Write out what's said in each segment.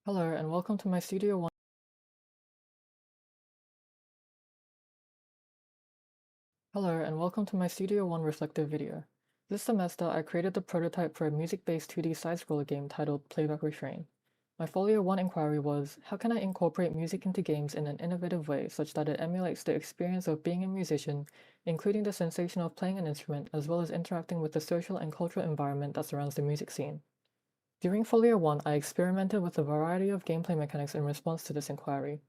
Hello and welcome to my Studio One. Hello and welcome to my Studio One reflective video. This semester, I created the prototype for a music-based 2D side-scroller game titled Playback Refrain. My Folio 1 inquiry was, how can I incorporate music into games in an innovative way such that it emulates the experience of being a musician, including the sensation of playing an instrument as well as interacting with the social and cultural environment that surrounds the music scene. During Folio 1, I experimented with a variety of gameplay mechanics in response to this inquiry.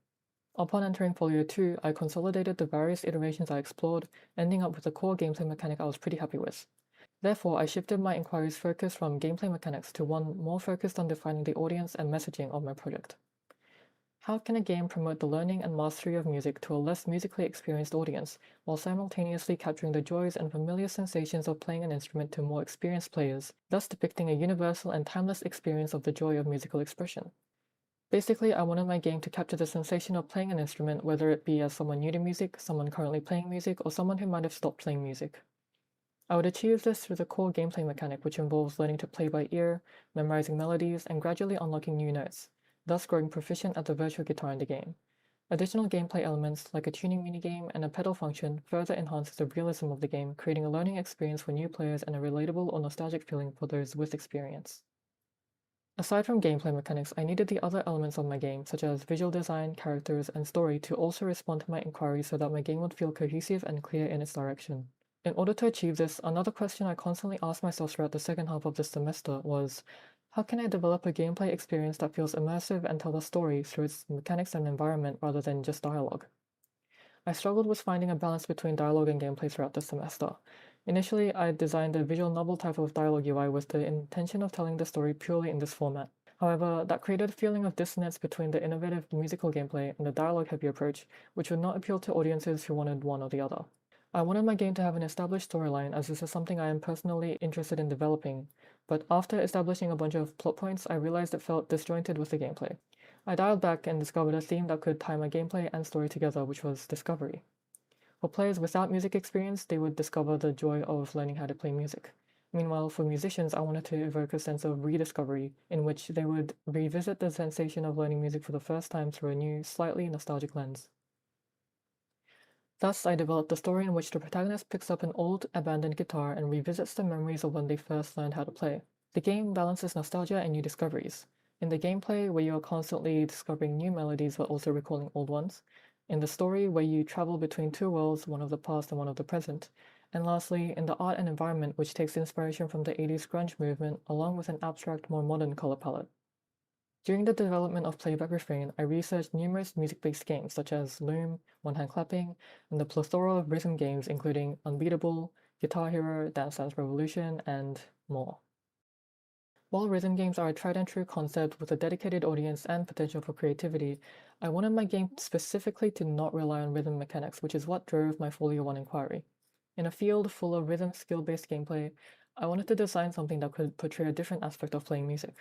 Upon entering Folio 2, I consolidated the various iterations I explored, ending up with a core gameplay mechanic I was pretty happy with. Therefore, I shifted my inquiry's focus from gameplay mechanics to one more focused on defining the audience and messaging of my project. How can a game promote the learning and mastery of music to a less musically experienced audience, while simultaneously capturing the joys and familiar sensations of playing an instrument to more experienced players, thus depicting a universal and timeless experience of the joy of musical expression? Basically, I wanted my game to capture the sensation of playing an instrument, whether it be as someone new to music, someone currently playing music, or someone who might have stopped playing music. I would achieve this through the core gameplay mechanic, which involves learning to play by ear, memorizing melodies, and gradually unlocking new notes, thus growing proficient at the virtual guitar in the game. Additional gameplay elements, like a tuning minigame and a pedal function, further enhances the realism of the game, creating a learning experience for new players and a relatable or nostalgic feeling for those with experience. Aside from gameplay mechanics, I needed the other elements of my game, such as visual design, characters, and story, to also respond to my inquiries so that my game would feel cohesive and clear in its direction. In order to achieve this, another question I constantly asked myself throughout the second half of this semester was, how can I develop a gameplay experience that feels immersive and tell a story through its mechanics and environment rather than just dialogue? I struggled with finding a balance between dialogue and gameplay throughout the semester. Initially, I designed a visual novel type of dialogue UI with the intention of telling the story purely in this format. However, that created a feeling of dissonance between the innovative musical gameplay and the dialogue-heavy approach, which would not appeal to audiences who wanted one or the other. I wanted my game to have an established storyline, as this is something I am personally interested in developing, but after establishing a bunch of plot points, I realized it felt disjointed with the gameplay. I dialed back and discovered a theme that could tie my gameplay and story together, which was discovery. For players without music experience, they would discover the joy of learning how to play music. Meanwhile, for musicians, I wanted to evoke a sense of rediscovery, in which they would revisit the sensation of learning music for the first time through a new, slightly nostalgic lens. Thus, I developed a story in which the protagonist picks up an old, abandoned guitar and revisits the memories of when they first learned how to play. The game balances nostalgia and new discoveries. In the gameplay, where you are constantly discovering new melodies but also recalling old ones. In the story, where you travel between two worlds, one of the past and one of the present. And lastly, in the art and environment, which takes inspiration from the 80s grunge movement, along with an abstract, more modern color palette. During the development of Playback Refrain, I researched numerous music-based games such as Loom, One Hand Clapping, and the plethora of rhythm games including Unbeatable, Guitar Hero, Dance Dance Revolution, and more. While rhythm games are a tried and true concept with a dedicated audience and potential for creativity, I wanted my game specifically to not rely on rhythm mechanics, which is what drove my Folio 1 inquiry. In a field full of rhythm skill-based gameplay, I wanted to design something that could portray a different aspect of playing music.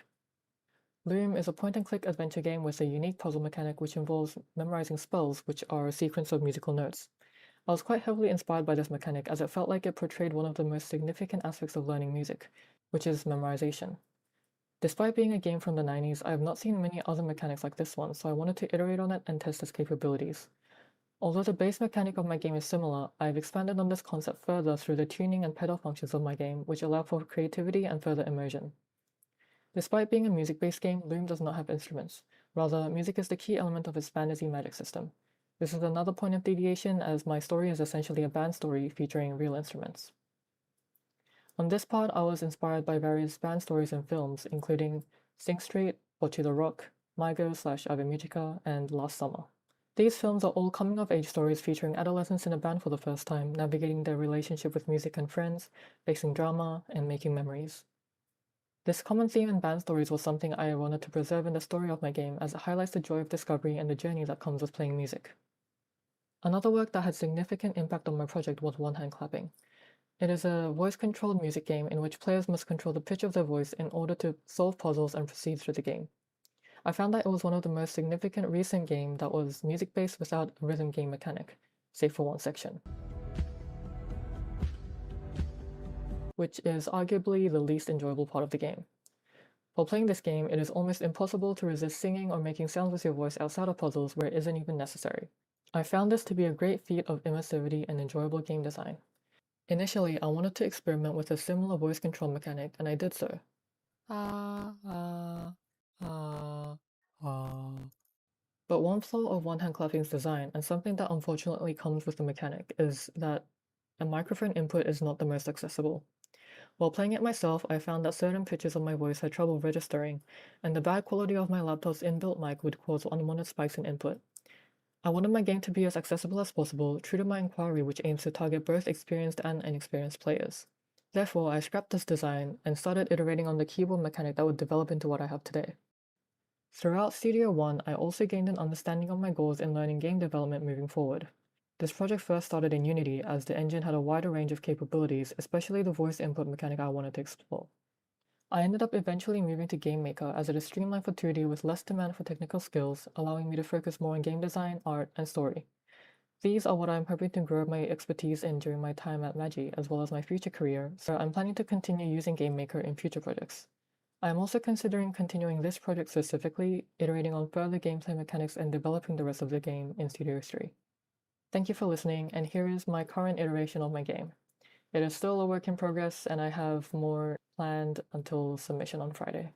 Loom is a point-and-click adventure game with a unique puzzle mechanic which involves memorizing spells, which are a sequence of musical notes. I was quite heavily inspired by this mechanic as it felt like it portrayed one of the most significant aspects of learning music, which is memorization. Despite being a game from the 90s, I have not seen many other mechanics like this one, so I wanted to iterate on it and test its capabilities. Although the base mechanic of my game is similar, I have expanded on this concept further through the tuning and pedal functions of my game, which allow for creativity and further immersion. Despite being a music-based game, Loom does not have instruments. Rather, music is the key element of its fantasy magic system. This is another point of deviation as my story is essentially a band story featuring real instruments. On this part, I was inspired by various band stories and films, including Sing Street, Bocce the Rock, Ave Musica, and Last Summer. These films are all coming-of-age stories featuring adolescents in a band for the first time, navigating their relationship with music and friends, facing drama, and making memories. This common theme in band stories was something I wanted to preserve in the story of my game as it highlights the joy of discovery and the journey that comes with playing music. Another work that had significant impact on my project was One Hand Clapping. It is a voice-controlled music game in which players must control the pitch of their voice in order to solve puzzles and proceed through the game. I found that it was one of the most significant recent games that was music-based without a rhythm game mechanic, save for one section, which is arguably the least enjoyable part of the game. While playing this game, it is almost impossible to resist singing or making sounds with your voice outside of puzzles where it isn't even necessary. I found this to be a great feat of immersivity and enjoyable game design. Initially, I wanted to experiment with a similar voice control mechanic, and I did so. But one flaw of one-hand clapping's design, and something that unfortunately comes with the mechanic, is that a microphone input is not the most accessible. While playing it myself, I found that certain pitches of my voice had trouble registering, and the bad quality of my laptop's inbuilt mic would cause unwanted spikes in input. I wanted my game to be as accessible as possible, true to my inquiry which aims to target both experienced and inexperienced players. Therefore, I scrapped this design and started iterating on the keyboard mechanic that would develop into what I have today. Throughout Studio One, I also gained an understanding of my goals in learning game development moving forward. This project first started in Unity as the engine had a wider range of capabilities, especially the voice input mechanic I wanted to explore. I ended up eventually moving to GameMaker as it is streamlined for 2D with less demand for technical skills, allowing me to focus more on game design, art, and story. These are what I'm hoping to grow my expertise in during my time at Magi, as well as my future career, so I'm planning to continue using GameMaker in future projects. I am also considering continuing this project specifically, iterating on further gameplay mechanics and developing the rest of the game in Studio 3. Thank you for listening, and here is my current iteration of my game. It is still a work in progress, and I have more planned until submission on Friday.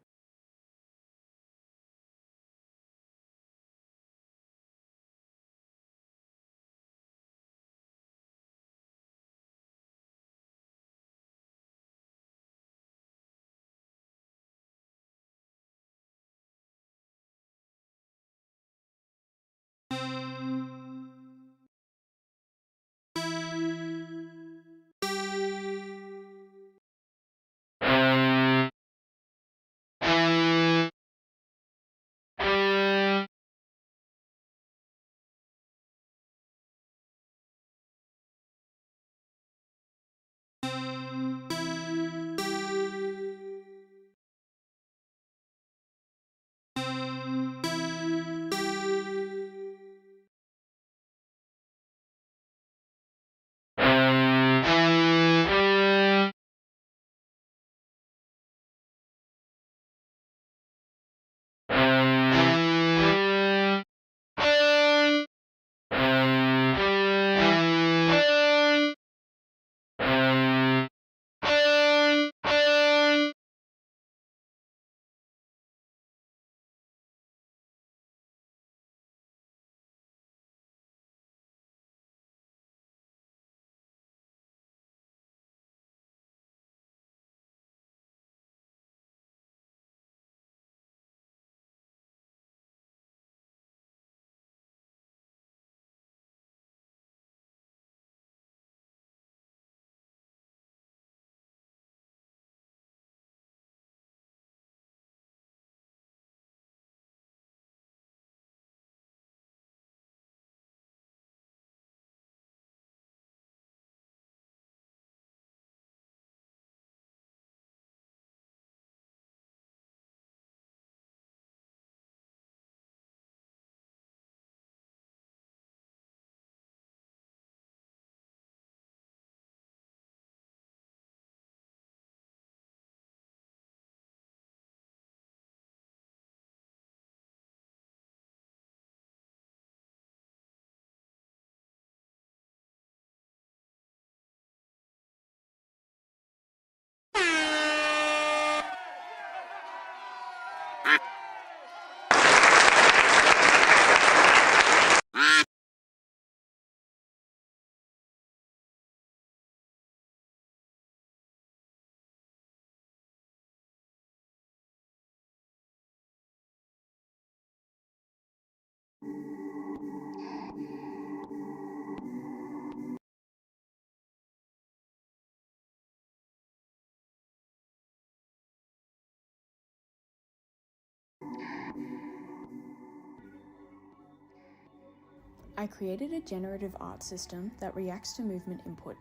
I created a generative art system that reacts to movement input.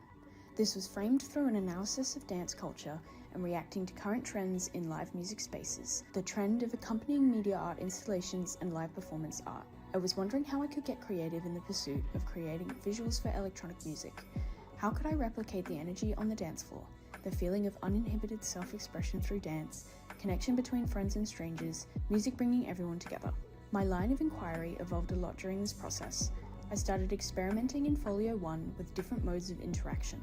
This was framed through an analysis of dance culture and reacting to current trends in live music spaces, the trend of accompanying media art installations and live performance art. I was wondering how I could get creative in the pursuit of creating visuals for electronic music. How could I replicate the energy on the dance floor, the feeling of uninhibited self-expression through dance, connection between friends and strangers, music bringing everyone together? My line of inquiry evolved a lot during this process. I started experimenting in Folio 1 with different modes of interaction.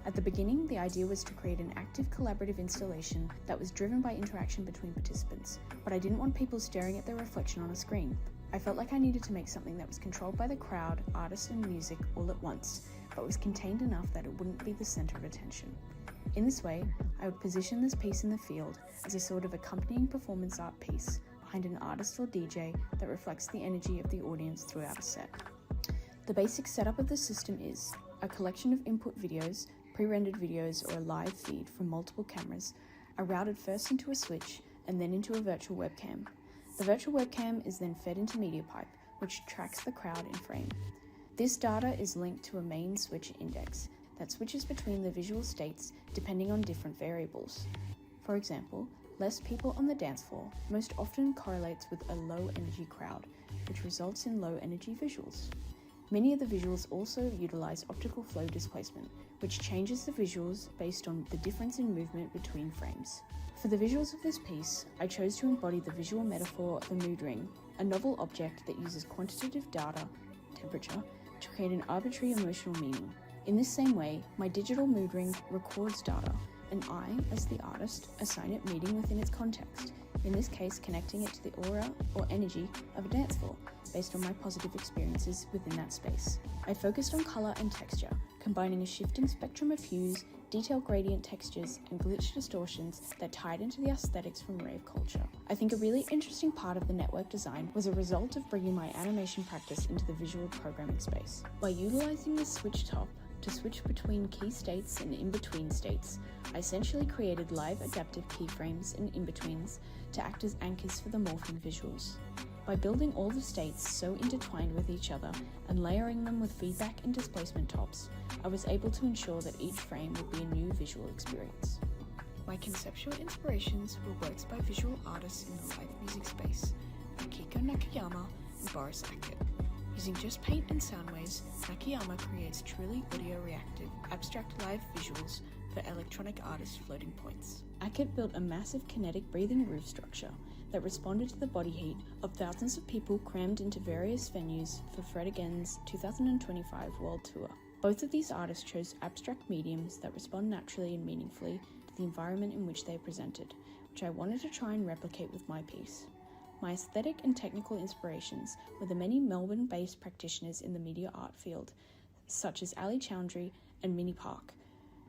At the beginning, the idea was to create an active collaborative installation that was driven by interaction between participants, but I didn't want people staring at their reflection on a screen. I felt like I needed to make something that was controlled by the crowd, artist and music all at once, but was contained enough that it wouldn't be the center of attention. In this way, I would position this piece in the field as a sort of accompanying performance art piece behind an artist or DJ that reflects the energy of the audience throughout a set. The basic setup of the system is a collection of input videos, pre-rendered videos or a live feed from multiple cameras are routed first into a switch and then into a virtual webcam. The virtual webcam is then fed into MediaPipe, which tracks the crowd in frame. This data is linked to a main switch index that switches between the visual states depending on different variables. For example, less people on the dance floor most often correlates with a low energy crowd, which results in low energy visuals. Many of the visuals also utilize optical flow displacement, which changes the visuals based on the difference in movement between frames. For the visuals of this piece, I chose to embody the visual metaphor of the mood ring, a novel object that uses quantitative data, temperature, to create an arbitrary emotional meaning. In this same way, my digital mood ring records data, and I, as the artist, assign it meaning within its context, in this case connecting it to the aura or energy of a dance floor, based on my positive experiences within that space. I focused on colour and texture, combining a shifting spectrum of hues, detailed gradient textures, and glitch distortions that tied into the aesthetics from rave culture. I think a really interesting part of the network design was a result of bringing my animation practice into the visual programming space. By utilising the switch top to switch between key states and in-between states, I essentially created live adaptive keyframes and in-betweens to act as anchors for the morphing visuals. By building all the states so intertwined with each other and layering them with feedback and displacement tops, I was able to ensure that each frame would be a new visual experience. My conceptual inspirations were works by visual artists in the live music space, Akiko Nakayama and Boris Ackett. Using just paint and sound waves, Nakayama creates truly audio-reactive, abstract live visuals for electronic artist floating points. Ackett built a massive kinetic breathing roof structure that responded to the body heat of thousands of people crammed into various venues for Fred Again's 2025 World Tour. Both of these artists chose abstract mediums that respond naturally and meaningfully to the environment in which they are presented, which I wanted to try and replicate with my piece. My aesthetic and technical inspirations were the many Melbourne-based practitioners in the media art field, such as Ali Chowdhury and Minnie Park,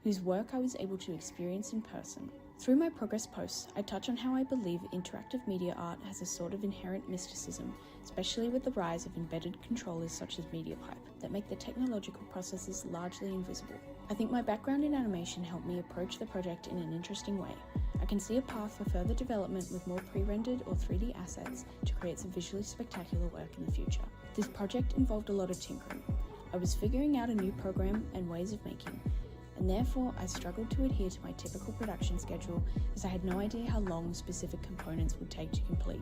whose work I was able to experience in person. Through my progress posts, I touch on how I believe interactive media art has a sort of inherent mysticism, especially with the rise of embedded controllers such as MediaPipe, that make the technological processes largely invisible. I think my background in animation helped me approach the project in an interesting way. I can see a path for further development with more pre-rendered or 3D assets to create some visually spectacular work in the future. This project involved a lot of tinkering. I was figuring out a new program and ways of making, and therefore I struggled to adhere to my typical production schedule as I had no idea how long specific components would take to complete,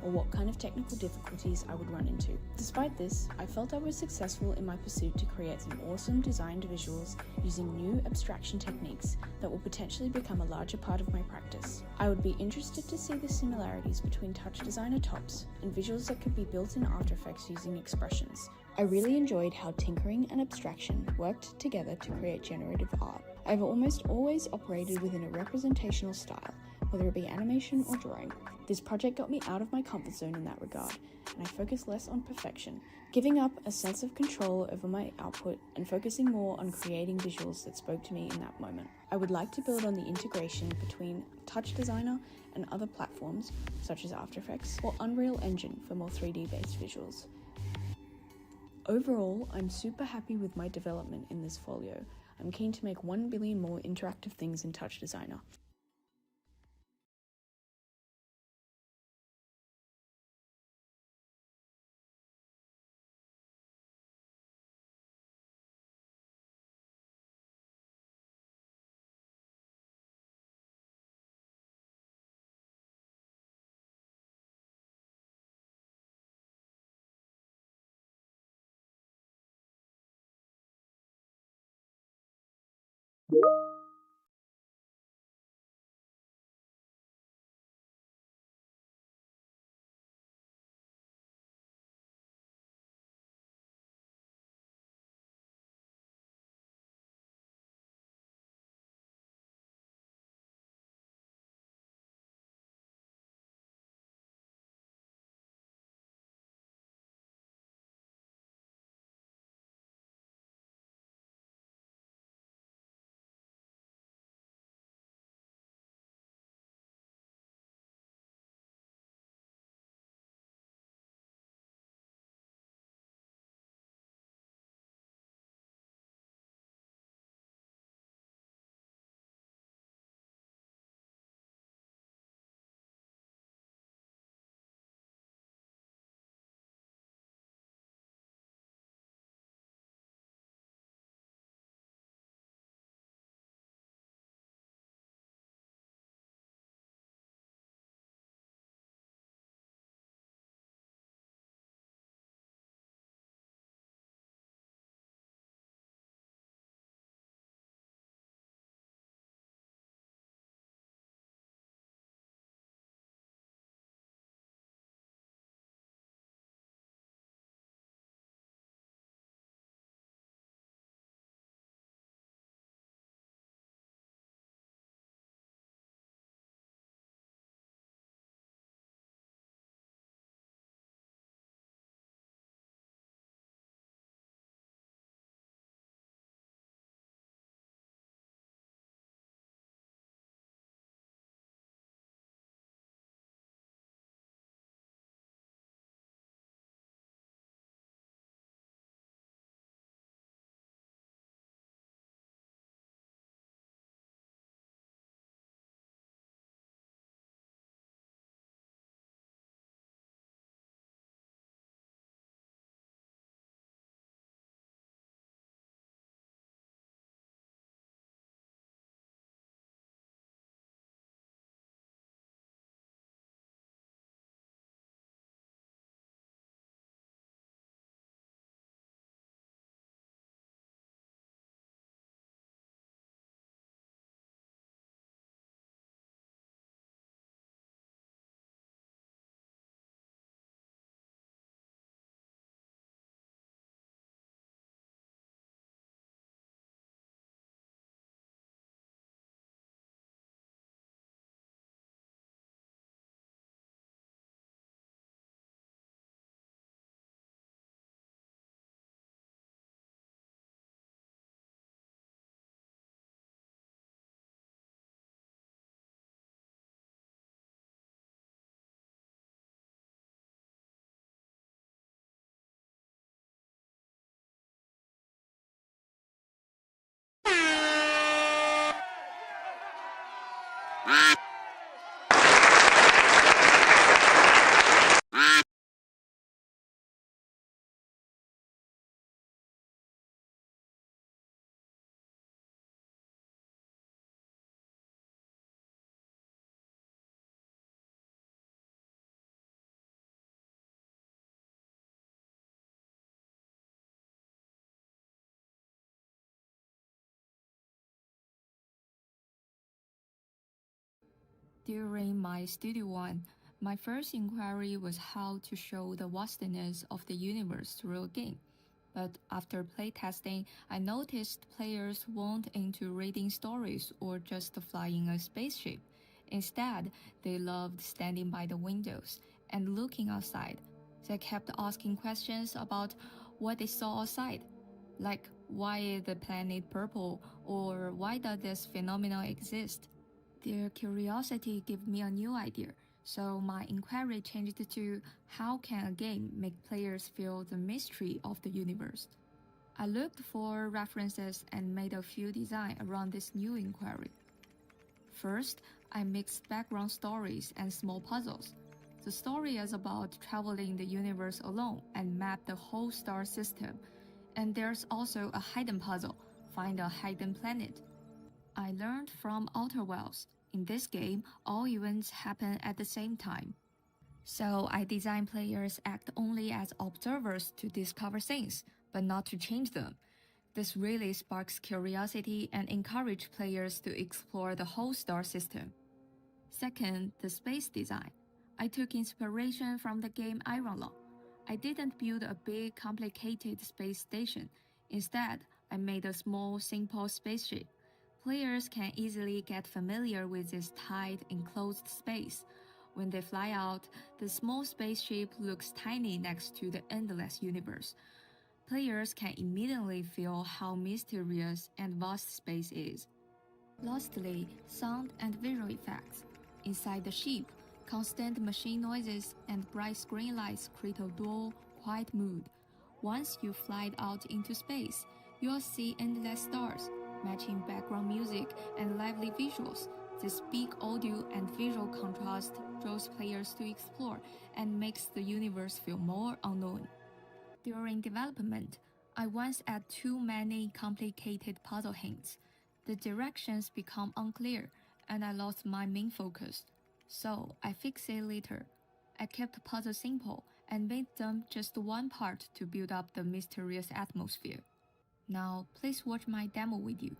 or what kind of technical difficulties I would run into. Despite this, I felt I was successful in my pursuit to create some awesome designed visuals using new abstraction techniques that will potentially become a larger part of my practice. I would be interested to see the similarities between Touch Designer tops and visuals that could be built in After Effects using expressions. I really enjoyed how tinkering and abstraction worked together to create generative art. I've almost always operated within a representational style, whether it be animation or drawing. This project got me out of my comfort zone in that regard, and I focused less on perfection, giving up a sense of control over my output and focusing more on creating visuals that spoke to me in that moment. I would like to build on the integration between Touch Designer and other platforms such as After Effects or Unreal Engine for more 3D based visuals. Overall, I'm super happy with my development in this folio. I'm keen to make 1 billion more interactive things in Touch Designer. During my Studio One, my first inquiry was how to show the vastness of the universe through a game. But after playtesting, I noticed players weren't into reading stories or just flying a spaceship. Instead, they loved standing by the windows and looking outside. They kept asking questions about what they saw outside, like why is the planet purple or why does this phenomenon exist? Their curiosity gave me a new idea. So my inquiry changed to how can a game make players feel the mystery of the universe? I looked for references and made a few designs around this new inquiry. First, I mixed background stories and small puzzles. The story is about traveling the universe alone and map the whole star system. And there's also a hidden puzzle, find a hidden planet. I learned from Outer Worlds. In this game, all events happen at the same time. So I designed players act only as observers to discover things, but not to change them. This really sparks curiosity and encourages players to explore the whole star system. Second, the space design. I took inspiration from the game Iron Law. I didn't build a big, complicated space station. Instead, I made a small, simple spaceship. Players can easily get familiar with this tight, enclosed space. When they fly out, the small spaceship looks tiny next to the endless universe. Players can immediately feel how mysterious and vast space is. Lastly, sound and visual effects. Inside the ship, constant machine noises and bright screen lights create a dull, quiet mood. Once you fly out into space, you'll see endless stars, matching background music and lively visuals. This big audio and visual contrast draws players to explore and makes the universe feel more unknown. During development, I once add too many complicated puzzle hints. The directions become unclear, and I lost my main focus. So I fixed it later. I kept the puzzle simple and made them just one part to build up the mysterious atmosphere. Now, please watch my demo video.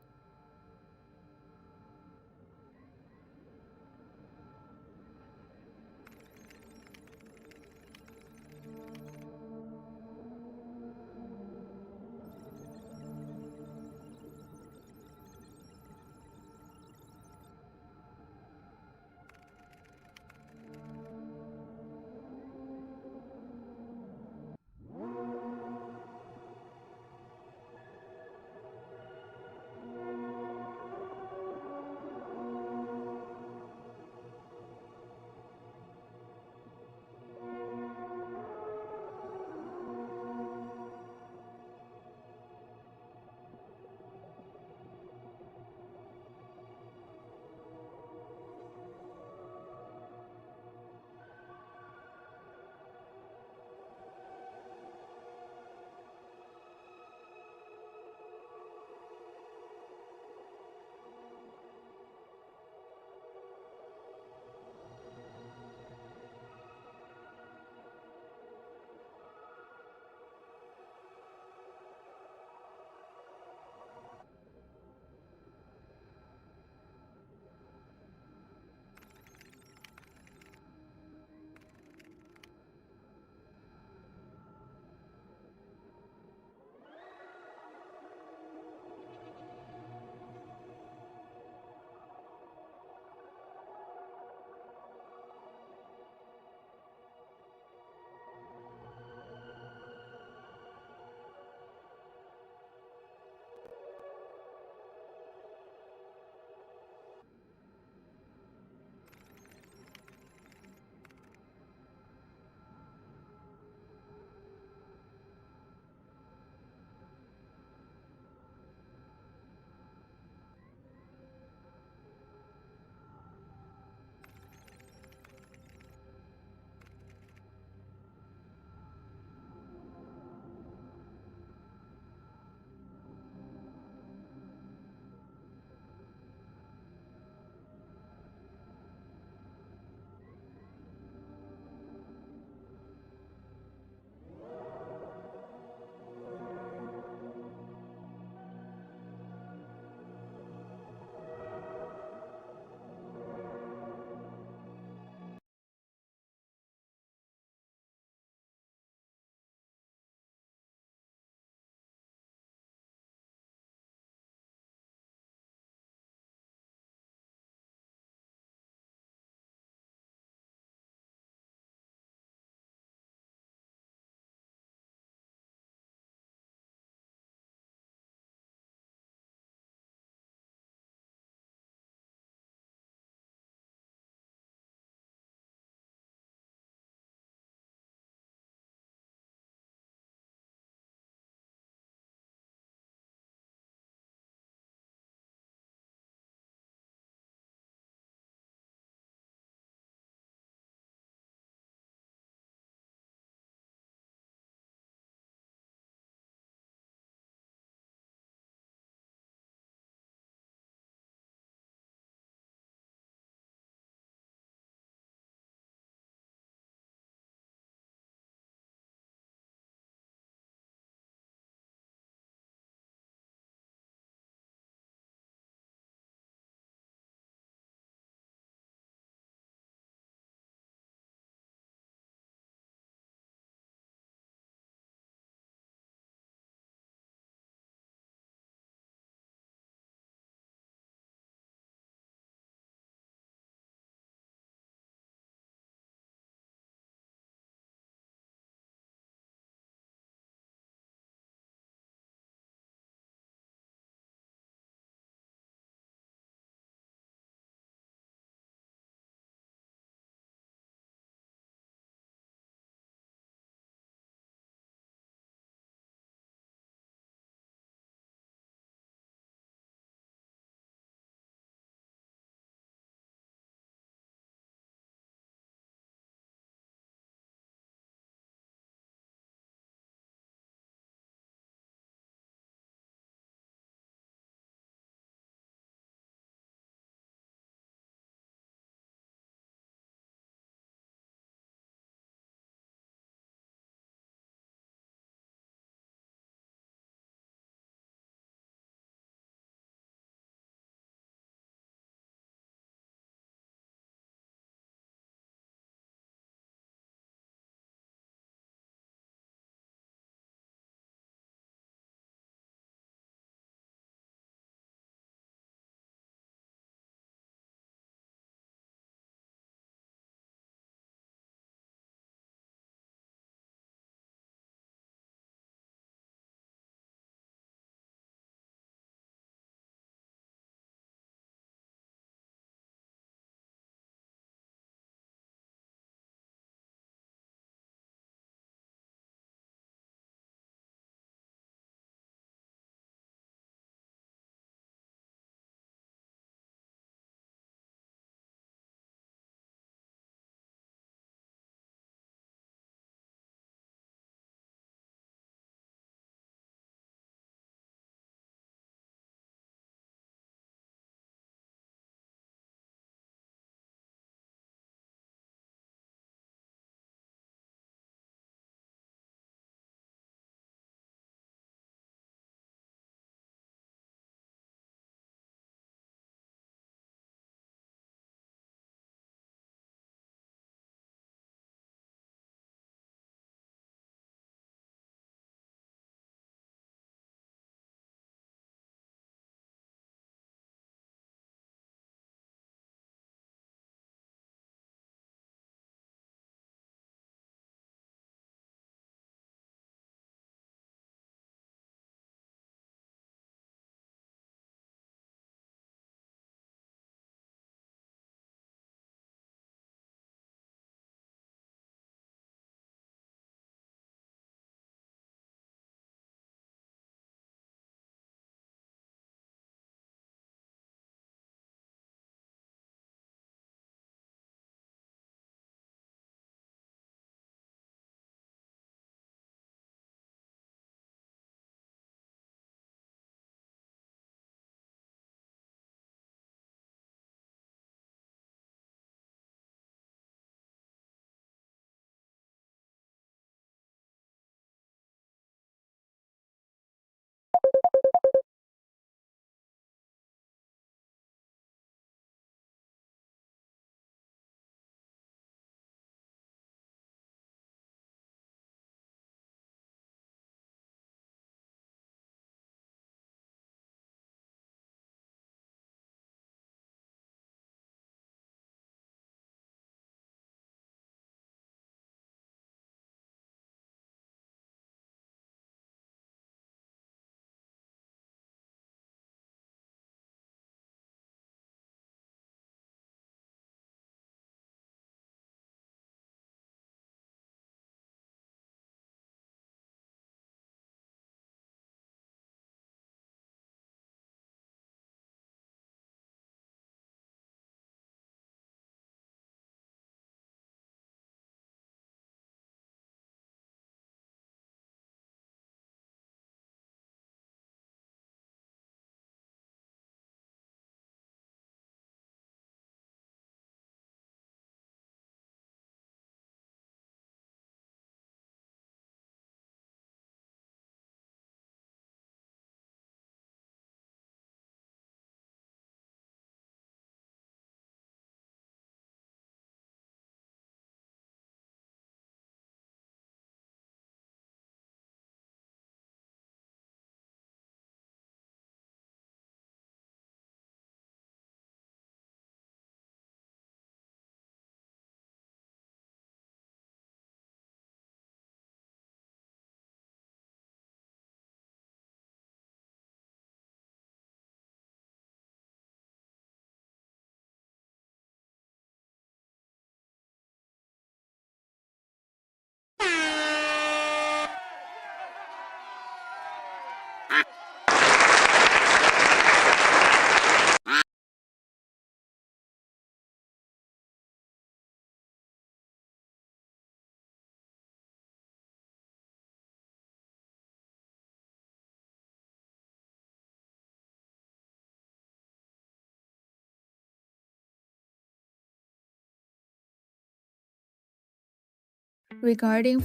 Regarding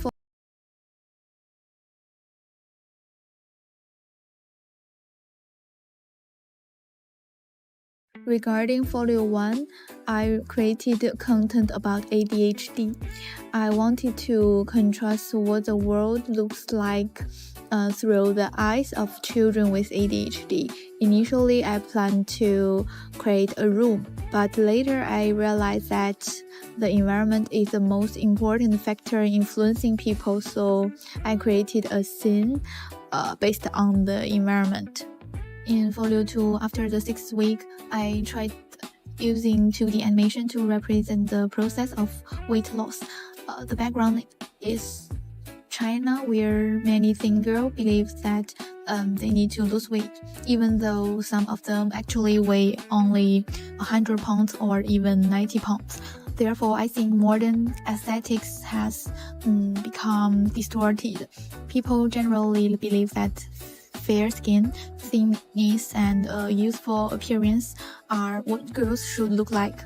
Folio 1, I created content about ADHD. I wanted to contrast what the world looks like through the eyes of children with ADHD. Initially, I planned to create a room, but later I realized that the environment is the most important factor influencing people, so I created a scene based on the environment. In Folio 2, after the 6th week, I tried using 2D animation to represent the process of weight loss. The background is China, where many thin girls believe that they need to lose weight, even though some of them actually weigh only 100 pounds or even 90 pounds. Therefore, I think modern aesthetics has become distorted. People generally believe that fair skin, thinness, and youthful appearance are what girls should look like.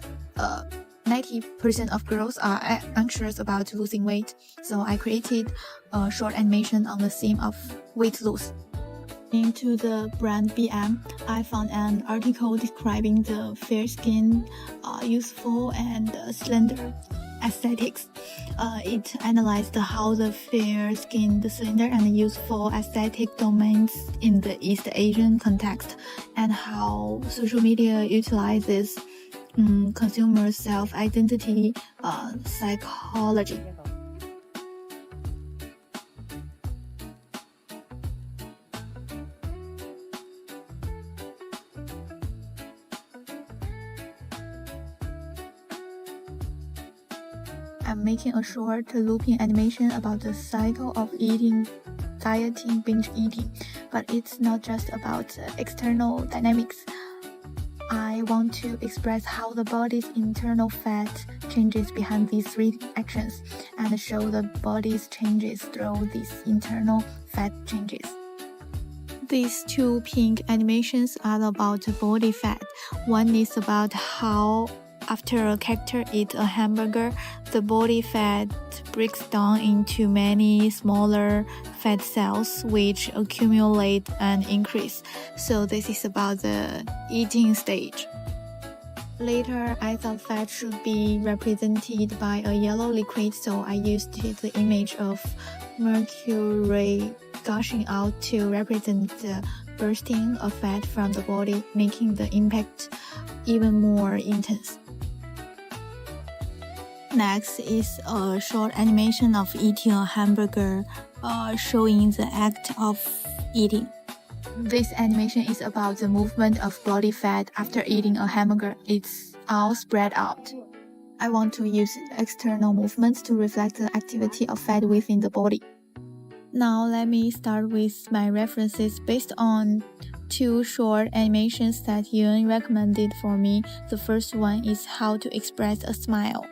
90% of girls are anxious about losing weight, so I created a short animation on the theme of weight loss. Into the brand BM, I found an article describing the fair skin, youthful, and slender aesthetics. It analyzed how the fair skin, the slender, and youthful aesthetic domains in the East Asian context, and how social media utilizes consumer self-identity psychology. I'm making a short looping animation about the cycle of eating, dieting, binge eating, but it's not just about external dynamics. I want to express how the body's internal fat changes behind these three actions and show the body's changes through these internal fat changes. These two pink animations are about body fat. One is about how after a character eats a hamburger, the body fat breaks down into many smaller fat cells which accumulate and increase. So this is about the eating stage. Later, I thought fat should be represented by a yellow liquid, so I used the image of mercury gushing out to represent the bursting of fat from the body, making the impact even more intense. Next is a short animation of eating a hamburger, showing the act of eating. This animation is about the movement of body fat after eating a hamburger. It's all spread out. I want to use external movements to reflect the activity of fat within the body. Now let me start with my references based on two short animations that Yun recommended for me. The first one is how to express a smile.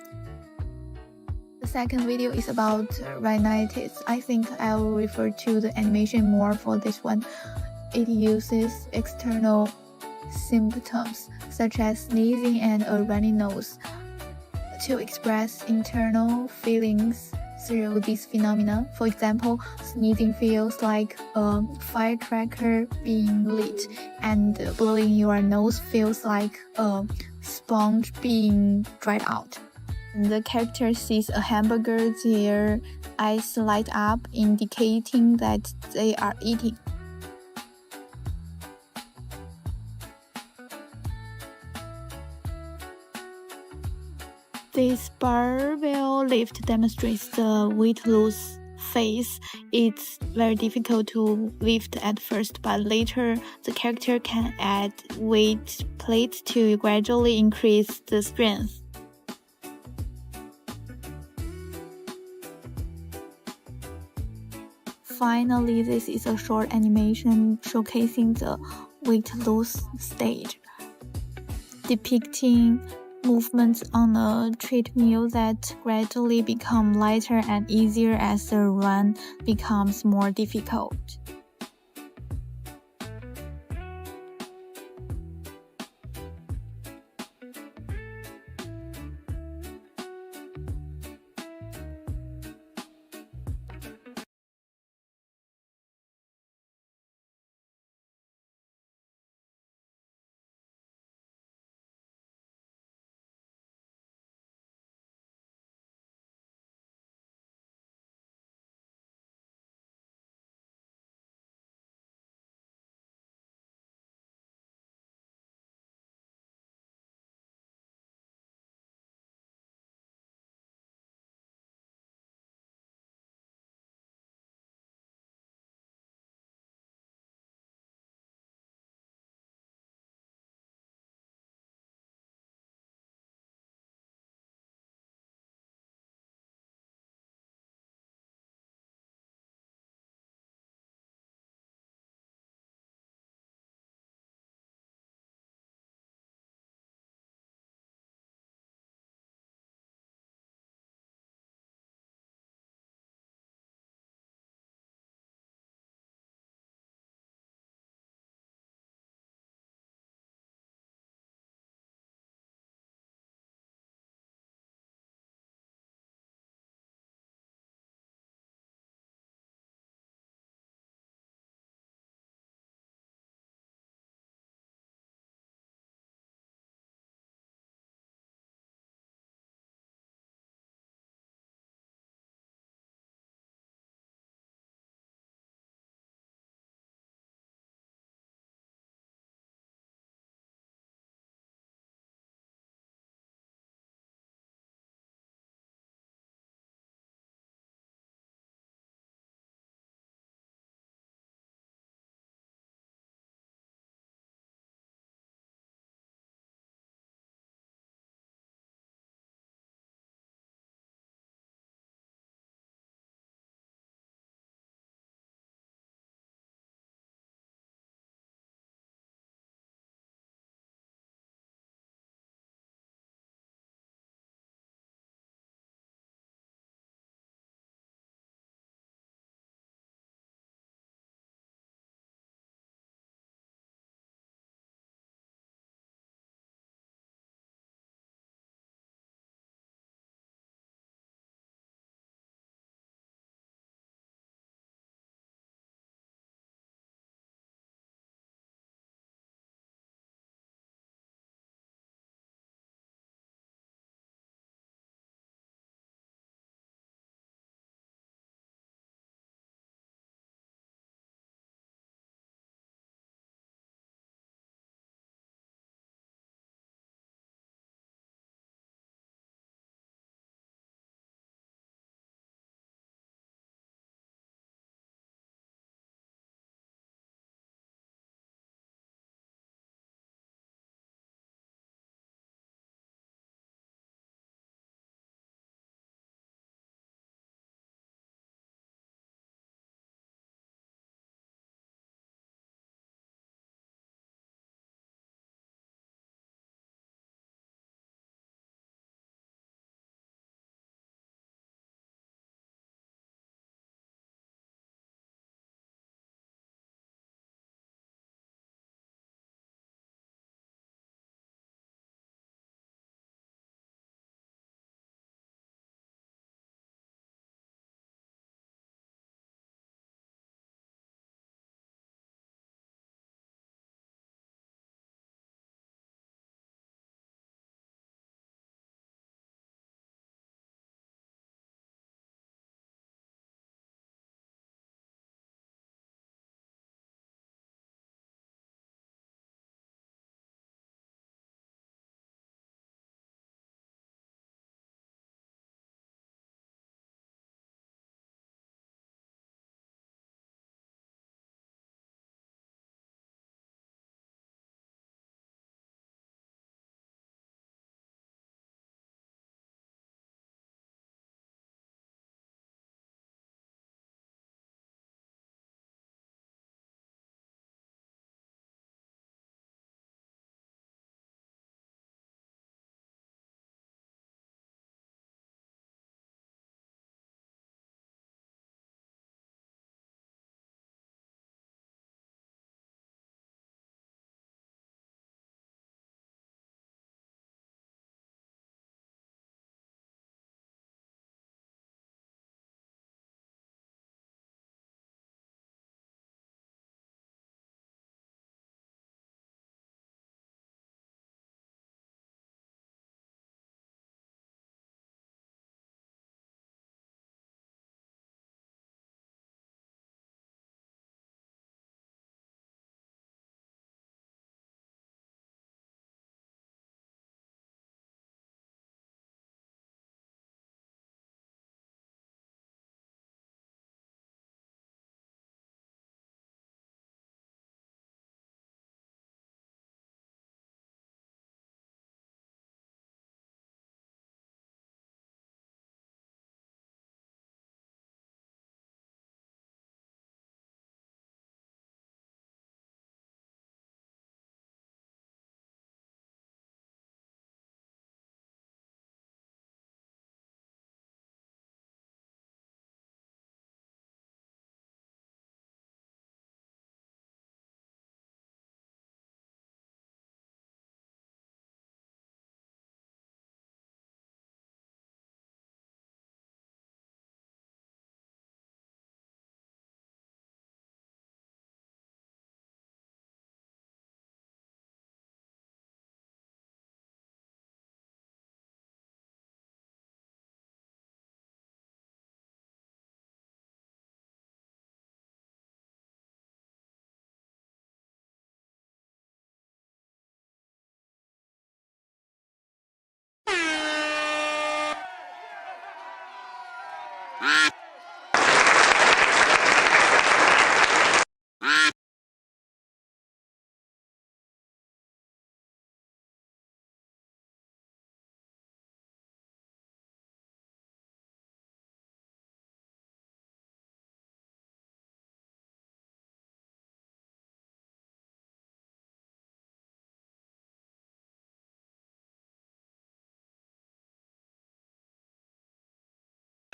The second video is about rhinitis. I think I will refer to the animation more for this one. It uses external symptoms such as sneezing and a runny nose to express internal feelings through these phenomena. For example, sneezing feels like a firecracker being lit, and blowing your nose feels like a sponge being dried out. The character sees a hamburger, their eyes light up, indicating that they are eating. This barbell lift demonstrates the weight loss phase. It's very difficult to lift at first, but later the character can add weight plates to gradually increase the strength. Finally, this is a short animation showcasing the weight loss stage, depicting movements on a treadmill that gradually become lighter and easier as the run becomes more difficult.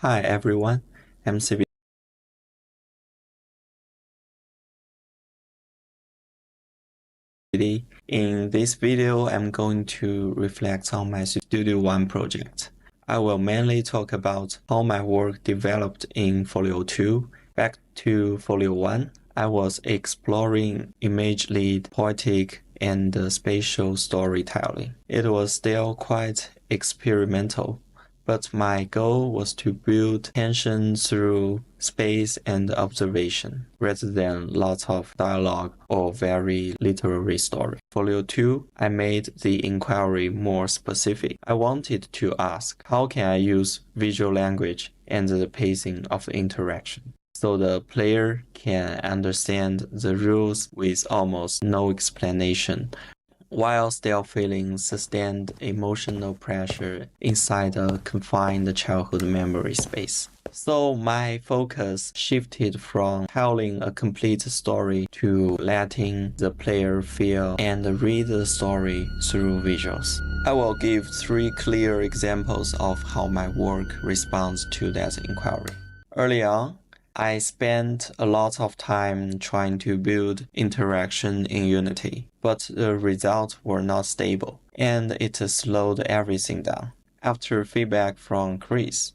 Hi everyone, I'm CV. In this video, I'm going to reflect on my Studio One project. I will mainly talk about how my work developed in Folio 2. Back to Folio 1, I was exploring image-led, poetic, and spatial storytelling. It was still quite experimental, but my goal was to build tension through space and observation, rather than lots of dialogue or very literary story. Folio 2, I made the inquiry more specific. I wanted to ask, how can I use visual language and the pacing of the interaction, so the player can understand the rules with almost no explanation, while still feeling sustained emotional pressure inside a confined childhood memory space. So my focus shifted from telling a complete story to letting the player feel and read the story through visuals. I will give 3 clear examples of how my work responds to that inquiry. Early on, I spent a lot of time trying to build interaction in Unity, but the results were not stable, and it slowed everything down. After feedback from Chris,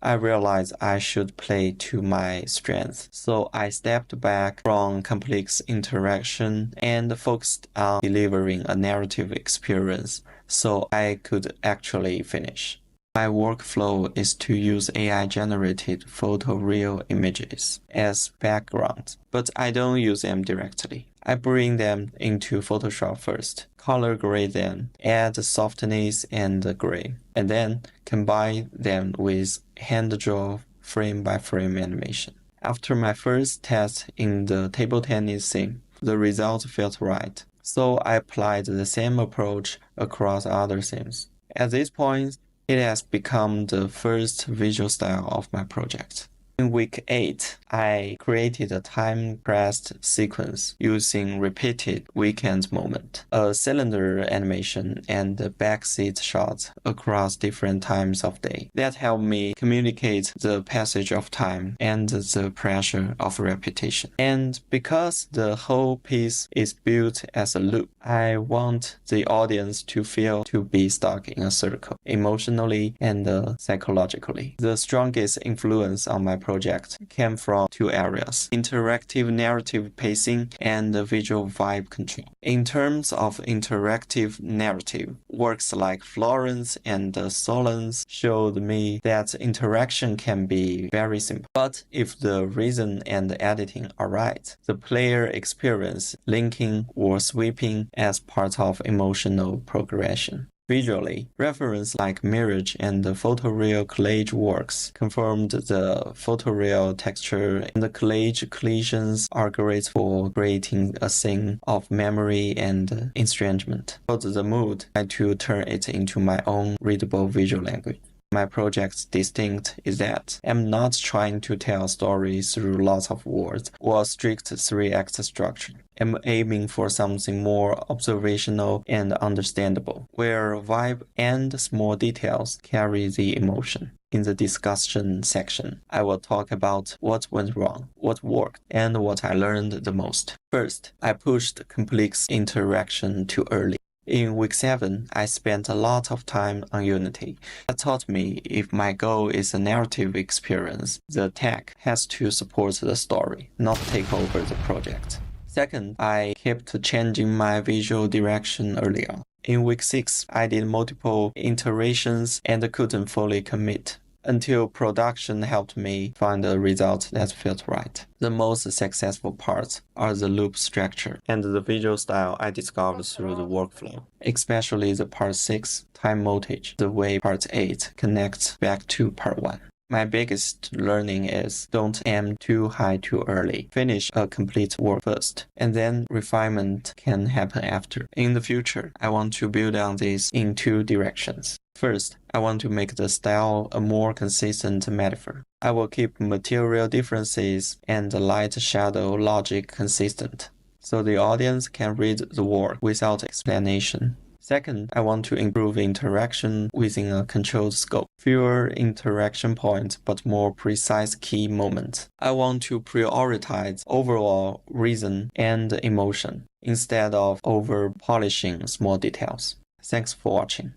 I realized I should play to my strengths, so I stepped back from complex interaction and focused on delivering a narrative experience so I could actually finish. My workflow is to use AI-generated photoreal images as background, but I don't use them directly. I bring them into Photoshop first, color grade them, add softness and gray, and then combine them with hand-draw frame-by-frame animation. After my first test in the table tennis scene, the result felt right, so I applied the same approach across other scenes. At this point, it has become the first visual style of my project. In week 8, I created a time-pressed sequence using repeated weekend moment, a cylinder animation, and backseat shots across different times of day. That helped me communicate the passage of time and the pressure of repetition. And because the whole piece is built as a loop, I want the audience to feel to be stuck in a circle, emotionally and psychologically. The strongest influence on my project came from 2 areas: interactive narrative pacing and visual vibe control. In terms of interactive narrative, works like Florence and Solon's showed me that interaction can be very simple. But if the reason and editing are right, the player experience linking or sweeping as part of emotional progression. Visually, reference like Mirage and the photoreal collage works confirmed the photoreal texture, and the collage collisions are great for creating a scene of memory and estrangement. But the mood, I had to turn it into my own readable visual language. My project's distinct is that I'm not trying to tell stories through lots of words or a strict 3-act structure. I'm aiming for something more observational and understandable, where vibe and small details carry the emotion. In the discussion section, I will talk about what went wrong, what worked, and what I learned the most. First, I pushed complex interaction too early. In week 7, I spent a lot of time on Unity. That taught me if my goal is a narrative experience, the tech has to support the story, not take over the project. Second, I kept changing my visual direction early on. In week 6, I did multiple iterations and couldn't fully commit, until production helped me find a result that felt right. The most successful parts are the loop structure and the visual style I discovered through the workflow, especially the part 6 time montage, the way part 8 connects back to part 1. My biggest learning is don't aim too high too early. Finish a complete work first, and then refinement can happen after. In the future, I want to build on this in two directions. First, I want to make the style a more consistent metaphor. I will keep material differences and the light-shadow logic consistent, so the audience can read the work without explanation. Second, I want to improve interaction within a controlled scope. Fewer interaction points, but more precise key moments. I want to prioritize overall reason and emotion instead of over-polishing small details. Thanks for watching.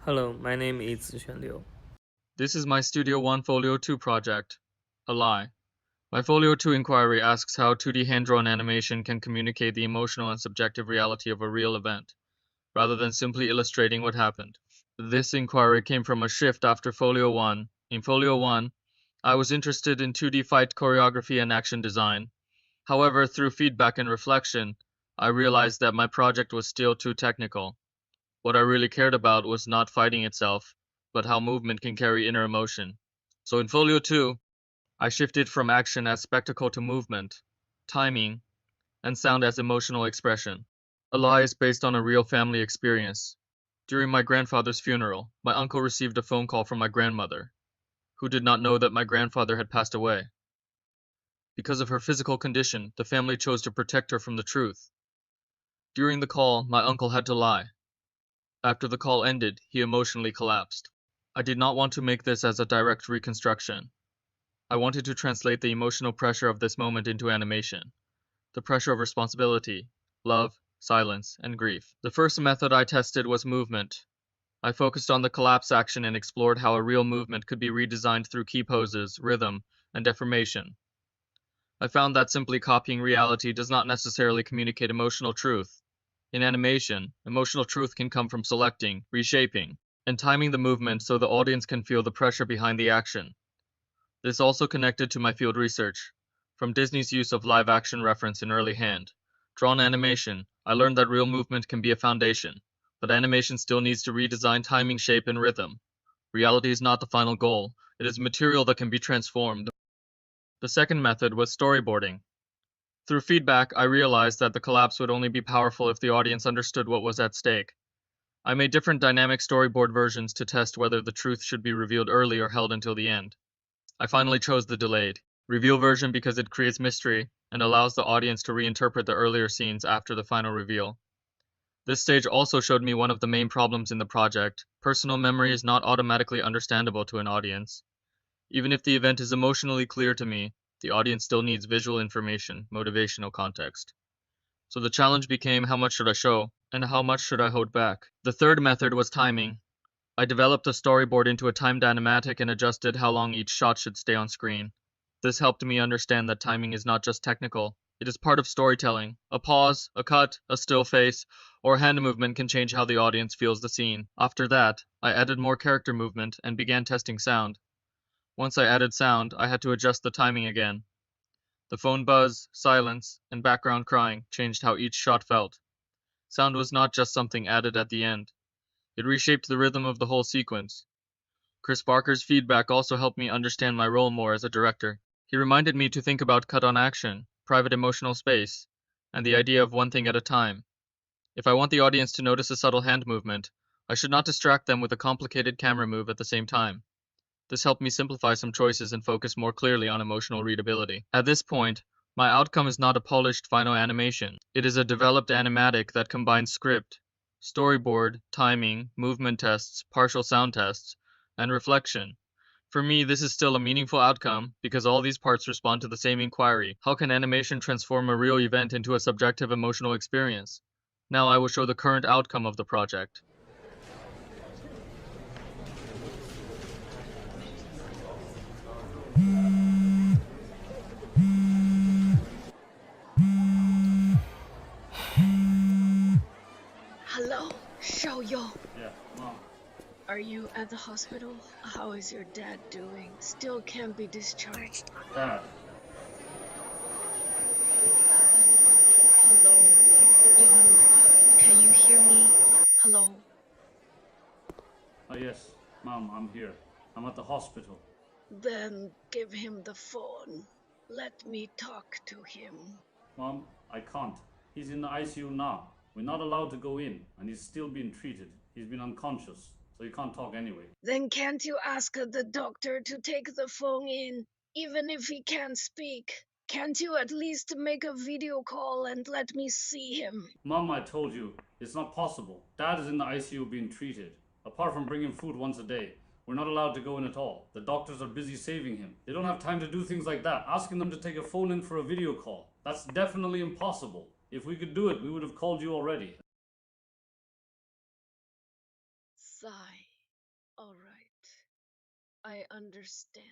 Hello, my name is Zixuan Liu. This is my Studio One Folio 2 project, A Lie. My Folio 2 inquiry asks how 2D hand-drawn animation can communicate the emotional and subjective reality of a real event, rather than simply illustrating what happened. This inquiry came from a shift after Folio 1. In Folio 1, I was interested in 2D fight choreography and action design. However, through feedback and reflection, I realized that my project was still too technical. What I really cared about was not fighting itself, but how movement can carry inner emotion. So in Folio 2, I shifted from action as spectacle to movement, timing, and sound as emotional expression. A Lie is based on a real family experience. During my grandfather's funeral, my uncle received a phone call from my grandmother, who did not know that my grandfather had passed away. Because of her physical condition, the family chose to protect her from the truth. During the call, my uncle had to lie. After the call ended, he emotionally collapsed. I did not want to make this as a direct reconstruction. I wanted to translate the emotional pressure of this moment into animation. The pressure of responsibility, love, silence, and grief. The first method I tested was movement. I focused on the collapse action and explored how a real movement could be redesigned through key poses, rhythm, and deformation. I found that simply copying reality does not necessarily communicate emotional truth. In animation, emotional truth can come from selecting, reshaping, and timing the movement so the audience can feel the pressure behind the action. This also connected to my field research. From Disney's use of live-action reference in early hand-drawn animation, I learned that real movement can be a foundation, but animation still needs to redesign timing, shape, and rhythm. Reality is not the final goal, it is material that can be transformed. The second method was storyboarding. Through feedback, I realized that the collapse would only be powerful if the audience understood what was at stake. I made different dynamic storyboard versions to test whether the truth should be revealed early or held until the end. I finally chose the delayed reveal version because it creates mystery and allows the audience to reinterpret the earlier scenes after the final reveal. This stage also showed me one of the main problems in the project. Personal memory is not automatically understandable to an audience. Even if the event is emotionally clear to me, the audience still needs visual information, motivational context. So the challenge became how much should I show, and how much should I hold back? The third method was timing. I developed a storyboard into a timed animatic and adjusted how long each shot should stay on screen. This helped me understand that timing is not just technical, it is part of storytelling. A pause, a cut, a still face, or a hand movement can change how the audience feels the scene. After that, I added more character movement and began testing sound. Once I added sound, I had to adjust the timing again. The phone buzz, silence, and background crying changed how each shot felt. Sound was not just something added at the end. It reshaped the rhythm of the whole sequence. Chris Barker's feedback also helped me understand my role more as a director. He reminded me to think about cut-on action, private emotional space, and the idea of one thing at a time. If I want the audience to notice a subtle hand movement, I should not distract them with a complicated camera move at the same time. This helped me simplify some choices and focus more clearly on emotional readability. At this point, my outcome is not a polished final animation. It is a developed animatic that combines script, storyboard, timing, movement tests, partial sound tests, and reflection. For me, this is still a meaningful outcome because all these parts respond to the same inquiry. How can animation transform a real event into a subjective emotional experience? Now I will show the current outcome of the project. Hello, Xiaoyou. Yeah, Mom. Are you at the hospital? How is your dad doing? Still can't be discharged. Dad. Hello, can you hear me? Hello. Oh, yes. Mom, I'm here. I'm at the hospital. Then give him the phone. Let me talk to him. Mom, I can't. He's in the ICU now. We're not allowed to go in, and he's still being treated. He's been unconscious, so he can't talk anyway. Then can't you ask the doctor to take the phone in, even if he can't speak? Can't you at least make a video call and let me see him? Mom, I told you, it's not possible. Dad is in the ICU being treated. Apart from bringing food once a day, we're not allowed to go in at all. The doctors are busy saving him. They don't have time to do things like that. Asking them to take a phone in for a video call. That's definitely impossible. If we could do it, we would have called you already. Sigh. I understand.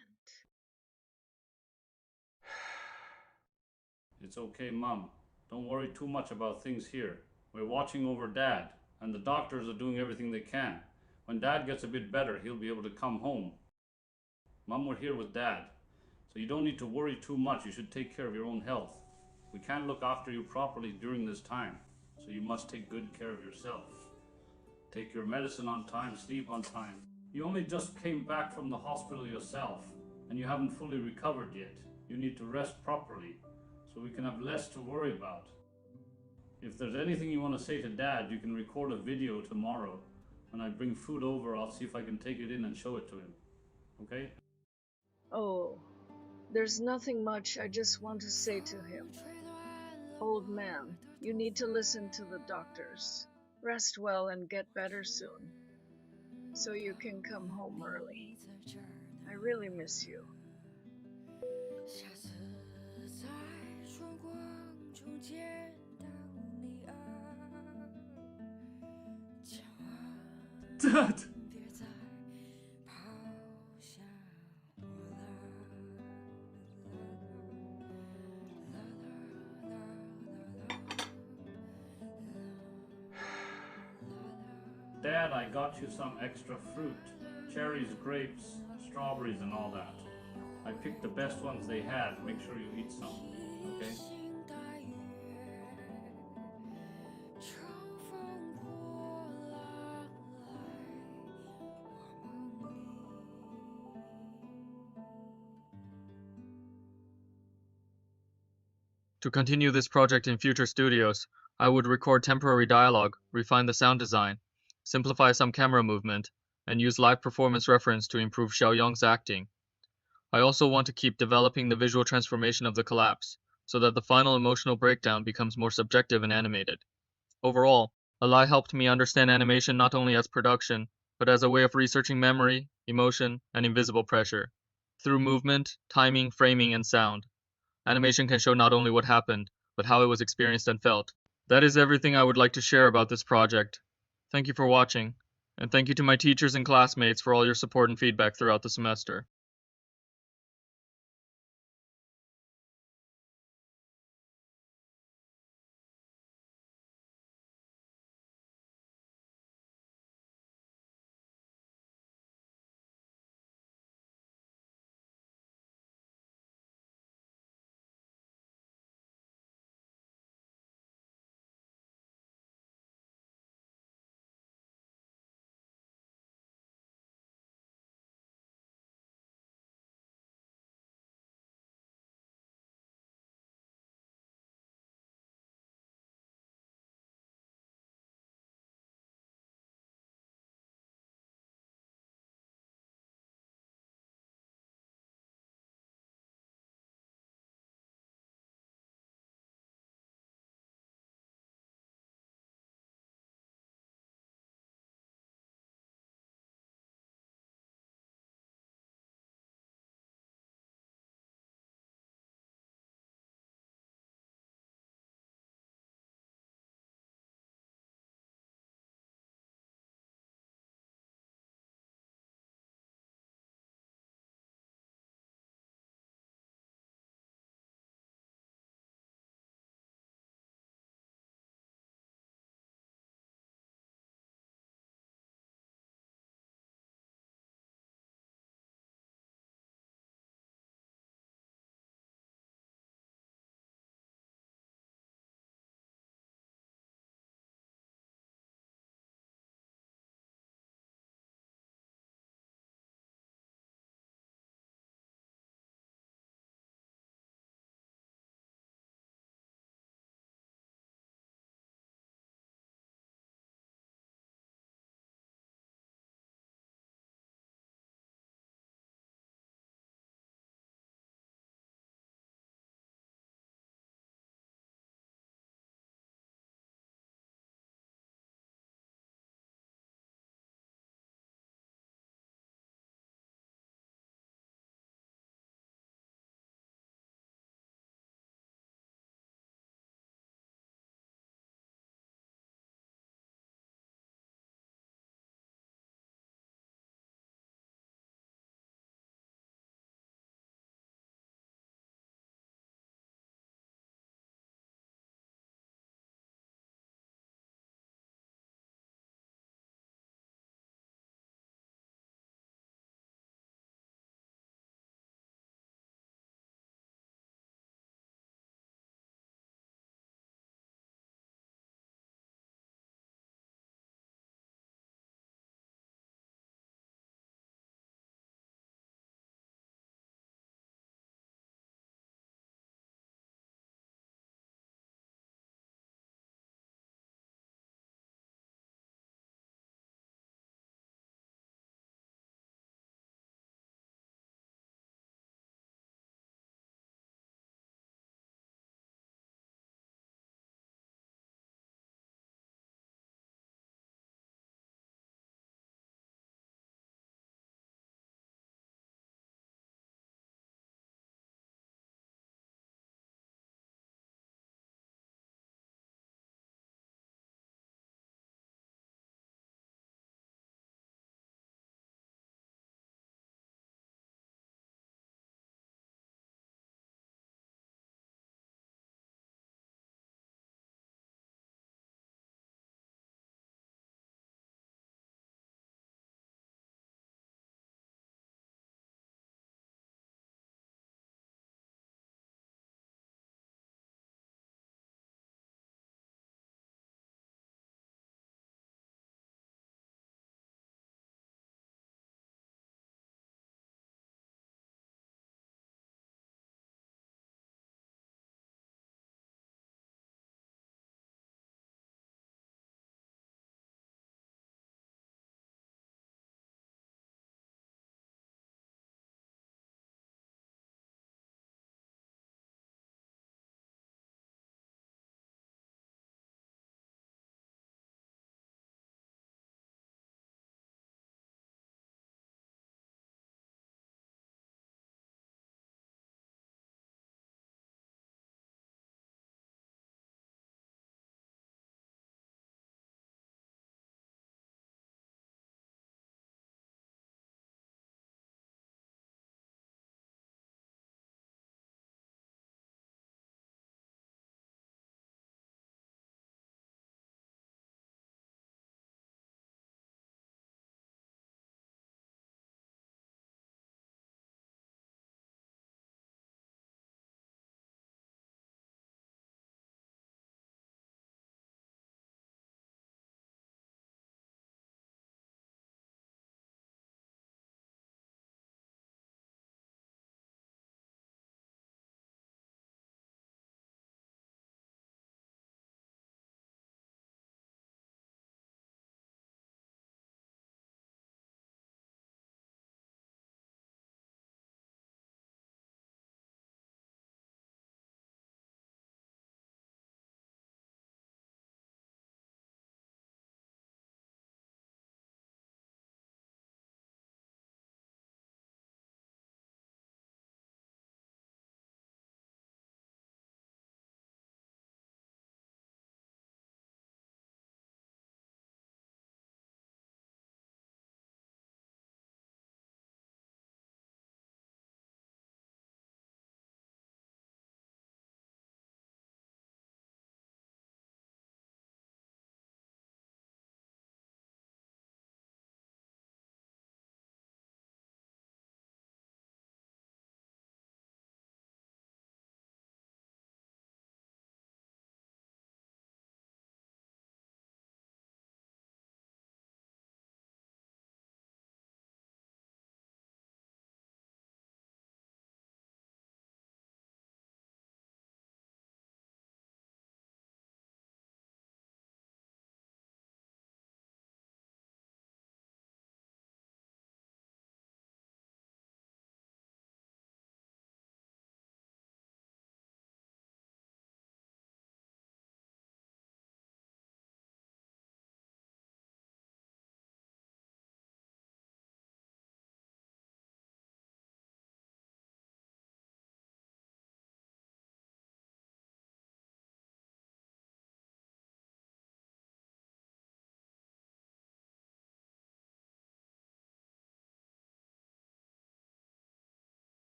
It's okay, Mom. Don't worry too much about things here. We're watching over Dad, and the doctors are doing everything they can. When Dad gets a bit better, he'll be able to come home. Mom, we're here with Dad, so you don't need to worry too much. You should take care of your own health. We can't look after you properly during this time, so you must take good care of yourself. Take your medicine on time, sleep on time. You only just came back from the hospital yourself, and you haven't fully recovered yet. You need to rest properly, so we can have less to worry about. If there's anything you want to say to Dad, you can record a video tomorrow. When I bring food over, I'll see if I can take it in and show it to him. Okay? Oh, there's nothing much I just want to say to him. Old man, you need to listen to the doctors. Rest well and get better soon, so you can come home early. I really miss you. Dad! Dad, I got you some extra fruit. Cherries, grapes, strawberries, and all that. I picked the best ones they had. Make sure you eat some, okay? To continue this project in future studios, I would record temporary dialogue, refine the sound design, simplify some camera movement, and use live performance reference to improve Xiaoyang's acting. I also want to keep developing the visual transformation of the collapse, so that the final emotional breakdown becomes more subjective and animated. Overall, Alai helped me understand animation not only as production, but as a way of researching memory, emotion, and invisible pressure. Through movement, timing, framing, and sound, animation can show not only what happened, but how it was experienced and felt. That is everything I would like to share about this project. Thank you for watching, and thank you to my teachers and classmates for all your support and feedback throughout the semester.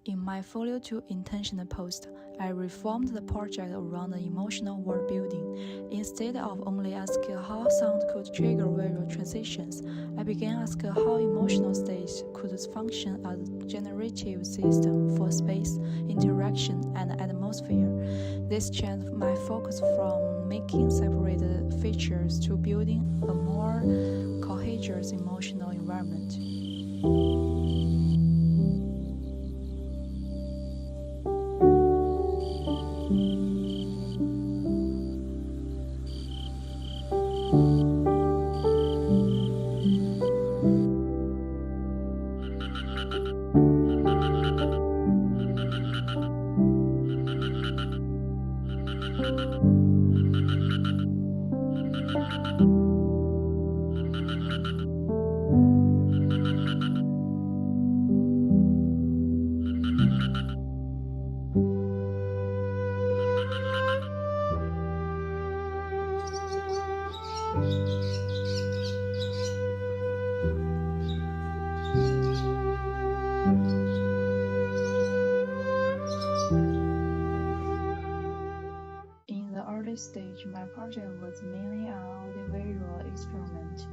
In my Folio 2 intentional post, I reformed the project around the emotional world building. Instead of only asking how sound could trigger visual transitions, I began asking how emotional states could function as a generative system for space, interaction, and atmosphere. This changed my focus from making separated features to building a more coherent emotional environment. In the early stage, my project was mainly an audiovisual experiment.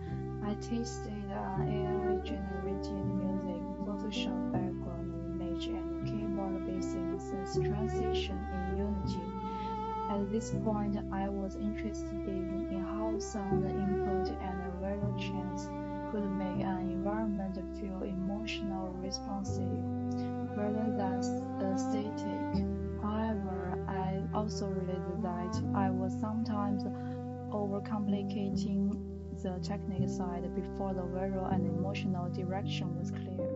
I tested AI-generated music, Photoshop background image, and keyboard-based transition in Unity. At this point, I was interested in how sound input and visual change could make an environment feel emotional responsive rather than static. However, I also realized that I was sometimes overcomplicating the technical side before the visual and emotional direction was clear.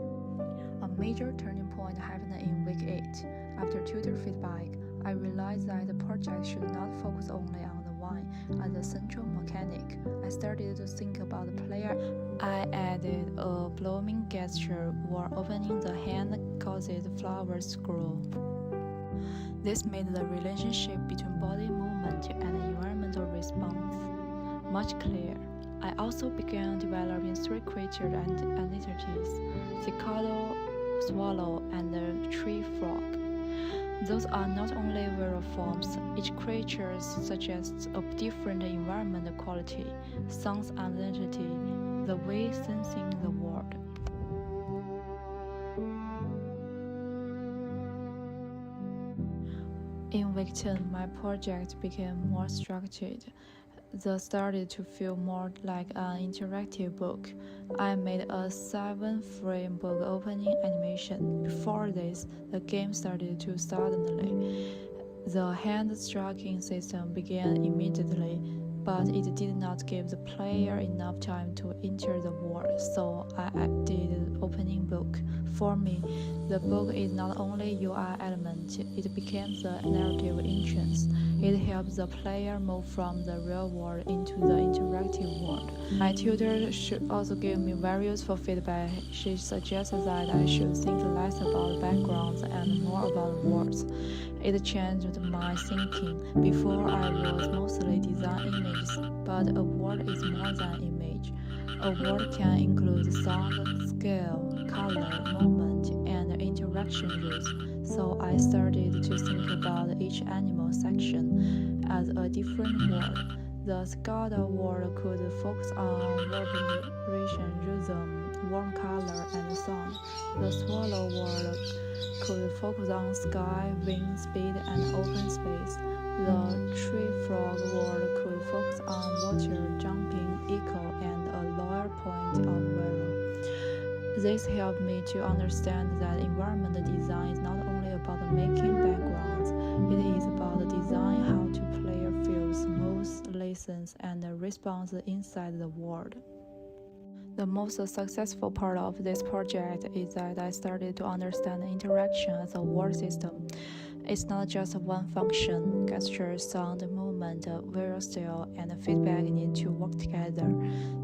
A major turning point happened in week 8. After tutor feedback, I realized that the project should not focus only on the wine as a central mechanic. I started to think about the player. I added a blooming gesture or opening the hand causes flowers to grow. This made the relationship between body movement and environmental response much clearer. I also began developing 3 creature entities: cicada, swallow, and the tree frog. Those are not only visual forms, each creature suggests a different environmental quality, sound identity, the way sensing the world. In week 10, my project became more structured. The started to feel more like an interactive book. I made a 7-frame book opening animation. Before this, the game started to suddenly. The hand-tracking system began immediately, but it did not give the player enough time to enter the world, so I added opening book. For me, the book is not only UI element, it becomes the narrative entrance. It helps the player move from the real world into the interactive world. My tutor should also give me very useful feedback. She suggested that I should think less about backgrounds and more about words. It changed my thinking. Before I was mostly design images, but a word is more than image. A word can include sound, scale, color, movement, and interaction rules. So I started to think about each animal section as a different word. The cicada word could focus on vibration, rhythm, warm color, and sound. The swallow word could focus on sky, wind speed, and open space. The tree frog word could focus on water, jumping, echo, and a lower point of value. This helped me to understand that environmental design is not only about making backgrounds, it is about design how to player feels, moves, listens, and responds inside the world. The most successful part of this project is that I started to understand interaction as a word system. It's not just one function. Gesture, sound, movement, visual style, and feedback need to work together.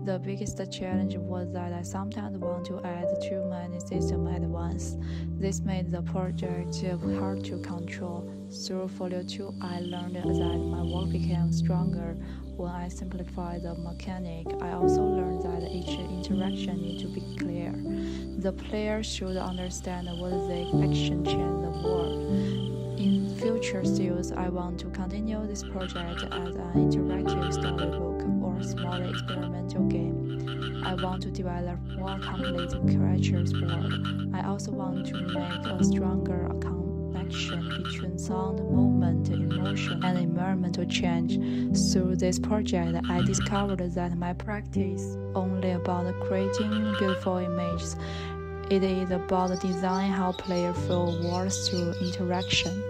The biggest challenge was that I sometimes want to add too many systems at once. This made the project hard to control. Through Folio 2, I learned that my work became stronger when I simplified the mechanic. I also learned that each interaction needs to be clear. The player should understand what the action change the world. In future series, I want to continue this project as an interactive storybook or smaller experimental game. I want to develop more complete creatures world. I also want to make a stronger connection between sound, movement, emotion, and environmental change. Through this project, I discovered that my practice only about creating beautiful images. It is about design how players feel words through interaction.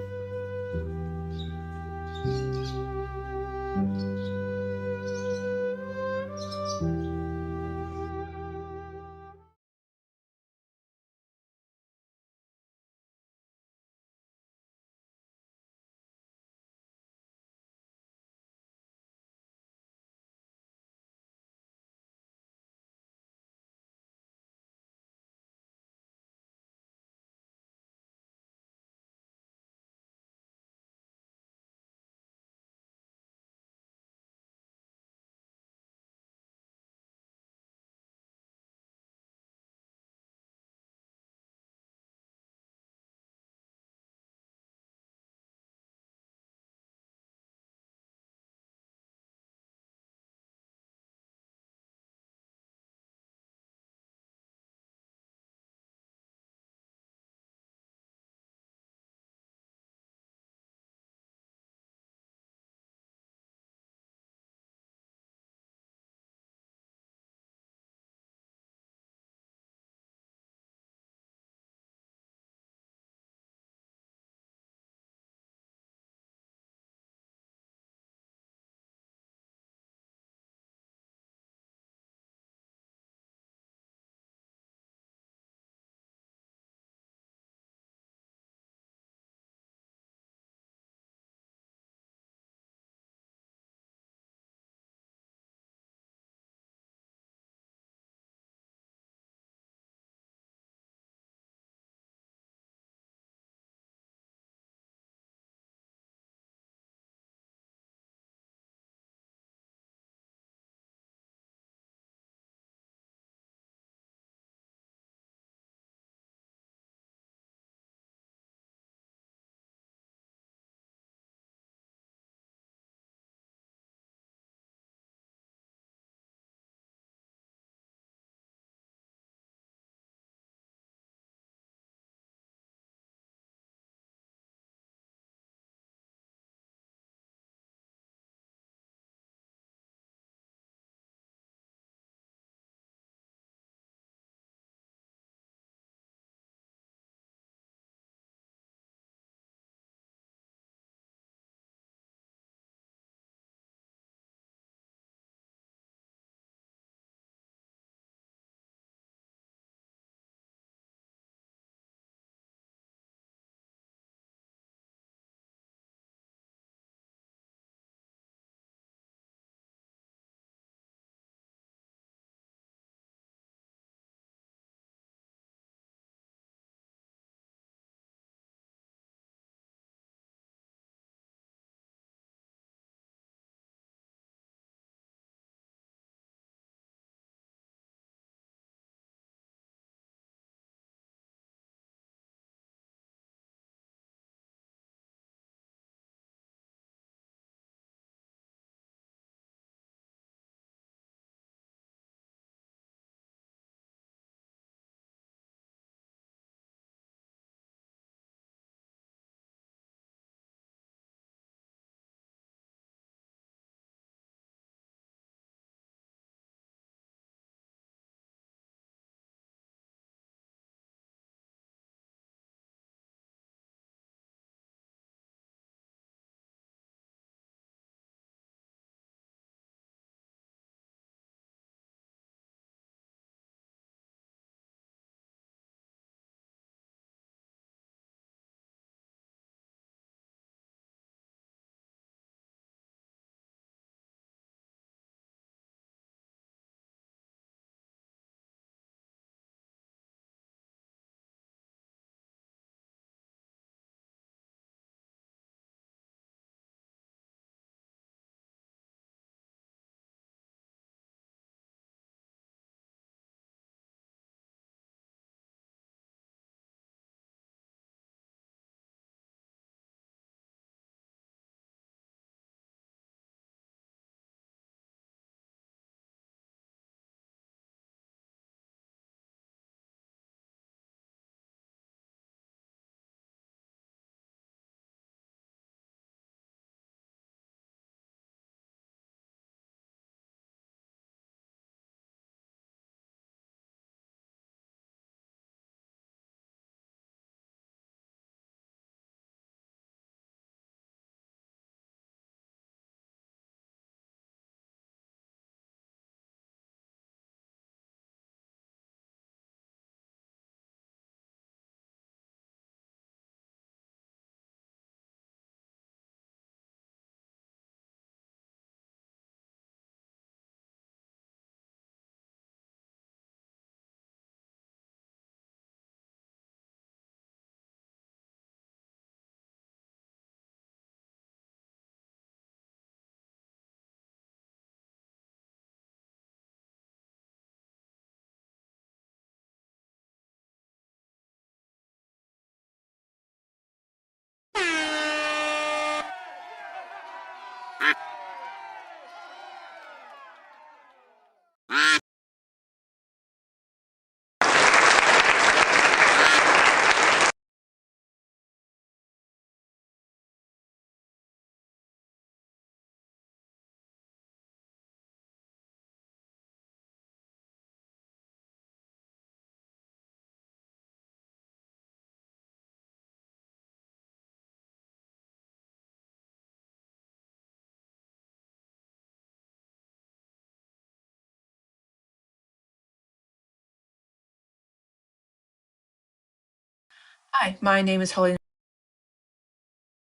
Hi, my name is Holly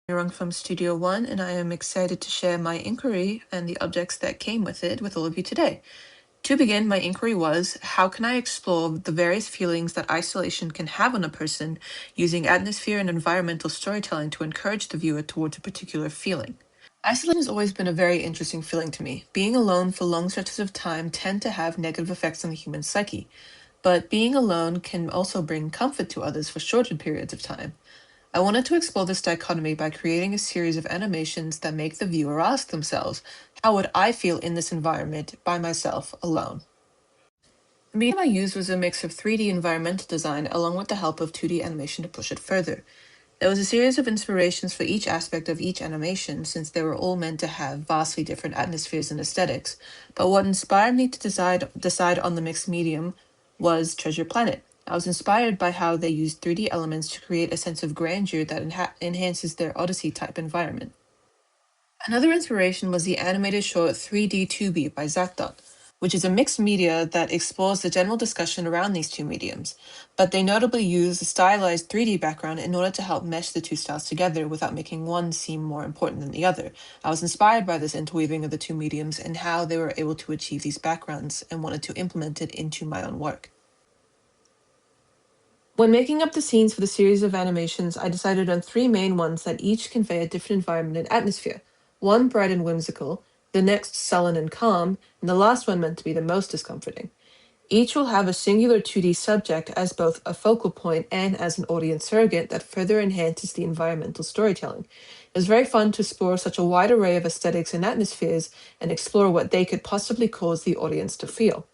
Nurung from Studio One, and I am excited to share my inquiry and the objects that came with it with all of you today. To begin, my inquiry was, how can I explore the various feelings that isolation can have on a person using atmosphere and environmental storytelling to encourage the viewer towards a particular feeling? Isolation has always been a very interesting feeling to me. Being alone for long stretches of time tend to have negative effects on the human psyche, but being alone can also bring comfort to others for shorter periods of time. I wanted to explore this dichotomy by creating a series of animations that make the viewer ask themselves, how would I feel in this environment by myself alone? The medium I used was a mix of 3D environmental design along with the help of 2D animation to push it further. There was a series of inspirations for each aspect of each animation since they were all meant to have vastly different atmospheres and aesthetics, but what inspired me to decide on the mixed medium was Treasure Planet. I was inspired by how they used 3D elements to create a sense of grandeur that enhances their Odyssey type environment. Another inspiration was the animated short 3D 2B by Zacdot, which is a mixed media that explores the general discussion around these two mediums, but they notably use a stylized 3D background in order to help mesh the two styles together without making one seem more important than the other. I was inspired by this interweaving of the two mediums and how they were able to achieve these backgrounds and wanted to implement it into my own work. When making up the scenes for the series of animations, I decided on 3 main ones that each convey a different environment and atmosphere. One bright and whimsical, the next sullen and calm, and the last one meant to be the most discomforting. Each will have a singular 2D subject as both a focal point and as an audience surrogate that further enhances the environmental storytelling. It was very fun to explore such a wide array of aesthetics and atmospheres and explore what they could possibly cause the audience to feel.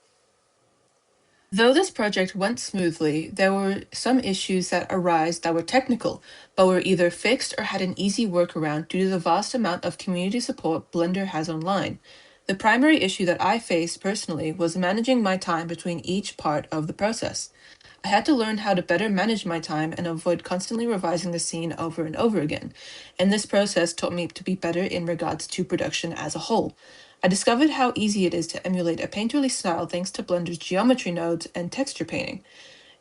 Though this project went smoothly, there were some issues that arose that were technical, but were either fixed or had an easy workaround due to the vast amount of community support Blender has online. The primary issue that I faced personally was managing my time between each part of the process. I had to learn how to better manage my time and avoid constantly revising the scene over and over again, and this process taught me to be better in regards to production as a whole. I discovered how easy it is to emulate a painterly style thanks to Blender's geometry nodes and texture painting.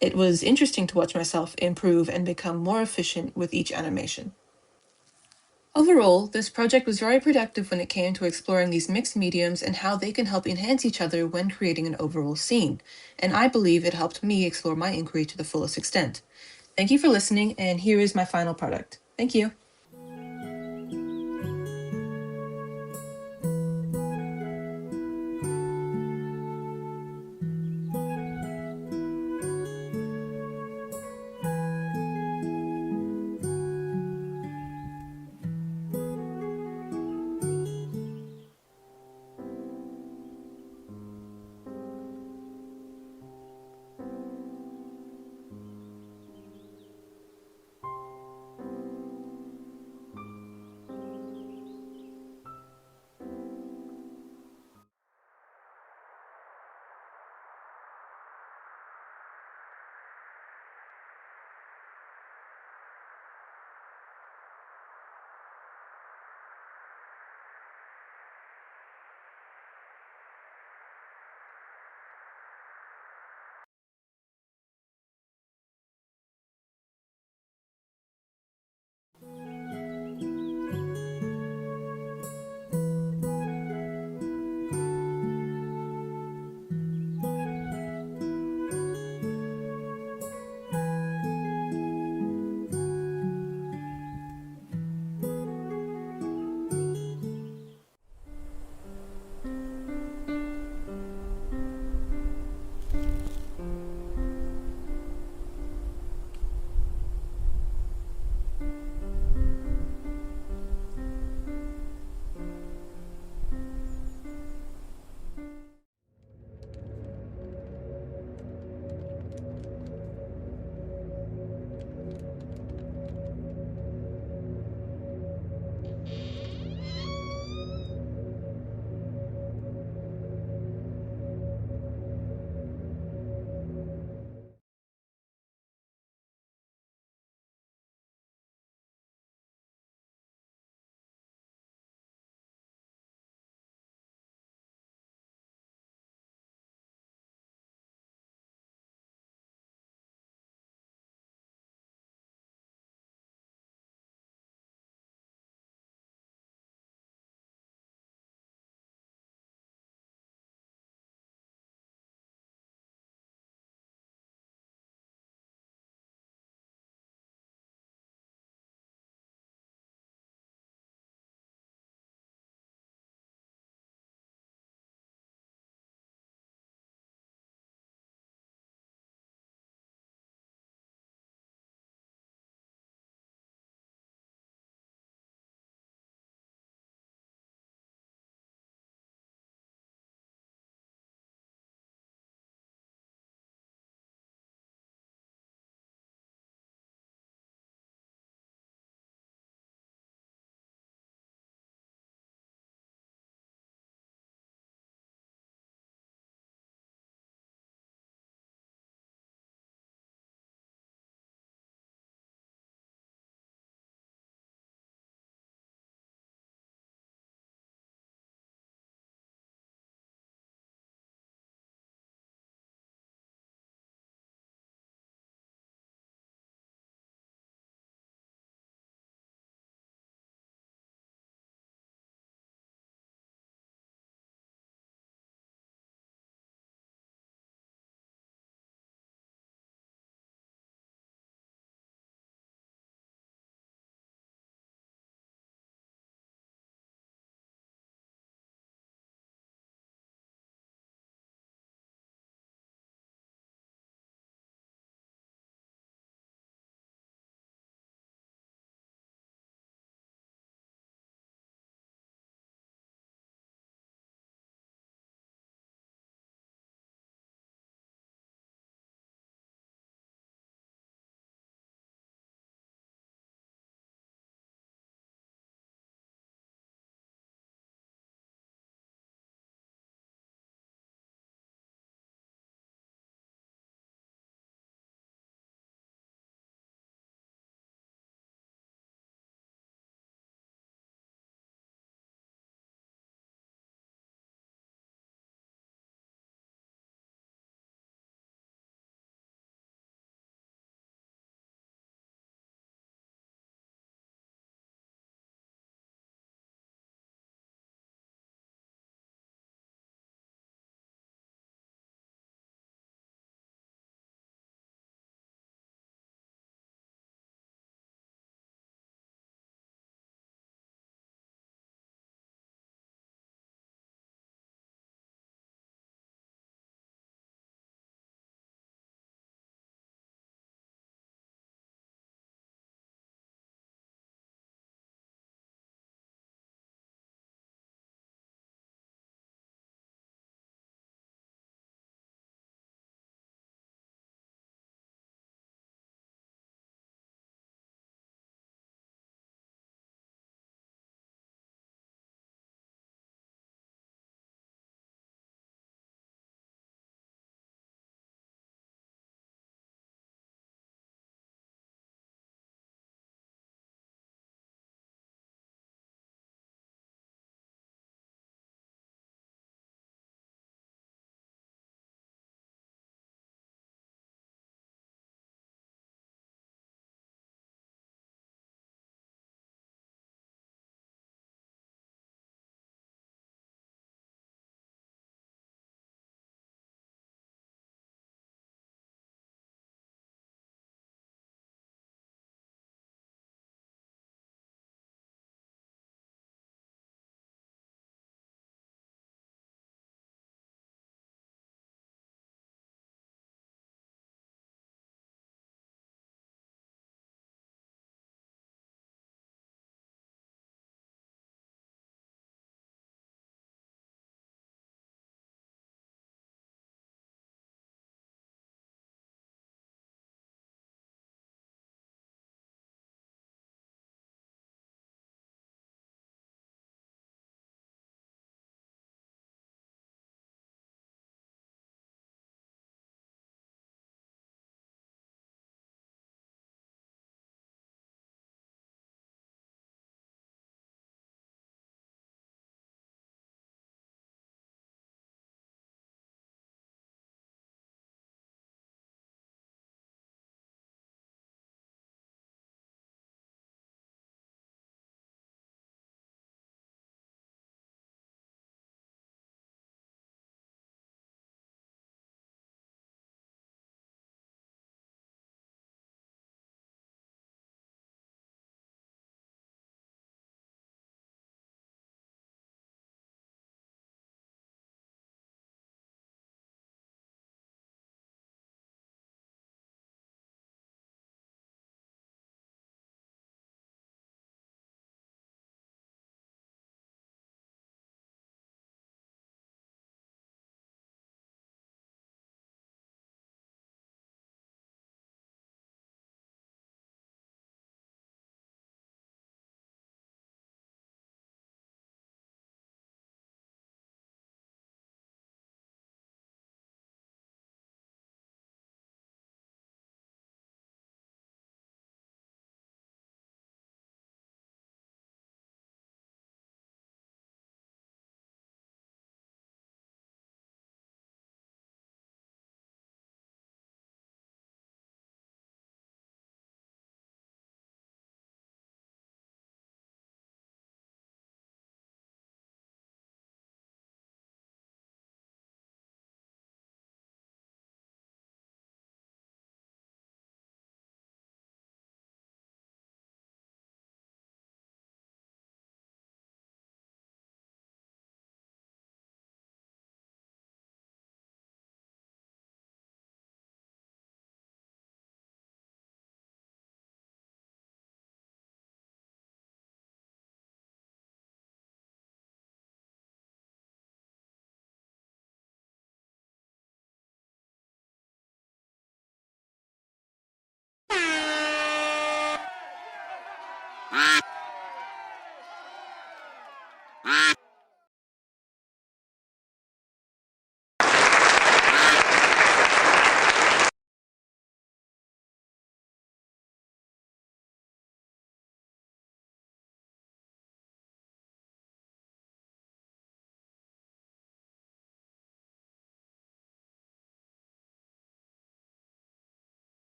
It was interesting to watch myself improve and become more efficient with each animation. Overall, this project was very productive when it came to exploring these mixed mediums and how they can help enhance each other when creating an overall scene, and I believe it helped me explore my inquiry to the fullest extent. Thank you for listening, and here is my final product. Thank you.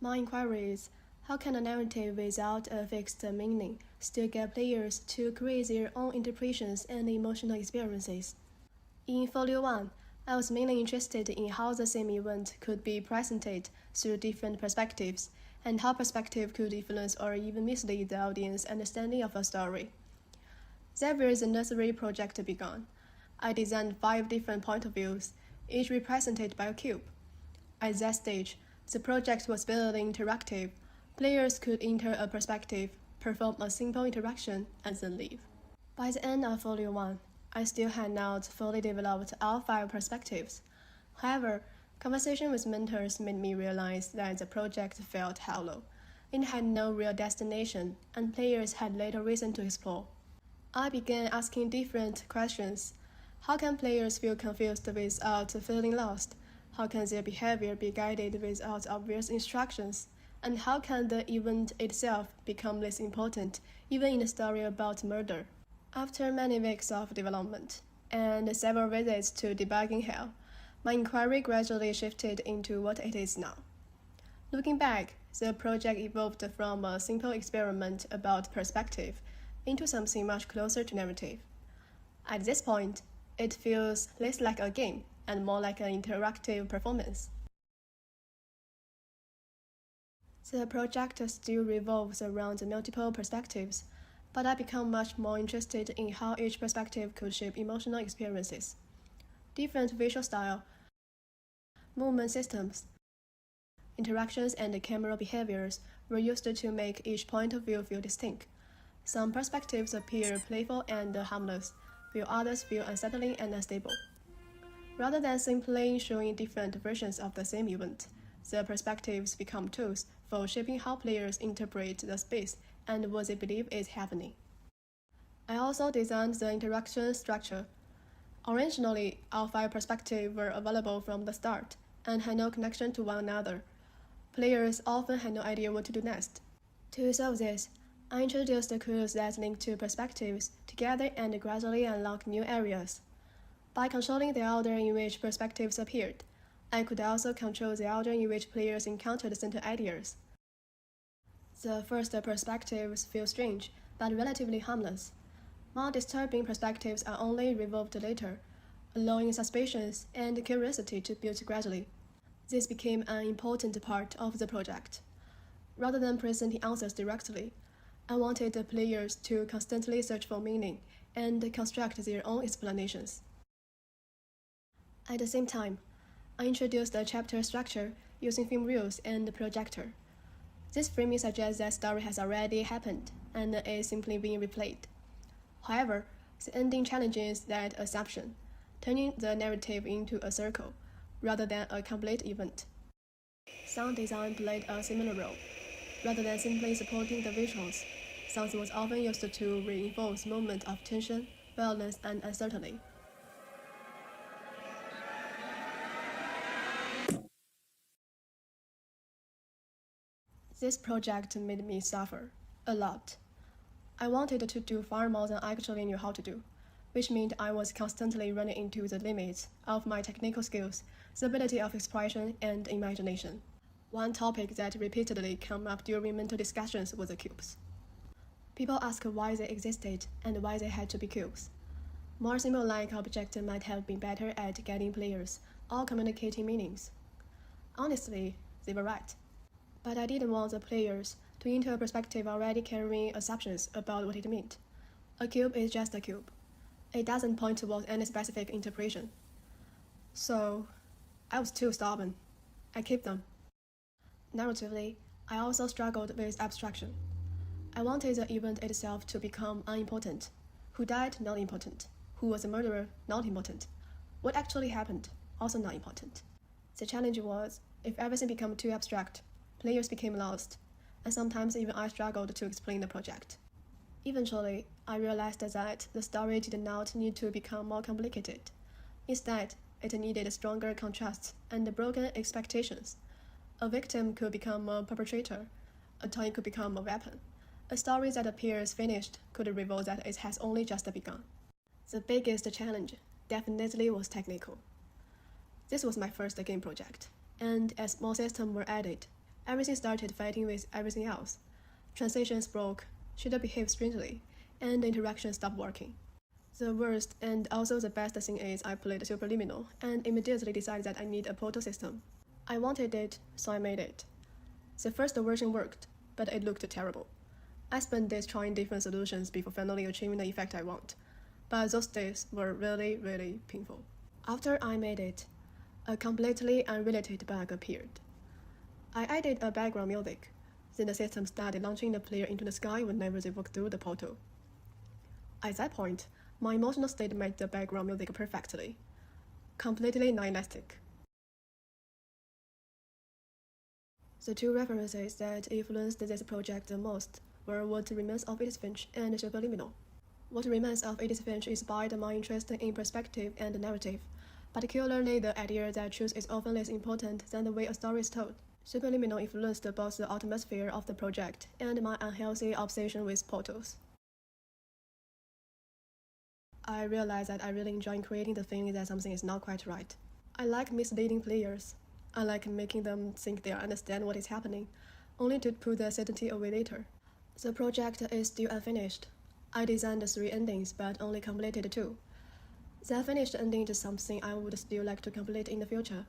My inquiry is, how can a narrative without a fixed meaning still get players to create their own interpretations and emotional experiences? In Folio 1, I was mainly interested in how the same event could be presented through different perspectives, and how perspective could influence or even mislead the audience's understanding of a story. That where the nursery project began. I designed 5 different point of views, each represented by a cube. At that stage, the project was barely interactive. Players could enter a perspective, perform a simple interaction, and then leave. By the end of Folio 1, I still had not fully developed all 5 perspectives. However, conversation with mentors made me realize that the project felt hollow. It had no real destination, and players had little reason to explore. I began asking different questions. How can players feel confused without feeling lost? How can their behavior be guided without obvious instructions? And how can the event itself become less important, even in a story about murder? After many weeks of development, and several visits to debugging hell, my inquiry gradually shifted into what it is now. Looking back, the project evolved from a simple experiment about perspective into something much closer to narrative. At this point, it feels less like a game and more like an interactive performance. The project still revolves around multiple perspectives, but I become much more interested in how each perspective could shape emotional experiences. Different visual style, movement systems, interactions, and camera behaviors were used to make each point of view feel distinct. Some perspectives appear playful and harmless, while others feel unsettling and unstable. Rather than simply showing different versions of the same event, the perspectives become tools for shaping how players interpret the space and what they believe is happening. I also designed the interaction structure. Originally, all 5 perspectives were available from the start and had no connection to one another. Players often had no idea what to do next. To solve this, I introduced clues that link 2 perspectives together and gradually unlock new areas. By controlling the order in which perspectives appeared, I could also control the order in which players encountered certain ideas. The first perspectives feel strange, but relatively harmless. More disturbing perspectives are only revolved later, allowing suspicions and curiosity to build gradually. This became an important part of the project. Rather than presenting answers directly, I wanted the players to constantly search for meaning and construct their own explanations. At the same time, I introduced a chapter structure using film reels and the projector. This framing suggests that story has already happened and is simply being replayed. However, the ending challenges that assumption, turning the narrative into a circle rather than a complete event. Sound design played a similar role. Rather than simply supporting the visuals, sound was often used to reinforce moments of tension, violence, and uncertainty. This project made me suffer a lot. I wanted to do far more than I actually knew how to do, which meant I was constantly running into the limits of my technical skills, the ability of expression, and imagination. One topic that repeatedly came up during mental discussions was the cubes. People asked why they existed and why they had to be cubes. More symbol-like objects might have been better at guiding players or communicating meanings. Honestly, they were right. But I didn't want the players to enter a perspective already carrying assumptions about what it meant. A cube is just a cube. It doesn't point towards any specific interpretation. So, I was too stubborn. I kept them. Narratively, I also struggled with abstraction. I wanted the event itself to become unimportant. Who died? Not important. Who was a murderer? Not important. What actually happened? Also not important. The challenge was, if everything became too abstract, players became lost, and sometimes even I struggled to explain the project. Eventually, I realized that the story did not need to become more complicated. Instead, it needed stronger contrasts and broken expectations. A victim could become a perpetrator. A toy could become a weapon. A story that appears finished could reveal that it has only just begun. The biggest challenge definitely was technical. This was my first game project, and as more systems were added, everything started fighting with everything else. Transitions broke, shader behaved strangely, and the interaction stopped working. The worst and also the best thing is I played Superliminal and immediately decided that I need a portal system. I wanted it, so I made it. The first version worked, but it looked terrible. I spent days trying different solutions before finally achieving the effect I want, but those days were really, really painful. After I made it, a completely unrelated bug appeared. I added a background music, then the system started launching the player into the sky whenever they walked through the portal. At that point, my emotional state matched the background music perfectly. Completely nihilistic. The two references that influenced this project the most were What Remains of Edith Finch and Superliminal. What Remains of Edith Finch inspired my interest in perspective and narrative, particularly the idea that truth is often less important than the way a story is told. Superliminal influenced both the atmosphere of the project and my unhealthy obsession with portals. I realized that I really enjoy creating the feeling that something is not quite right. I like misleading players. I like making them think they understand what is happening, only to put the certainty away later. The project is still unfinished. I designed 3 endings, but only completed 2. The unfinished ending is something I would still like to complete in the future,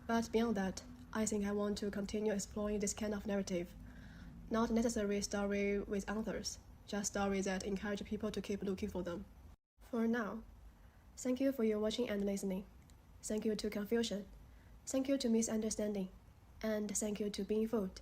but beyond that, I think I want to continue exploring this kind of narrative. Not necessarily story with answers, just stories that encourage people to keep looking for them. For now, thank you for your watching and listening. Thank you to confusion. Thank you to misunderstanding. And thank you to being fooled.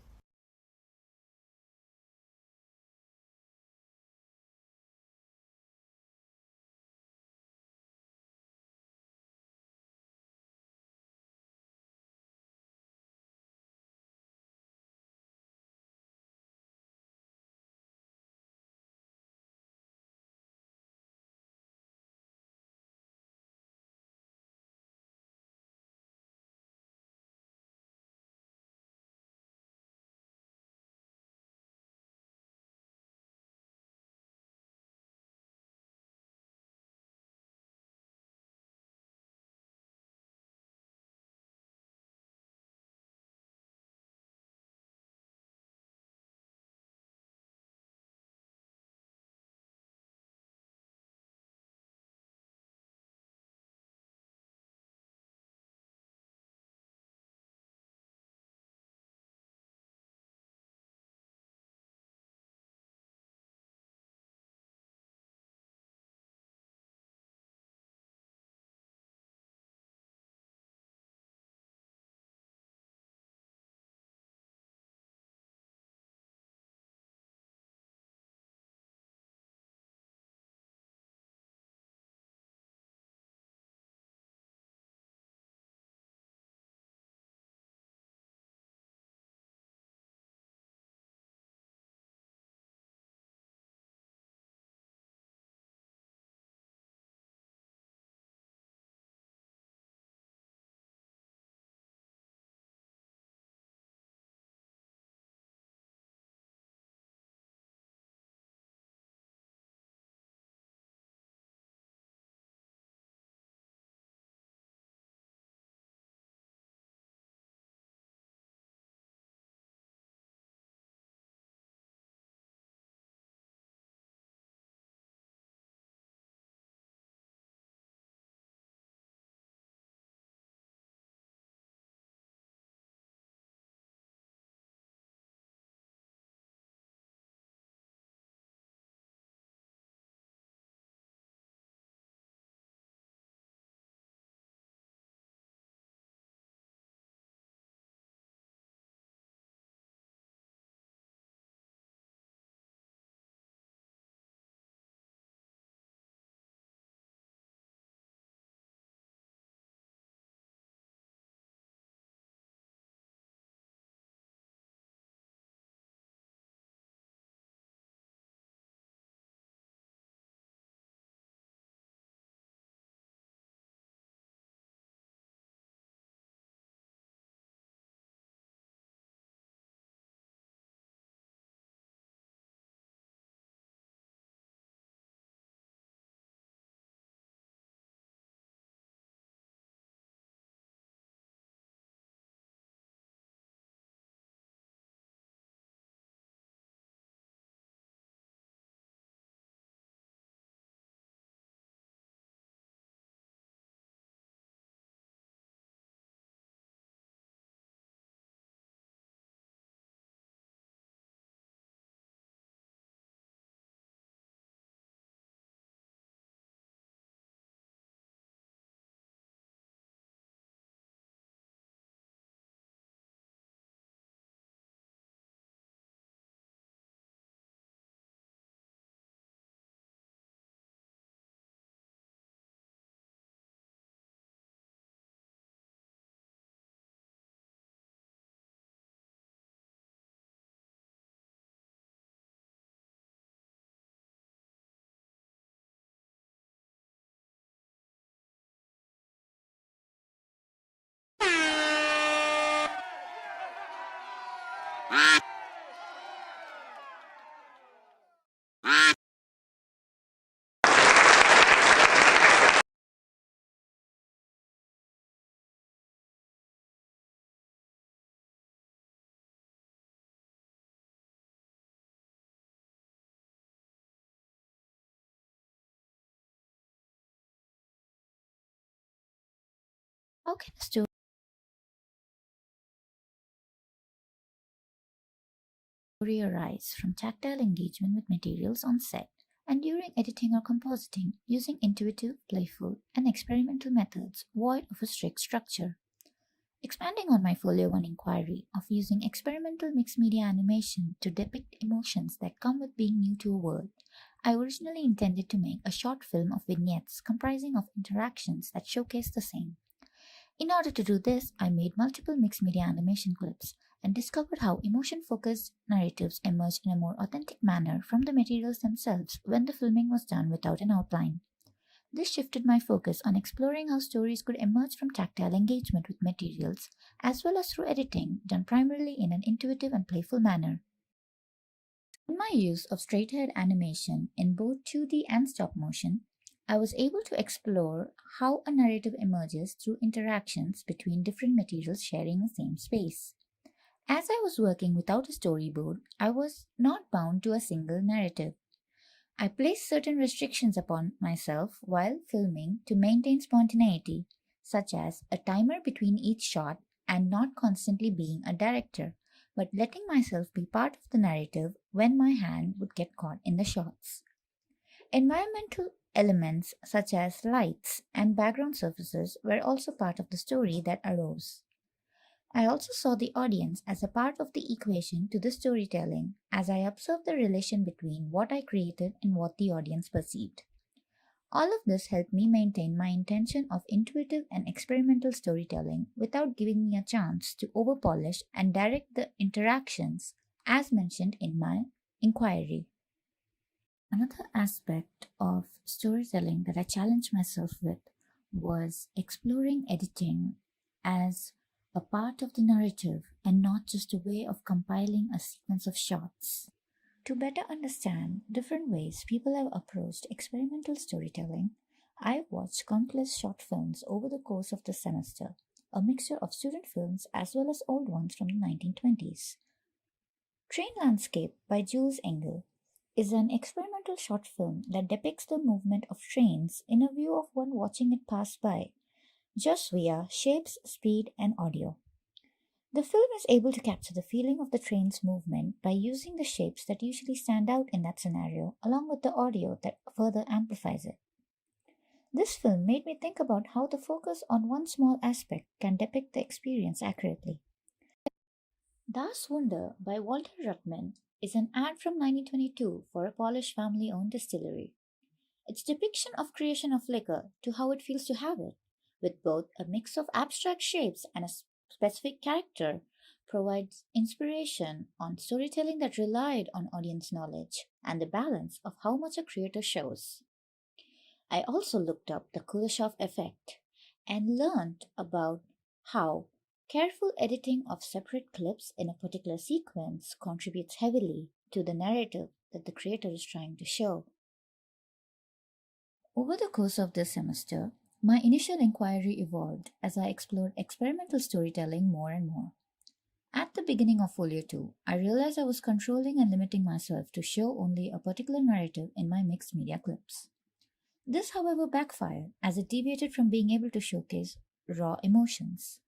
How can a story arise from tactile engagement with materials on set and during editing or compositing using intuitive, playful, and experimental methods void of a strict structure? Expanding on my Folio 1 inquiry of using experimental mixed media animation to depict emotions that come with being new to a world, I originally intended to make a short film of vignettes comprising of interactions that showcase the same. In order to do this, I made multiple mixed media animation clips and discovered how emotion focused narratives emerged in a more authentic manner from the materials themselves when the filming was done without an outline. This shifted my focus on exploring how stories could emerge from tactile engagement with materials, as well as through editing, done primarily in an intuitive and playful manner. In my use of straight-ahead animation in both 2D and stop motion, I was able to explore how a narrative emerges through interactions between different materials sharing the same space. As I was working without a storyboard, I was not bound to a single narrative. I placed certain restrictions upon myself while filming to maintain spontaneity, such as a timer between each shot and not constantly being a director, but letting myself be part of the narrative when my hand would get caught in the shots. Environmental elements such as lights and background surfaces were also part of the story that arose. I also saw the audience as a part of the equation to the storytelling as I observed the relation between what I created and what the audience perceived. All of this helped me maintain my intention of intuitive and experimental storytelling without giving me a chance to overpolish and direct the interactions as mentioned in my inquiry. Another aspect of storytelling that I challenged myself with was exploring editing as a part of the narrative and not just a way of compiling a sequence of shots. To better understand different ways people have approached experimental storytelling, I watched countless short films over the course of the semester, a mixture of student films as well as old ones from the 1920s. Train Landscape by Jules Engel is an experimental short film that depicts the movement of trains in a view of one watching it pass by, just via shapes, speed, and audio. The film is able to capture the feeling of the train's movement by using the shapes that usually stand out in that scenario, along with the audio that further amplifies it. This film made me think about how the focus on one small aspect can depict the experience accurately. Das Wunder by Walter Ruttmann is an ad from 1922 for a Polish family-owned distillery. Its depiction of creation of liquor to how it feels to have it, with both a mix of abstract shapes and a specific character, provides inspiration on storytelling that relied on audience knowledge and the balance of how much a creator shows. I also looked up the Kuleshov effect and learned about how careful editing of separate clips in a particular sequence contributes heavily to the narrative that the creator is trying to show. Over the course of this semester, my initial inquiry evolved as I explored experimental storytelling more and more. At the beginning of Folio 2, I realized I was controlling and limiting myself to show only a particular narrative in my mixed media clips. This, however, backfired as it deviated from being able to showcase raw emotions.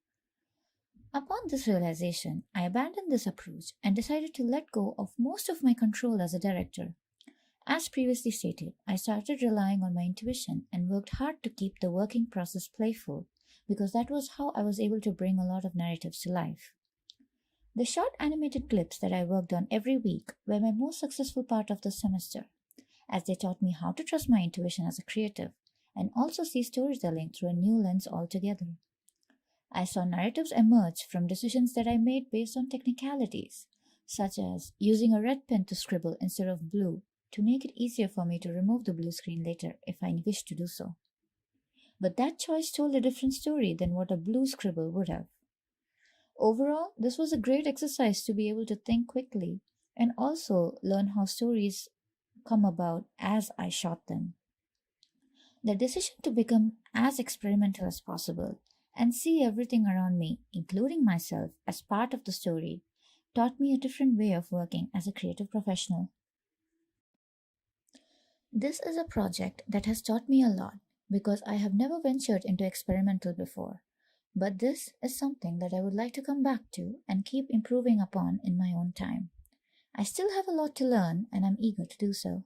Upon this realization, I abandoned this approach and decided to let go of most of my control as a director. As previously stated, I started relying on my intuition and worked hard to keep the working process playful because that was how I was able to bring a lot of narratives to life. The short animated clips that I worked on every week were my most successful part of the semester, as they taught me how to trust my intuition as a creative and also see storytelling through a new lens altogether. I saw narratives emerge from decisions that I made based on technicalities, such as using a red pen to scribble instead of blue to make it easier for me to remove the blue screen later if I wished to do so. But that choice told a different story than what a blue scribble would have. Overall, this was a great exercise to be able to think quickly and also learn how stories come about as I shot them. The decision to become as experimental as possible and see everything around me, including myself, as part of the story, taught me a different way of working as a creative professional. This is a project that has taught me a lot because I have never ventured into experimental before. but this is something that I would like to come back to and keep improving upon in my own time. I still have a lot to learn and I'm eager to do so.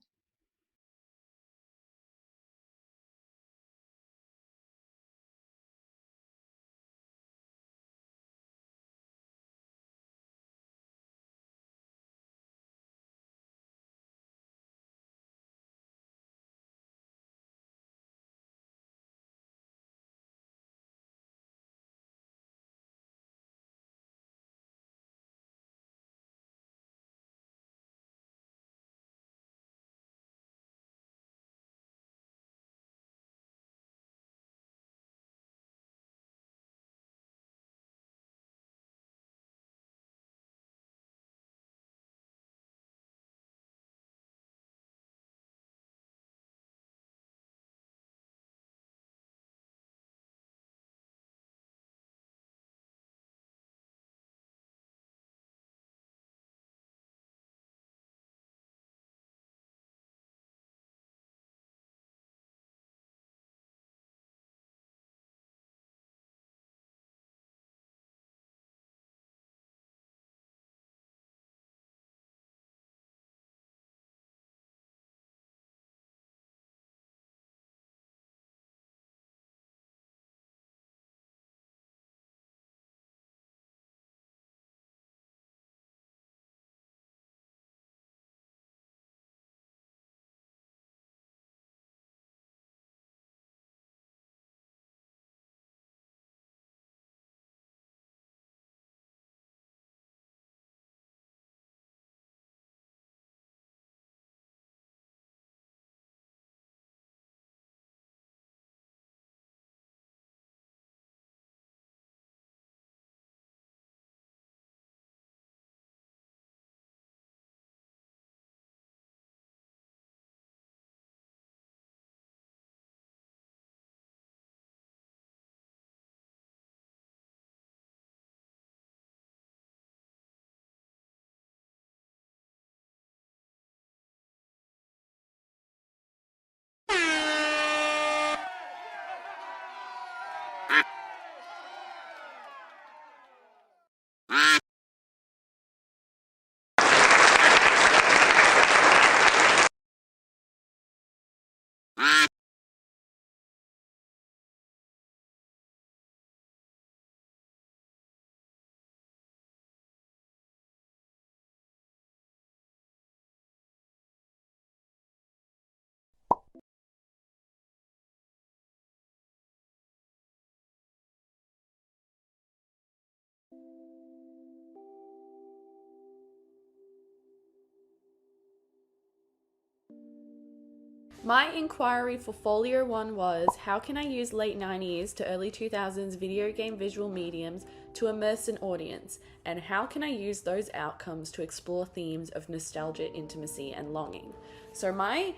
My inquiry for Folio 1 was, how can I use late 90s to early 2000s video game visual mediums to immerse an audience, and how can I use those outcomes to explore themes of nostalgia, intimacy, and longing? So my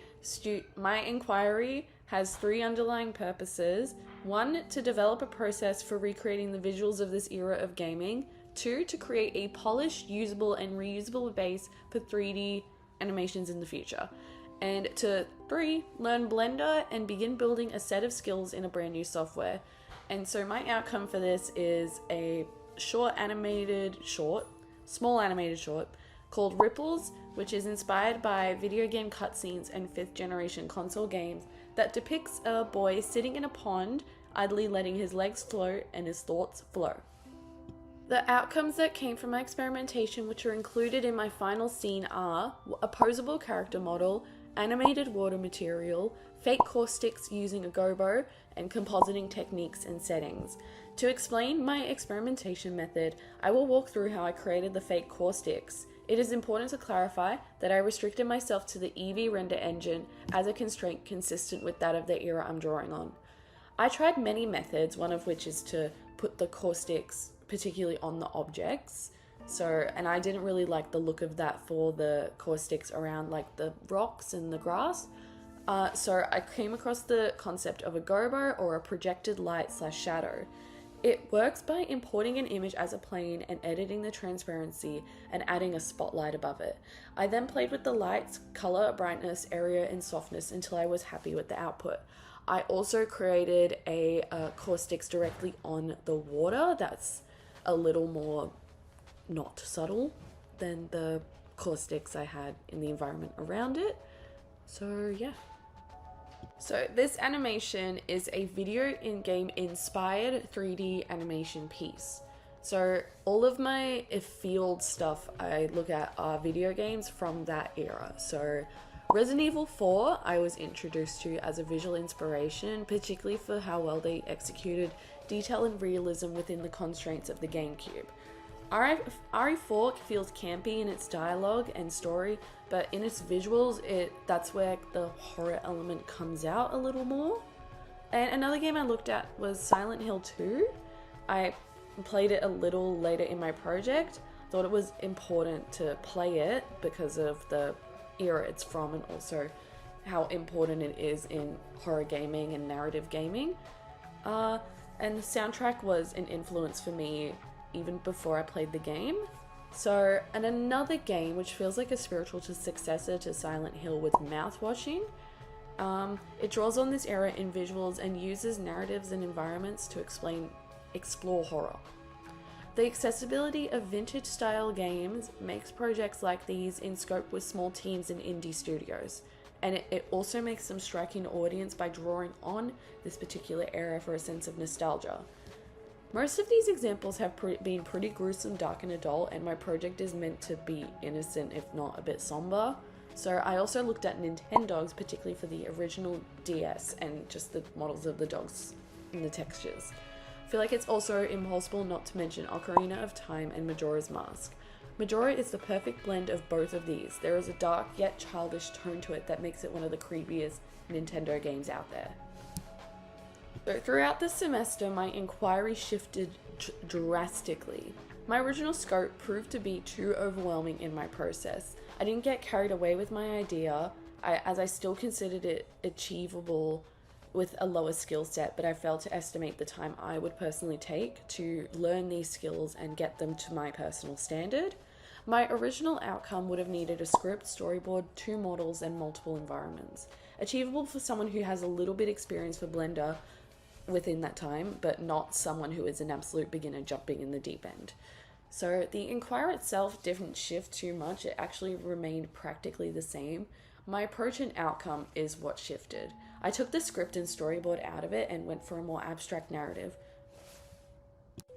inquiry has three underlying purposes. One, to develop a process for recreating the visuals of this era of gaming. Two, to create a polished, usable, and reusable base for 3D animations in the future. And to 3, learn Blender and begin building a set of skills in a brand new software. And so my outcome for this is a small animated short called Ripples, which is inspired by video game cutscenes and 5th generation console games that depicts a boy sitting in a pond, idly letting his legs float and his thoughts flow. The outcomes that came from my experimentation, which are included in my final scene, are a posable character model, animated water material, fake caustics using a gobo, and compositing techniques and settings. To explain my experimentation method, I will walk through how I created the fake caustics. It is important to clarify that I restricted myself to the Eevee render engine as a constraint consistent with that of the era I'm drawing on. I tried many methods, one of which is to put the caustics particularly on the objects. And I didn't really like the look of that for the caustics around like the rocks and the grass. So I came across the concept of a gobo, or a projected light / shadow. It works by importing an image as a plane and editing the transparency and adding a spotlight above it. I then played with the lights, color, brightness, area, and softness until I was happy with the output. I also created a caustics directly on the water that's a little more not subtle than the caustics I had in the environment around it. So yeah. So this animation is a video in-game inspired 3D animation piece. So all of my field stuff I look at are video games from that era. So Resident Evil 4 I was introduced to as a visual inspiration, particularly for how well they executed detail and realism within the constraints of the GameCube. RE4 feels campy in its dialogue and story, but in its visuals, that's where the horror element comes out a little more. And another game I looked at was Silent Hill 2. I played it a little later in my project. Thought it was important to play it because of the era it's from and also how important it is in horror gaming and narrative gaming. And the soundtrack was an influence for me even before I played the game. So, and another game which feels like a spiritual successor to Silent Hill with mouthwashing. It draws on this era in visuals and uses narratives and environments to explore horror. The accessibility of vintage style games makes projects like these in scope with small teams and indie studios. And it also makes them strike an audience by drawing on this particular era for a sense of nostalgia. Most of these examples have been pretty gruesome, dark, and adult, and my project is meant to be innocent, if not a bit somber. So I also looked at Nintendogs, particularly for the original DS, and just the models of the dogs and the textures. I feel like it's also impossible not to mention Ocarina of Time and Majora's Mask. Majora is the perfect blend of both of these. There is a dark yet childish tone to it that makes it one of the creepiest Nintendo games out there. So throughout the semester, my inquiry shifted drastically. My original scope proved to be too overwhelming in my process. I didn't get carried away with my idea, as I still considered it achievable with a lower skill set, but I failed to estimate the time I would personally take to learn these skills and get them to my personal standard. My original outcome would have needed a script, storyboard, 2 models, and multiple environments. Achievable for someone who has a little bit experience for Blender within that time, but not someone who is an absolute beginner jumping in the deep end. So the Inquirer itself didn't shift too much, it actually remained practically the same. My approach and outcome is what shifted. I took the script and storyboard out of it and went for a more abstract narrative.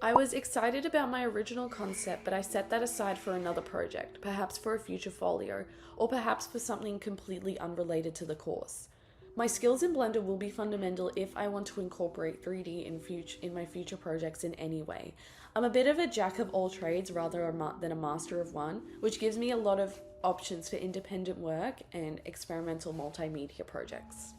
I was excited about my original concept, but I set that aside for another project, perhaps for a future folio, or perhaps for something completely unrelated to the course. My skills in Blender will be fundamental if I want to incorporate 3D in my future projects in any way. I'm a bit of a jack of all trades rather than a master of one, which gives me a lot of options for independent work and experimental multimedia projects.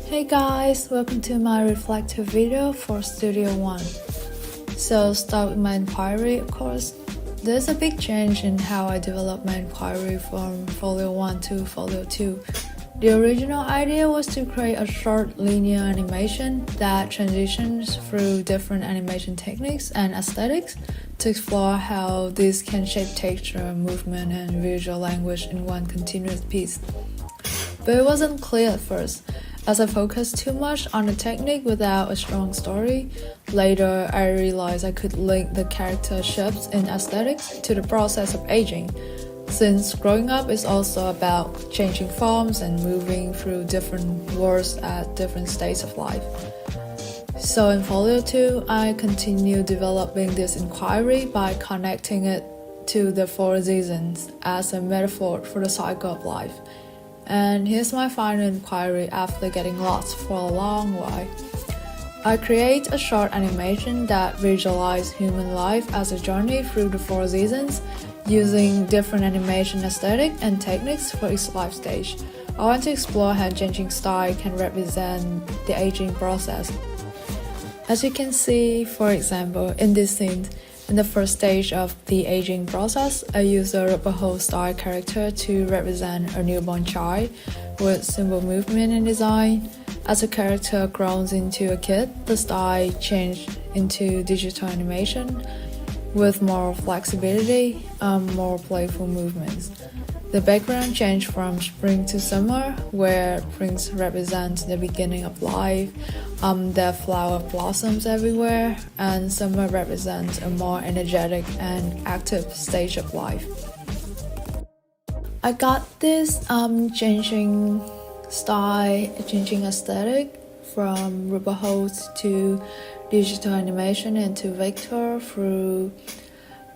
Hey guys, welcome to my reflective video for Studio One. So start with my inquiry, of course. There's a big change in how I develop my inquiry from Folio 1 to Folio 2. The original idea was to create a short linear animation that transitions through different animation techniques and aesthetics to explore how these can shape texture, movement, and visual language in one continuous piece. But it wasn't clear at first, as I focused too much on the technique without a strong story. Later, I realized I could link the character shifts in aesthetics to the process of aging, since growing up is also about changing forms and moving through different worlds at different stages of life. So in Folio 2, I continue developing this inquiry by connecting it to the 4 seasons as a metaphor for the cycle of life. And here's my final inquiry after getting lost for a long while. I create a short animation that visualizes human life as a journey through the 4 seasons, using different animation aesthetic and techniques for each life stage. I want to explore how changing style can represent the aging process. As you can see, for example, in this scene, in the first stage of the aging process, I use a rubber hole style character to represent a newborn child with simple movement and design. As the character grows into a kid, the style changed into digital animation with more flexibility and more playful movements. The background changed from spring to summer, where springs represent the beginning of life, the flower blossoms everywhere, and summer represents a more energetic and active stage of life. I got this changing style, changing aesthetic from rubber holes to digital animation and to vector through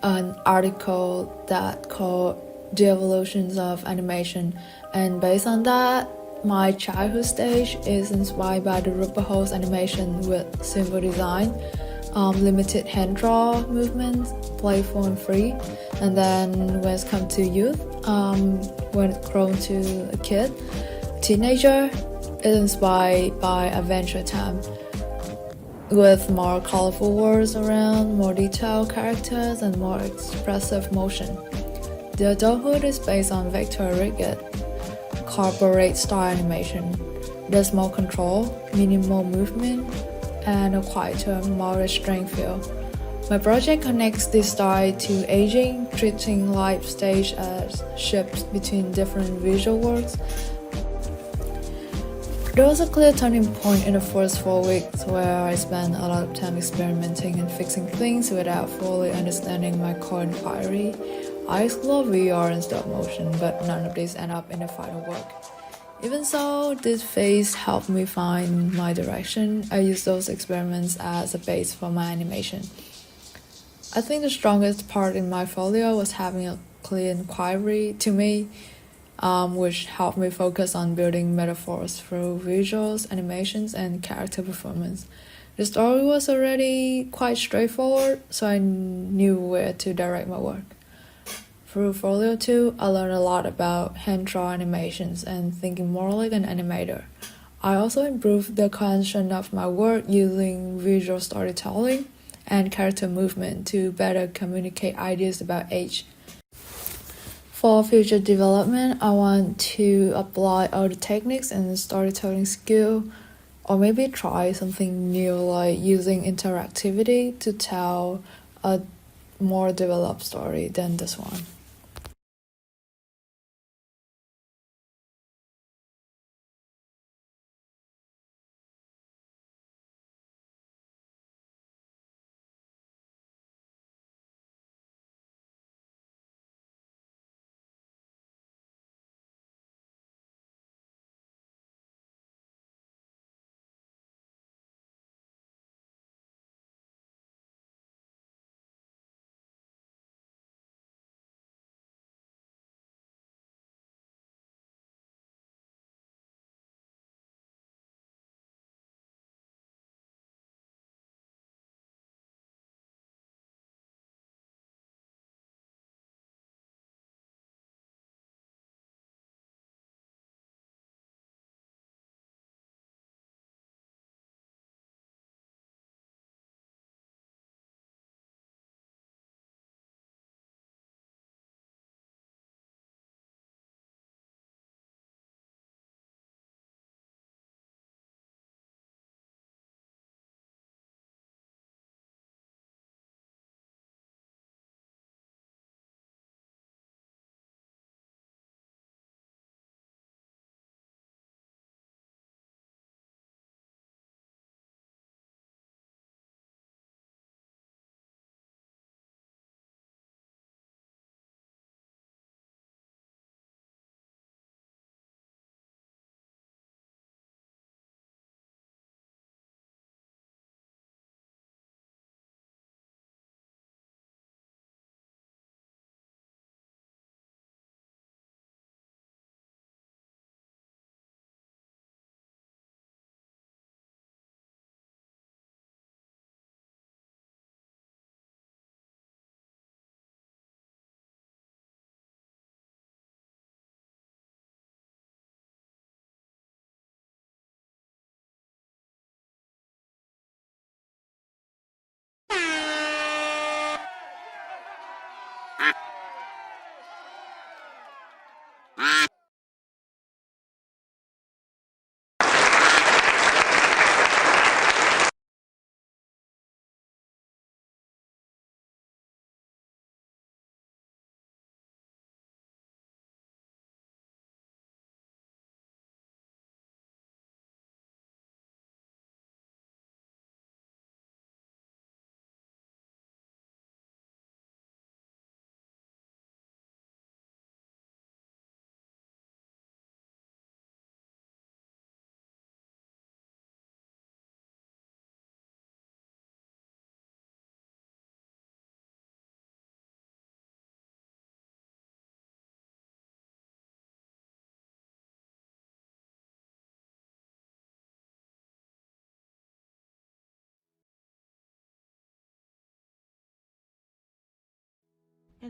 an article that called The Evolutions of Animation, and based on that, my childhood stage is inspired by the rubber hose animation with simple design, limited hand draw movements, playful and free. And then when it comes to youth, when it grown to a kid, teenager, is inspired by Adventure Time, with more colorful words around, more detailed characters, and more expressive motion. The adulthood is based on vector rigid, corporate style animation. There's more control, minimal movement, and a quieter, more restrained feel. My project connects this style to aging, treating life stage as shifts between different visual worlds. There was a clear turning point in the first 4 weeks where I spent a lot of time experimenting and fixing things without fully understanding my core inquiry. I explored VR and stop motion, but none of these end up in the final work. Even so, this phase helped me find my direction. I use those experiments as a base for my animation. I think the strongest part in my folio was having a clear inquiry to me, which helped me focus on building metaphors through visuals, animations, and character performance. The story was already quite straightforward, so I knew where to direct my work. Through Folio 2, I learned a lot about hand-drawn animations and thinking more like an animator. I also improved the cohesion of my work using visual storytelling and character movement to better communicate ideas about age. For future development, I want to apply all the techniques and storytelling skill, or maybe try something new like using interactivity to tell a more developed story than this one.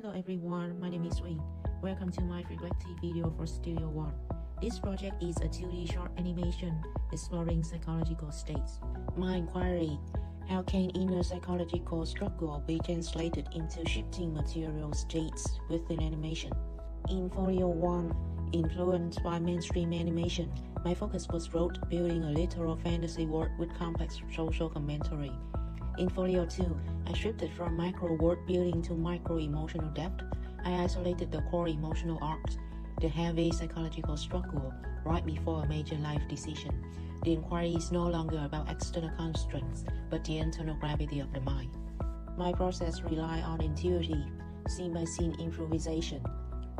Hello everyone, my name is Wayne. Welcome to my reflective video for Studio One. This project is a 2D short animation exploring psychological states. My inquiry: how can inner psychological struggle be translated into shifting material states within animation? In Folio 1, influenced by mainstream animation, my focus was road building a literal fantasy world with complex social commentary. In Folio 2, I shifted from micro world building to micro emotional depth. I isolated the core emotional arcs, the heavy psychological struggle right before a major life decision. The inquiry is no longer about external constraints, but the internal gravity of the mind. My process relies on intuitive, scene-by-scene improvisation.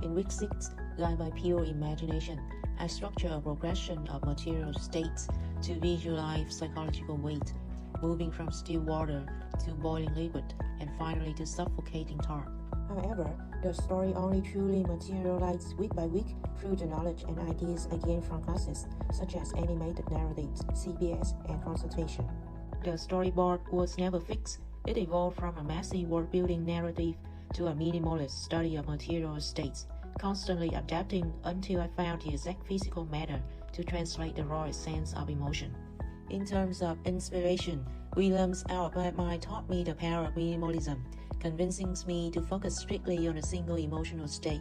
In week 6, guided by pure imagination, I structure a progression of material states to visualize psychological weight, moving from still water to boiling liquid, and finally to suffocating tar. However, the story only truly materializes week by week through the knowledge and ideas I gained from classes, such as animated narratives, CBS, and consultation. The storyboard was never fixed. It evolved from a messy world-building narrative to a minimalist study of material states, constantly adapting until I found the exact physical matter to translate the raw sense of emotion. In terms of inspiration, Williams' Outback Mind taught me the power of minimalism, convincing me to focus strictly on a single emotional state.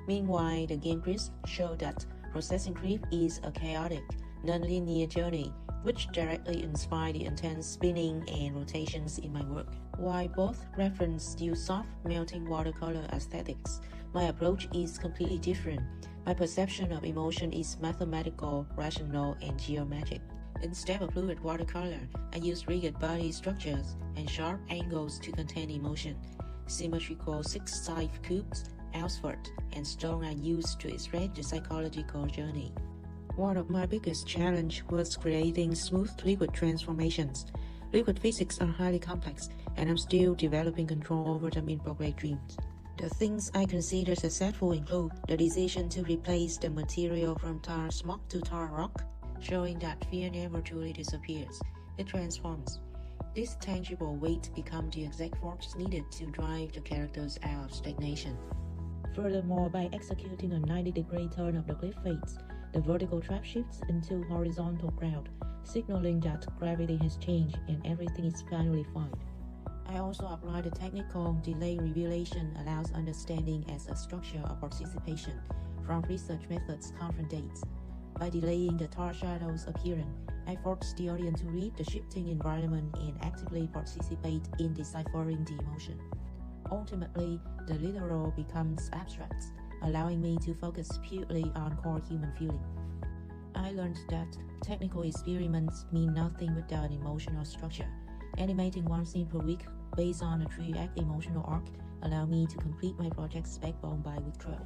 Meanwhile, the game quiz showed that processing grief is a chaotic, non-linear journey, which directly inspired the intense spinning and rotations in my work. While both reference still soft, melting watercolor aesthetics, my approach is completely different. My perception of emotion is mathematical, rational, and geometric. Instead of fluid watercolor, I use rigid body structures and sharp angles to contain emotion. Symmetrical six-side cubes, asphalt, and stone are used to express the psychological journey. One of my biggest challenges was creating smooth liquid transformations. Liquid physics are highly complex, and I'm still developing control over them in progress dreams. The things I consider successful include the decision to replace the material from tar smoke to tar rock, showing that fear never truly disappears. It transforms. This tangible weight becomes the exact force needed to drive the characters out of stagnation. Furthermore, by executing a 90-degree turn of the cliff face, the vertical trap shifts into horizontal ground, signaling that gravity has changed and everything is finally fine. I also apply the technical delay revelation allows understanding as a structure of participation from research methods confrontates. By delaying the tar shadow's appearance, I force the audience to read the shifting environment and actively participate in deciphering the emotion. Ultimately, the literal becomes abstract, allowing me to focus purely on core human feeling. I learned that technical experiments mean nothing without an emotional structure. Animating one scene per week based on a 3-act emotional arc allowed me to complete my project's backbone by week 12.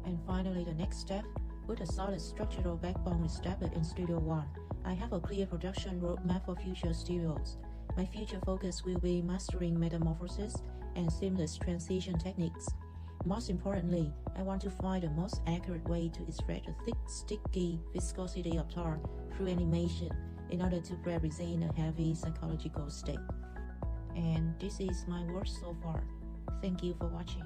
And finally, the next step. With a solid structural backbone established in Studio One, I have a clear production roadmap for future studios. My future focus will be mastering metamorphosis and seamless transition techniques. Most importantly, I want to find the most accurate way to extract the thick, sticky viscosity of tar through animation in order to represent a heavy psychological state. And this is my work so far. Thank you for watching.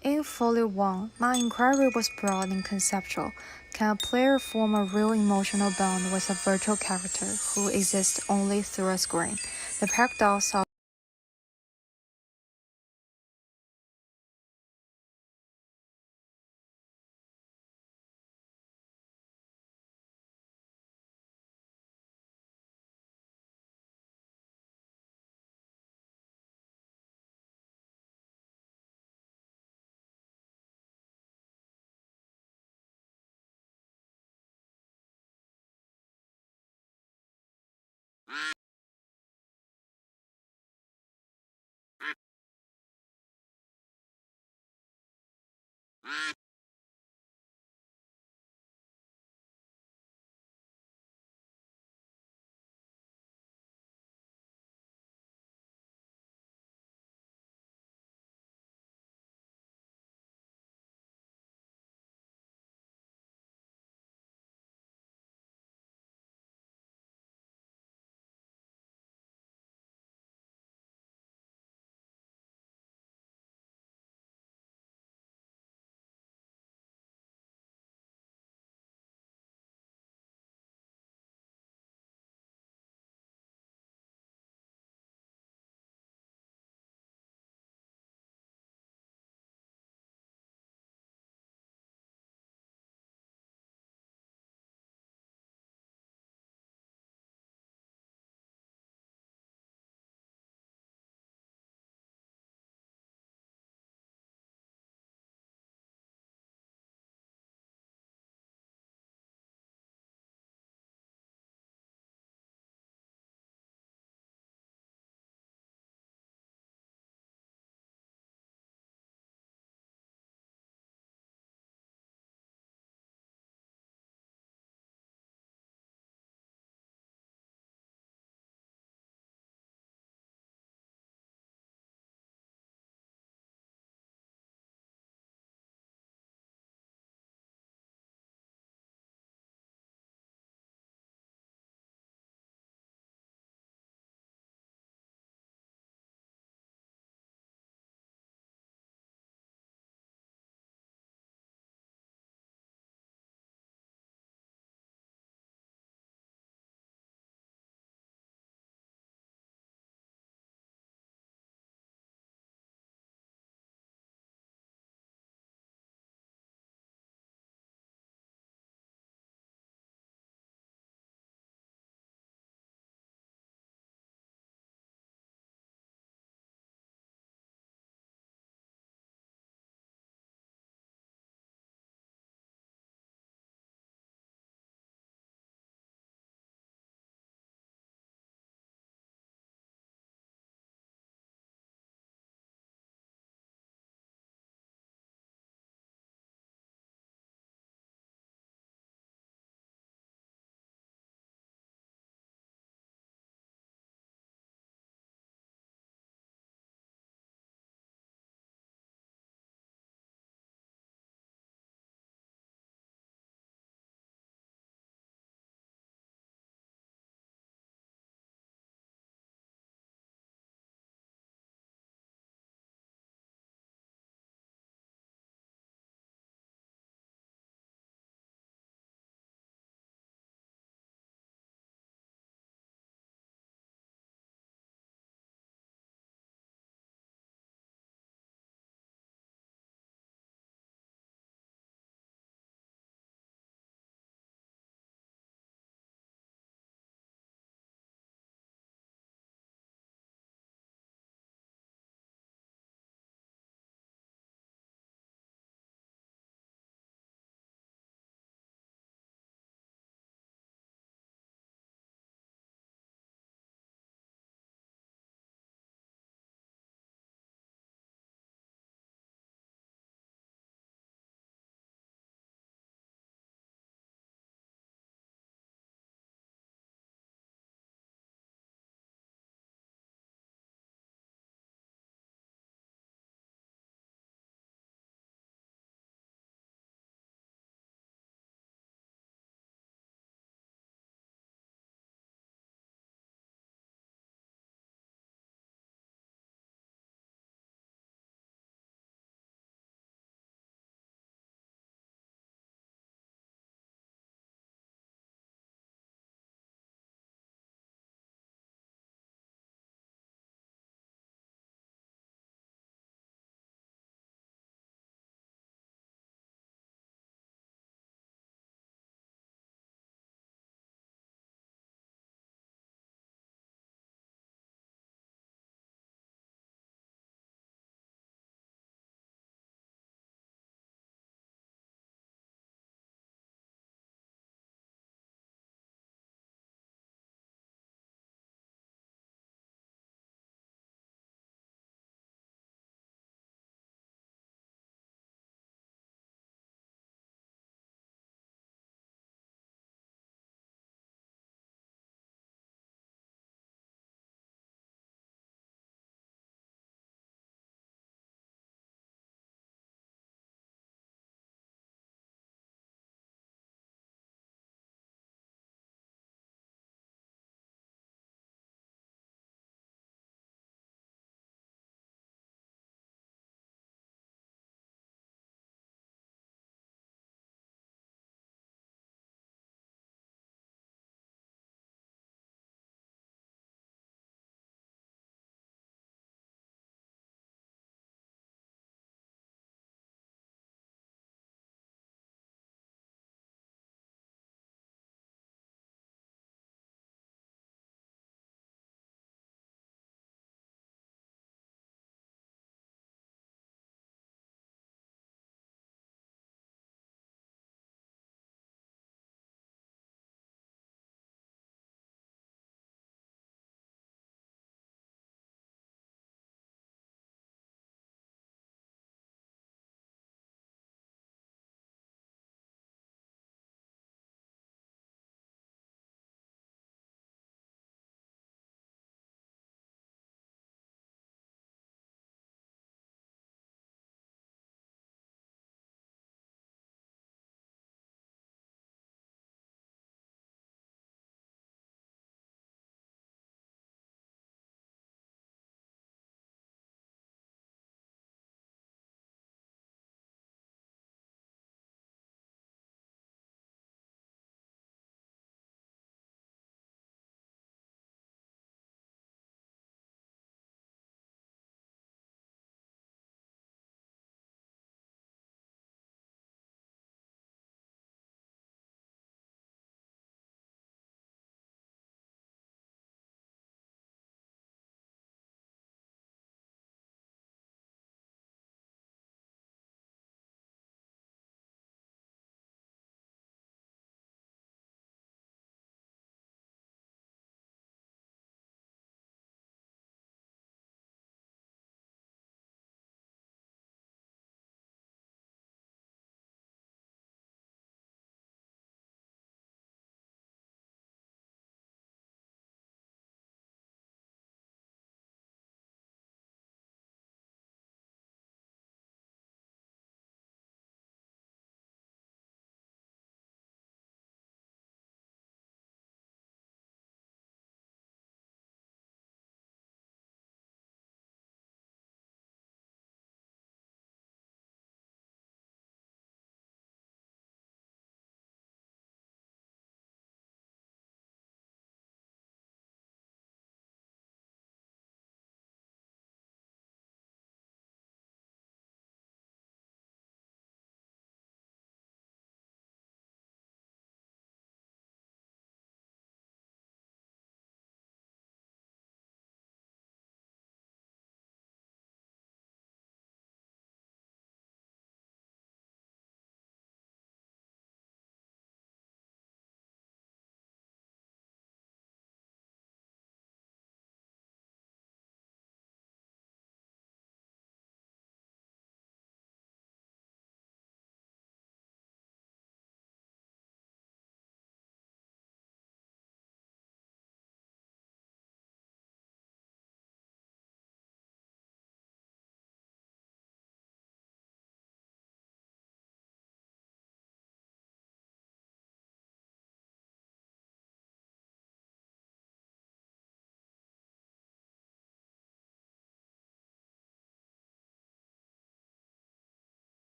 In Folio 1, my inquiry was broad and conceptual. Can a player form a real emotional bond with a virtual character who exists only through a screen? The paradox of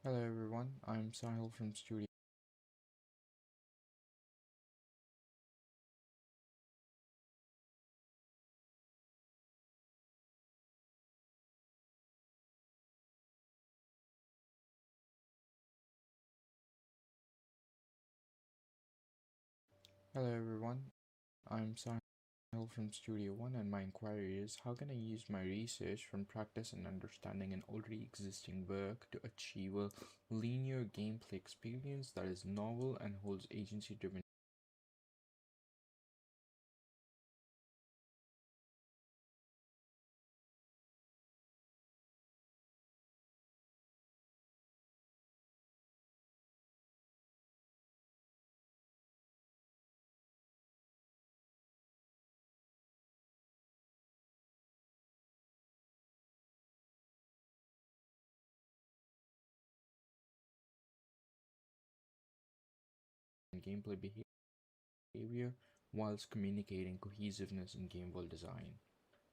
Hello everyone, I'm Sahil from Studio. Hello everyone, I'm Sahil from Studio One, and my inquiry is how can I use my research from practice and understanding an already existing work to achieve a linear gameplay experience that is novel and holds agency-driven. Gameplay behavior whilst communicating cohesiveness in game world design.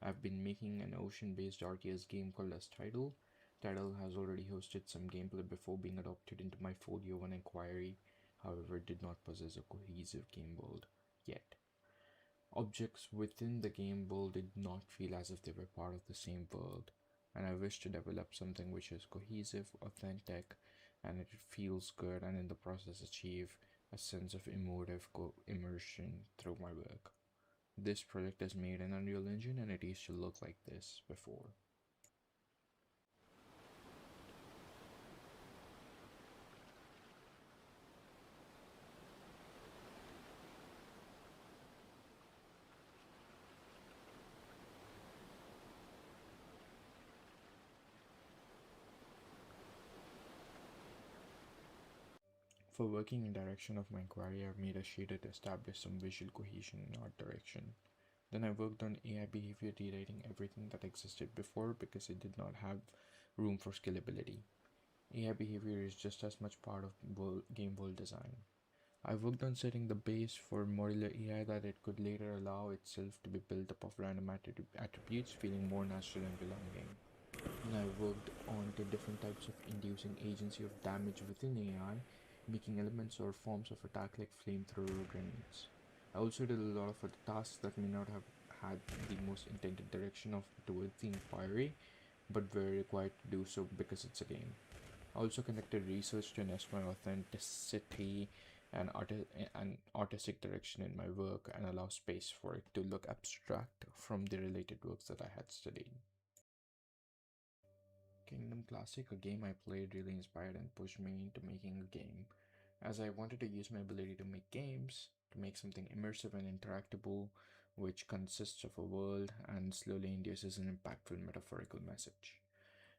I've been making an ocean-based RTS game called as Tidal. Tidal has already hosted some gameplay before being adopted into my Folio 1 inquiry, however did not possess a cohesive game world yet. Objects within the game world did not feel as if they were part of the same world, and I wish to develop something which is cohesive, authentic, and it feels good, and in the process achieve a sense of emotive immersion through my work. This project is made in Unreal Engine and it used to look like this before. For working in direction of my inquiry, I've made a shader to establish some visual cohesion in art direction. Then I worked on AI behavior rewriting everything that existed before because it did not have room for scalability. AI behavior is just as much part of game world design. I worked on setting the base for modular AI that it could later allow itself to be built up of random attributes feeling more natural and belonging. And I worked on the different types of inducing agency of damage within AI, making elements or forms of attack like flamethrower grenades. I also did a lot of other tasks that may not have had the most intended direction of towards the inquiry, but were required to do so because it's a game. I also conducted research to enhance my authenticity and artistic direction in my work and allow space for it to look abstract from the related works that I had studied. Kingdom Classic, a game I played, really inspired and pushed me into making a game, as I wanted to use my ability to make games, to make something immersive and interactable, which consists of a world and slowly induces an impactful metaphorical message.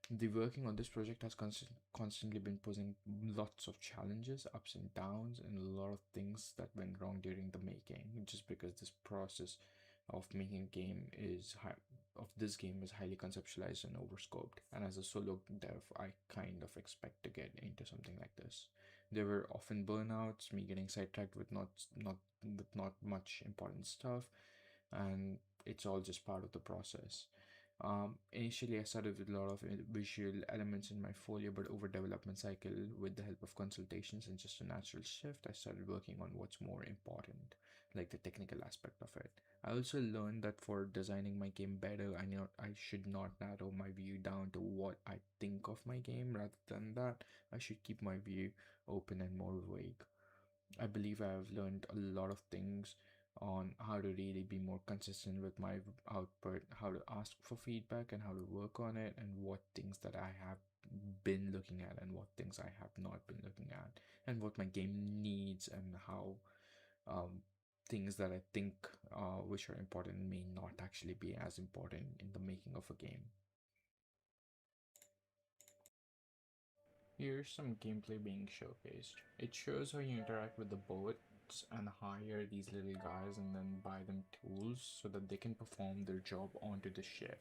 The working on this project has constantly been posing lots of challenges, ups and downs, and a lot of things that went wrong during the making, just because this process of making a game is this game is highly conceptualized and overscoped. And as a solo dev, I kind of expect to get into something like this. There were often burnouts, me getting sidetracked with not much important stuff, and it's all just part of the process. Initially, I started with a lot of visual elements in my folio, but over development cycle, with the help of consultations and just a natural shift, I started working on what's more important, like the technical aspect of it. I also learned that for designing my game better, I should not narrow my view down to what I think of my game. Rather than that, I should keep my view open and more vague. I believe I have learned a lot of things on how to really be more consistent with my output, how to ask for feedback and how to work on it, and what things that I have been looking at and what things I have not been looking at, and what my game needs, and how um, things that I think which are important may not actually be as important in the making of a game. Here's some gameplay being showcased. It shows how you interact with the boats and hire these little guys and then buy them tools so that they can perform their job onto the ship.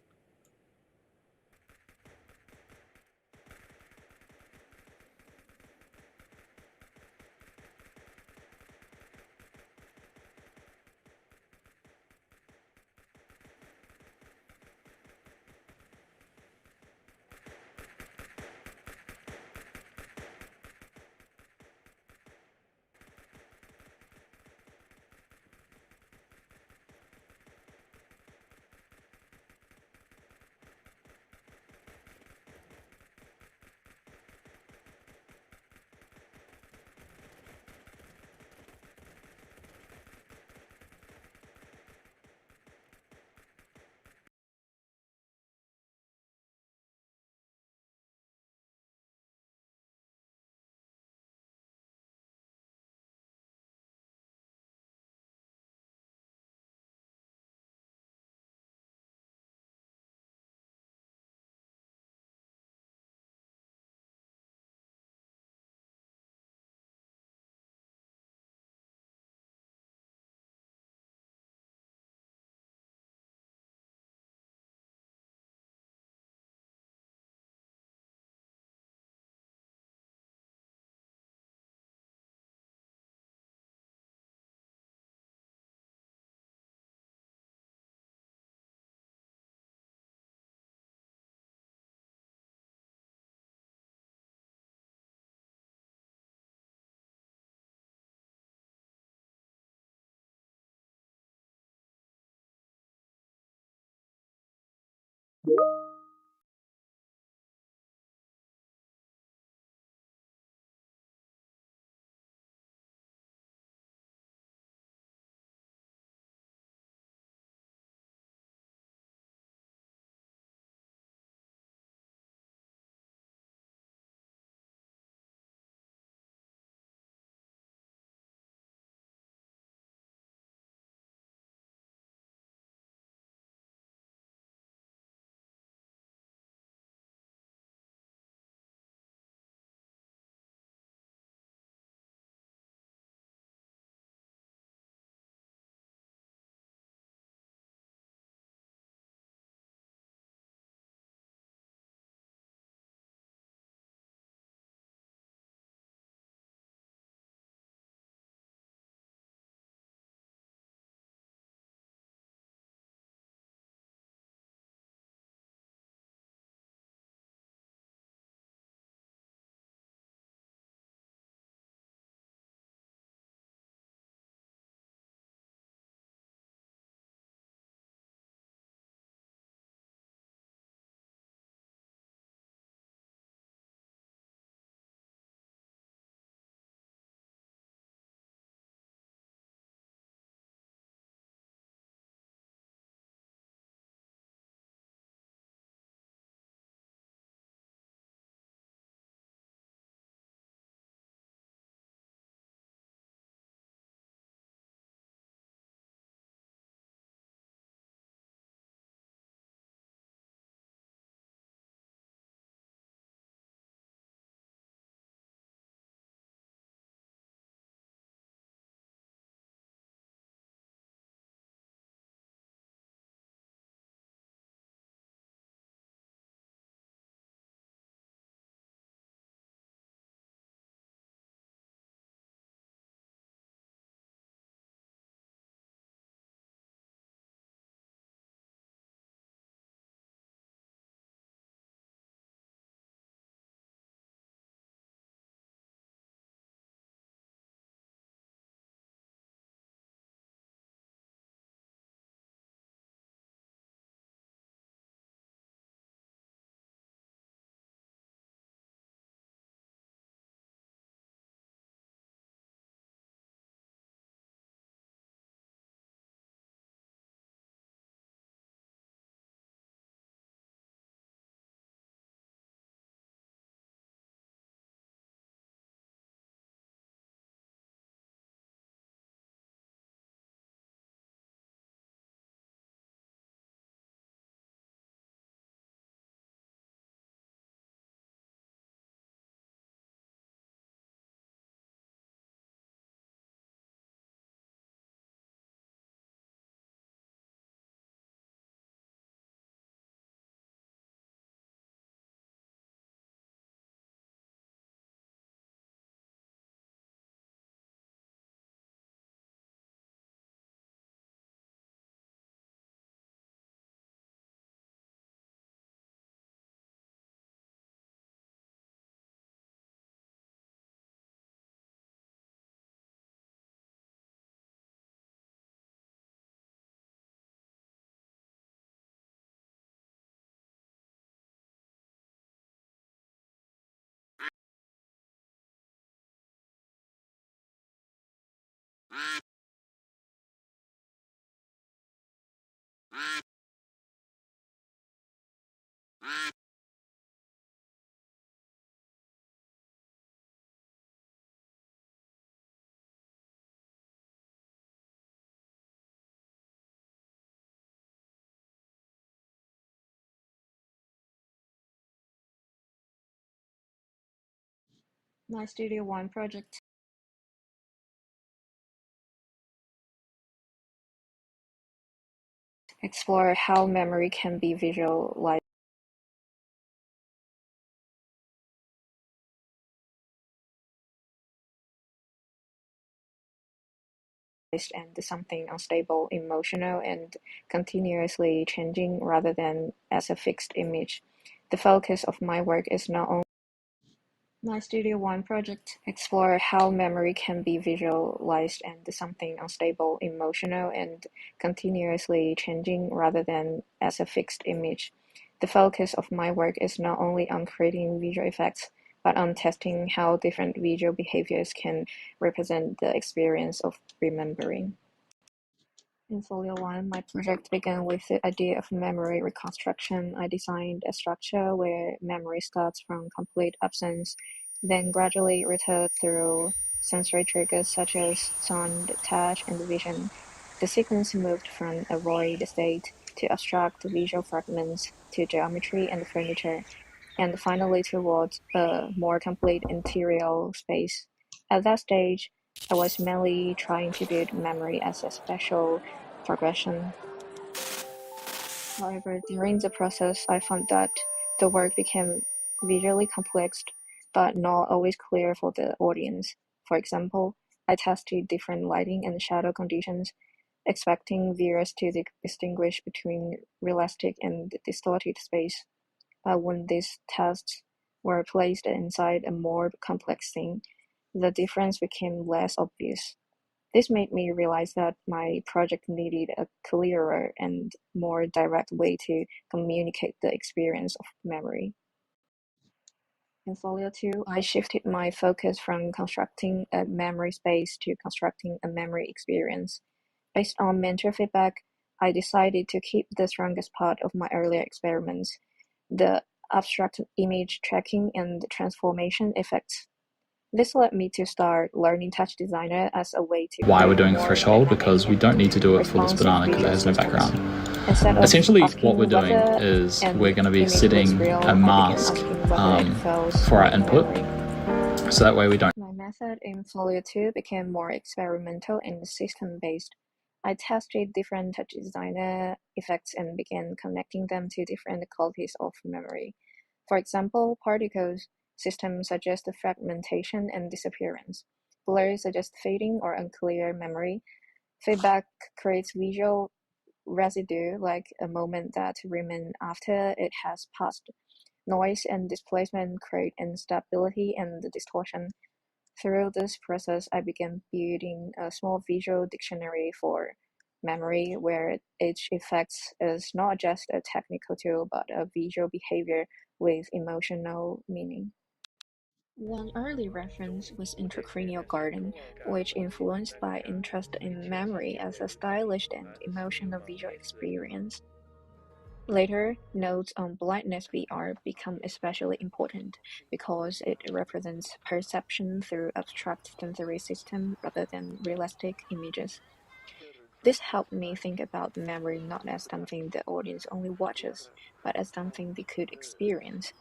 My Studio One project explore how memory can be visualized and something unstable, emotional, and continuously changing rather than as a fixed image. The focus of my work is not only my Studio One project explore how memory can be visualized and something unstable, emotional, and continuously changing rather than as a fixed image. The focus of my work is not only on creating visual effects, but on testing how different visual behaviors can represent the experience of remembering. In Folio 1, my project began with the idea of memory reconstruction. I designed a structure where memory starts from complete absence, then gradually returned through sensory triggers such as sound, touch, and vision. The sequence moved from a void state to abstract visual fragments to geometry and furniture, and finally towards a more complete interior space. At that stage, I was mainly trying to build memory as a special progression. However, during the process, I found that the work became visually complex, but not always clear for the audience. For example, I tested different lighting and shadow conditions, expecting viewers to distinguish between realistic and distorted space. But when these tests were placed inside a more complex scene, the difference became less obvious. This made me realize that my project needed a clearer and more direct way to communicate the experience of memory. In Folio 2, I shifted my focus from constructing a memory space to constructing a memory experience. Based on mentor feedback, I decided to keep the strongest part of my earlier experiments, the abstract image tracking and transformation effects. This led me to start learning Touch Designer as a way to why we're create doing more threshold, dynamic because we don't need to do it for this responsive banana because it visual has no systems. background. Instead of Essentially, what we're asking doing whether is an we're going to be image setting looks real, a I began mask asking whether it feels for our like input, memory. so that way we don't. My method in Folio 2 became more experimental and system-based. I tested different Touch Designer effects and began connecting them to different qualities of memory. For example, particles systems suggest fragmentation and disappearance. Blur suggests fading or unclear memory. Feedback creates visual residue, like a moment that remains after it has passed. Noise and displacement create instability and distortion. Through this process, I began building a small visual dictionary for memory where each effect is not just a technical tool but a visual behavior with emotional meaning. One early reference was intracranial garden, which influenced by interest in memory as a stylish and emotional visual experience. Later, notes on blindness VR become especially important because it represents perception through abstract sensory system rather than realistic images. This helped me think about memory not as something the audience only watches, but as something they could experience.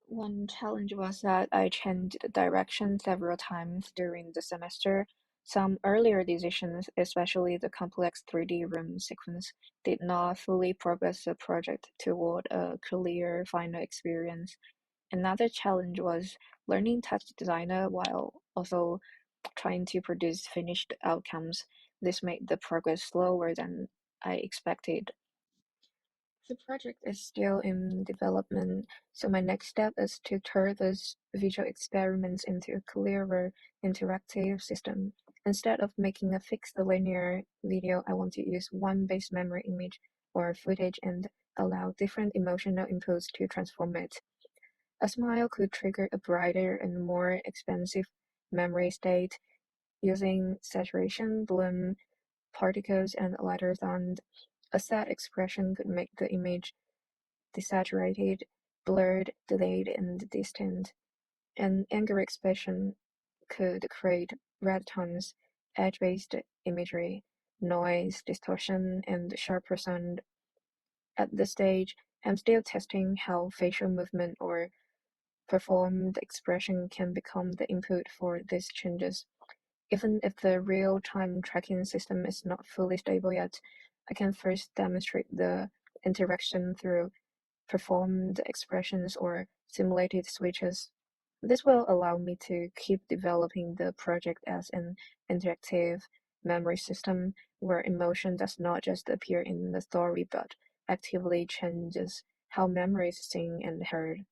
One challenge was that I changed direction several times during the semester. Some earlier decisions, especially the complex 3D room sequence, did not fully progress the project toward a clear final experience. Another challenge was learning Touch Designer while also trying to produce finished outcomes. This made the progress slower than I expected. The project is still in development, so my next step is to turn those visual experiments into a clearer, interactive system. Instead of making a fixed linear video, I want to use one base memory image or footage and allow different emotional inputs to transform it. A smile could trigger a brighter and more expansive memory state. Using saturation, bloom, particles, and lighter sound, a sad expression could make the image desaturated, blurred, delayed, and distant. An angry expression could create red tones, edge-based imagery, noise, distortion, and sharper sound. At this stage, I'm still testing how facial movement or performed expression can become the input for these changes. Even if the real-time tracking system is not fully stable yet, I can first demonstrate the interaction through performed expressions or simulated switches. This will allow me to keep developing the project as an interactive memory system where emotion does not just appear in the story but actively changes how memory is seen and heard.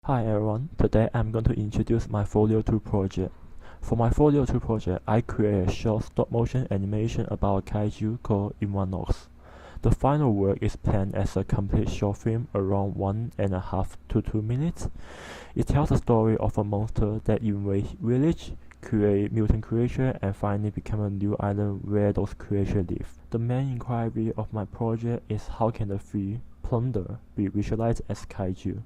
Hi everyone, today I'm going to introduce my Folio 2 project. For my Folio 2 project, I created a short stop-motion animation about a kaiju called Ivanox. The final work is planned as a complete short film around 1.5 to 2 minutes. It tells the story of a monster that invades village, create mutant creature, and finally become a new island where those creatures live. The main inquiry of my project is how can the free plunder be visualized as kaiju?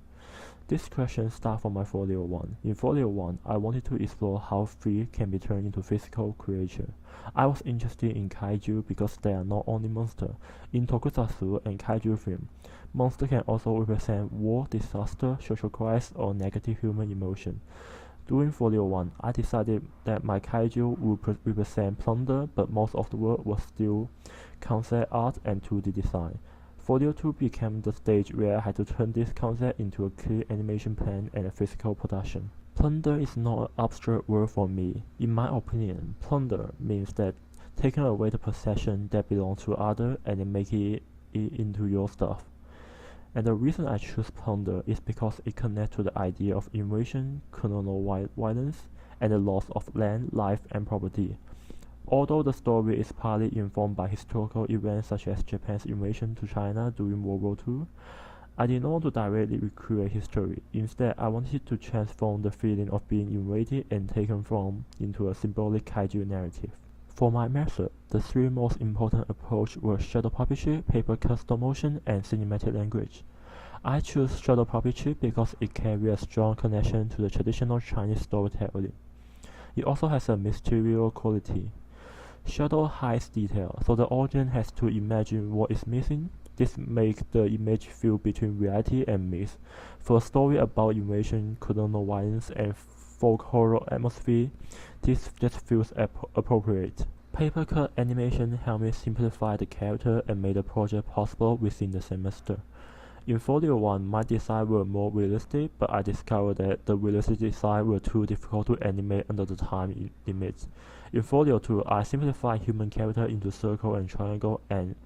This question starts from my Folio 1. In Folio 1, I wanted to explore how free can be turned into physical creature. I was interested in kaiju because they are not only monsters. In tokusatsu and kaiju film, monsters can also represent war, disaster, social crisis, or negative human emotion. During Folio 1, I decided that my kaiju would represent plunder, but most of the work was still concept art and 2D design. Folio 2 became the stage where I had to turn this concept into a clear animation plan and a physical production. Plunder is not an abstract word for me. In my opinion, plunder means that taking away the possession that belongs to others and then making it into your stuff. And the reason I choose plunder is because it connects to the idea of invasion, colonial violence, and the loss of land, life, and property. Although the story is partly informed by historical events such as Japan's invasion to China during World War II, I did not want to directly recreate history. Instead, I wanted to transform the feeling of being invaded and taken from into a symbolic kaiju narrative. For my method, the three most important approaches were shadow puppetry, paper cut stop motion, and cinematic language. I chose shadow puppetry because it carries a strong connection to the traditional Chinese storytelling. It also has a mysterious quality. Shadow hides detail, so the audience has to imagine what is missing. This makes the image feel between reality and myth. For a story about invasion, colonial violence, and folk horror atmosphere, this just feels appropriate. Paper cut animation helped me simplify the character and made the project possible within the semester. In Folio 1, my designs were more realistic, but I discovered that the realistic designs were too difficult to animate under the time limits. In Folio 2, I simplified human character into circle and triangle and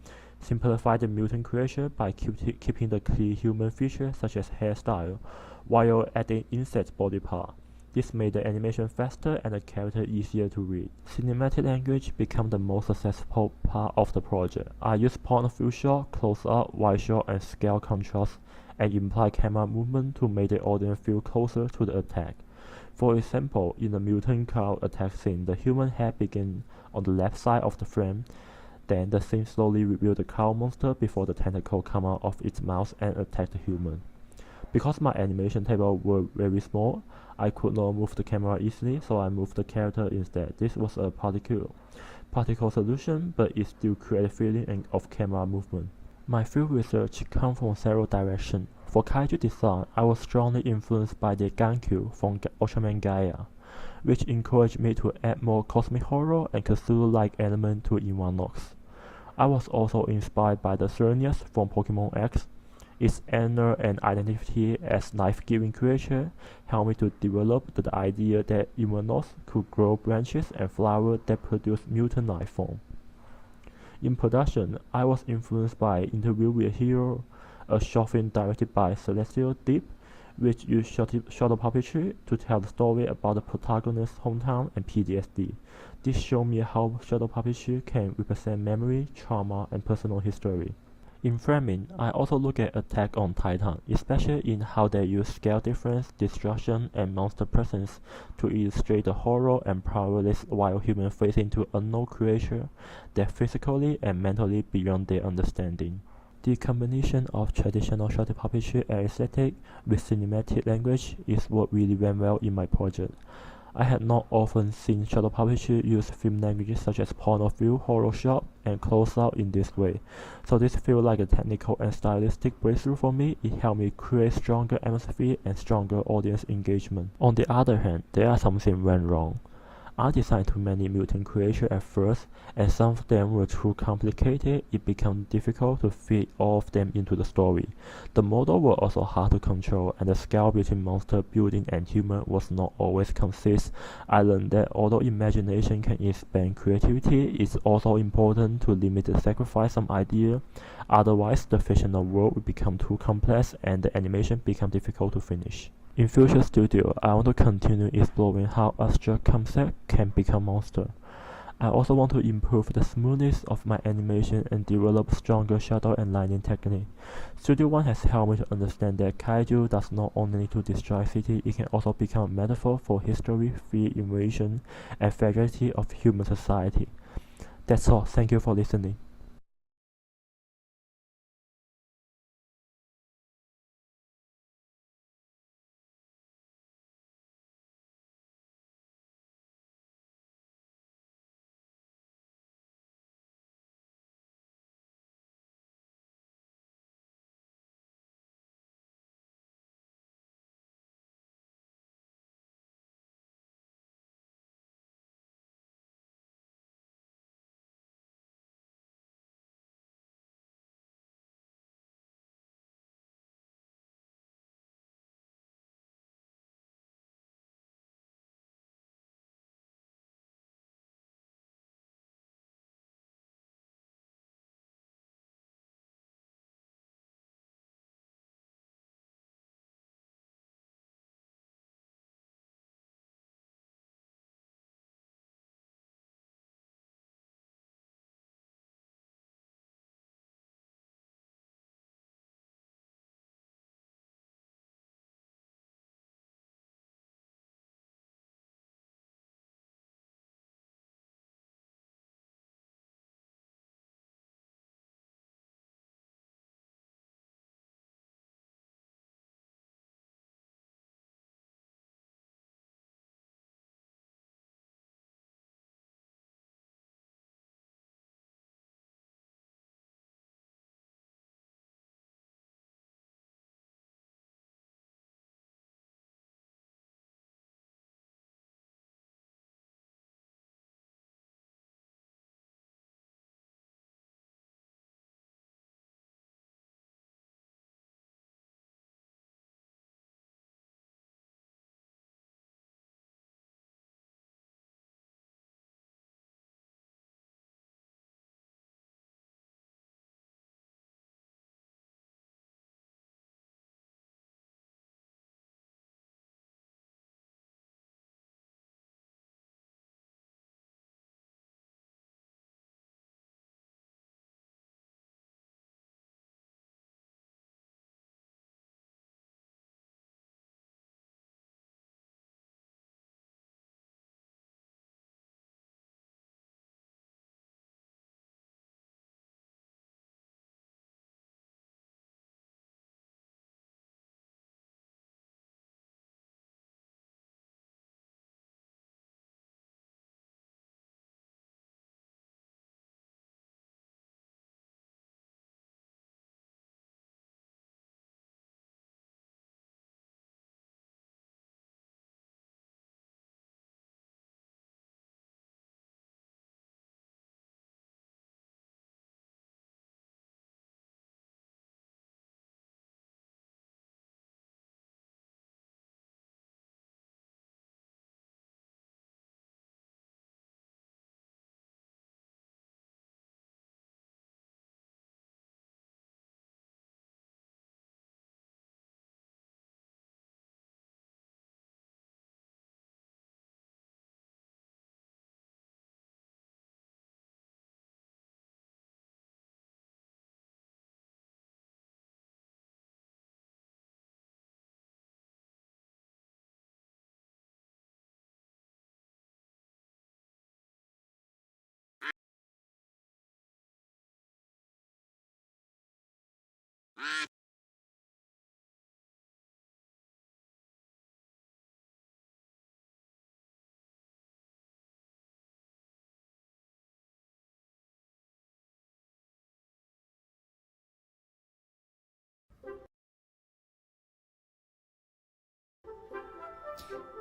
simplified the mutant creature by keeping the clear human features such as hairstyle, while adding insect body part. This made the animation faster and the character easier to read. Cinematic language became the most successful part of the project. I used point of view shot, close up, wide shot, and scale contrast, and implied camera movement to make the audience feel closer to the attack. For example, in the mutant cow attack scene, the human head begins on the left side of the frame. Then the scene slowly reveals the cow monster before the tentacle come out of its mouth and attack the human. Because my animation table were very small, I could not move the camera easily, so I moved the character instead. This was a particle solution, but it still created a feeling of camera movement. My field research comes from several directions. For kaiju design, I was strongly influenced by the Gankyu from Ultraman Gaia, which encouraged me to add more cosmic horror and Cthulhu-like element to Ivanox. I was also inspired by the Xerneas from Pokemon X. Its honor and identity as life-giving creature helped me to develop the idea that Ivanox could grow branches and flowers that produce mutant life form. In production, I was influenced by Interview with a Hero, a short film directed by Celestial Deep, which used shadow puppetry to tell the story about the protagonist's hometown and PTSD. This showed me how shadow puppetry can represent memory, trauma, and personal history. In framing, I also look at Attack on Titan, especially in how they use scale difference, destruction, and monster presence to illustrate the horror and powerless while humans face into unknown creatures that physically and mentally beyond their understanding. The combination of traditional shadow puppetry and aesthetic with cinematic language is what really went well in my project. I had not often seen shadow puppetry use film languages such as point of view, horror shot, and close-up in this way, so this feels like a technical and stylistic breakthrough for me. It helped me create stronger atmosphere and stronger audience engagement. On the other hand, there are some things went wrong. I designed too many mutant creatures at first, and some of them were too complicated. It became difficult to fit all of them into the story. The model were also hard to control, and the scale between monster building and human was not always consistent. I learned that although imagination can expand creativity, it's also important to limit the sacrifice some idea. Otherwise, the fictional world would become too complex and the animation become difficult to finish. In Future Studio, I want to continue exploring how abstract concept can become monster. I also want to improve the smoothness of my animation and develop stronger shadow and lighting technique. Studio One has helped me to understand that kaiju does not only need to destroy city, it can also become a metaphor for history, free invasion, and fragility of human society. That's all. Thank you for listening.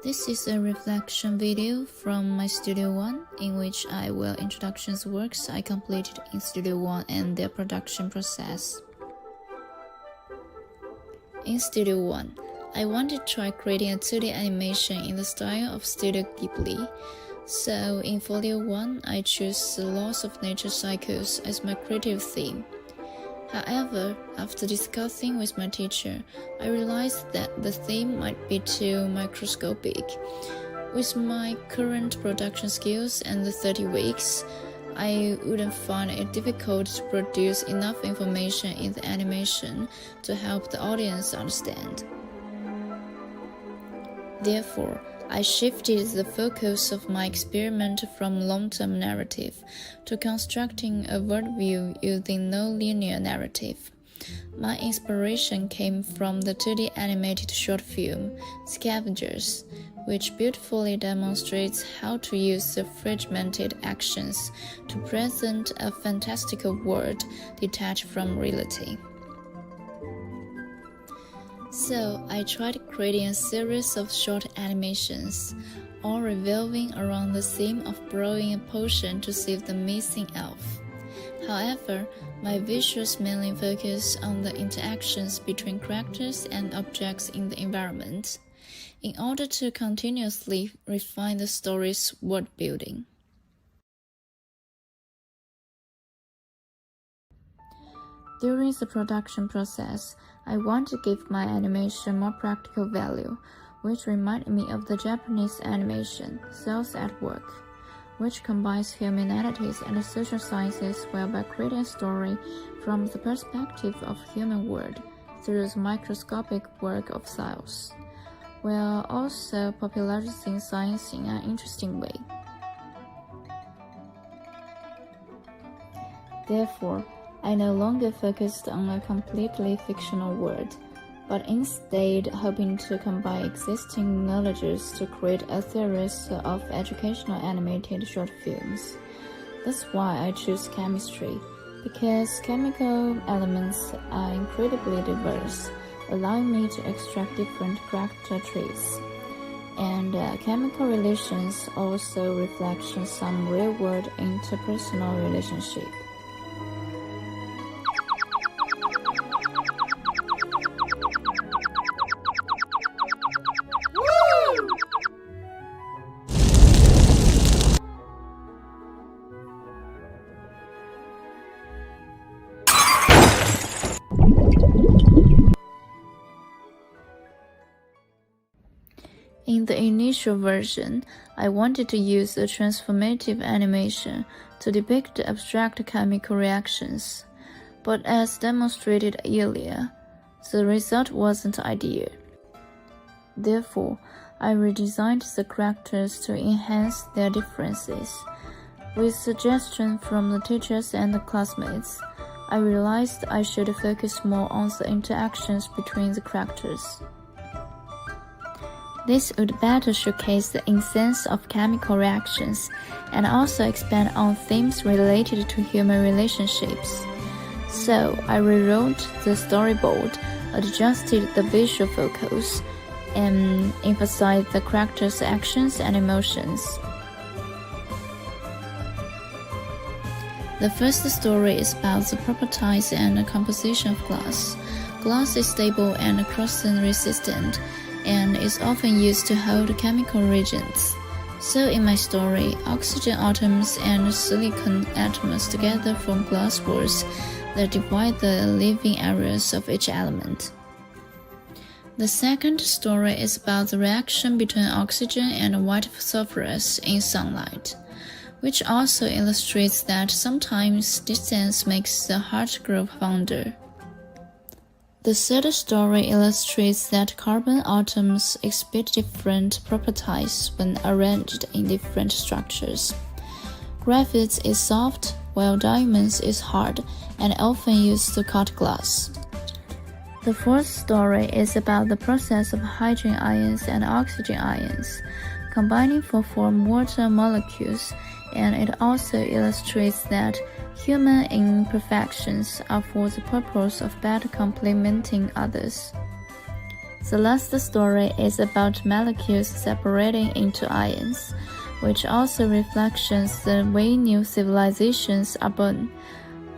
This is a reflection video from my Studio One, in which I will introductions works I completed in Studio One and their production process. In Studio One, I wanted to try creating a 2D animation in the style of Studio Ghibli. So in Folio 1, I chose the loss of nature cycles as my creative theme. However, after discussing with my teacher, I realized that the theme might be too microscopic. With my current production skills and the 30 weeks, I wouldn't find it difficult to produce enough information in the animation to help the audience understand. Therefore, I shifted the focus of my experiment from long-term narrative to constructing a worldview using no linear narrative. My inspiration came from the 2D animated short film, Scavengers, which beautifully demonstrates how to use the fragmented actions to present a fantastical world detached from reality. So, I tried creating a series of short animations, all revolving around the theme of brewing a potion to save the missing elf. However, my visuals mainly focus on the interactions between characters and objects in the environment, in order to continuously refine the story's world building. During the production process, I want to give my animation more practical value, which reminded me of the Japanese animation, Cells at Work, which combines humanities and social sciences while by creating a story from the perspective of human world through the microscopic work of cells, while also popularizing science in an interesting way. Therefore, I no longer focused on a completely fictional world, but instead hoping to combine existing knowledges to create a series of educational animated short films. That's why I choose chemistry, because chemical elements are incredibly diverse, allowing me to extract different character traits. And chemical relations also reflect some real-world interpersonal relationship. In the initial version, I wanted to use a transformative animation to depict abstract chemical reactions, but as demonstrated earlier, the result wasn't ideal. Therefore, I redesigned the characters to enhance their differences. With suggestions from the teachers and the classmates, I realized I should focus more on the interactions between the characters. This would better showcase the essence of chemical reactions and also expand on themes related to human relationships. So, I rewrote the storyboard, adjusted the visual focus, and emphasized the characters' actions and emotions. The first story is about the properties and composition of glass. Glass is stable and corrosion resistant, and is often used to hold chemical reagents. So in my story, oxygen atoms and silicon atoms together form glass walls that divide the living areas of each element. The second story is about the reaction between oxygen and white phosphorus in sunlight, which also illustrates that sometimes distance makes the heart grow fonder. The third story illustrates that carbon atoms exhibit different properties when arranged in different structures. Graphite is soft, while diamonds is hard and often used to cut glass. The fourth story is about the process of hydrogen ions and oxygen ions, combining to form water molecules, and it also illustrates that human imperfections are for the purpose of better complementing others. The last story is about molecules separating into ions, which also reflects the way new civilizations are born,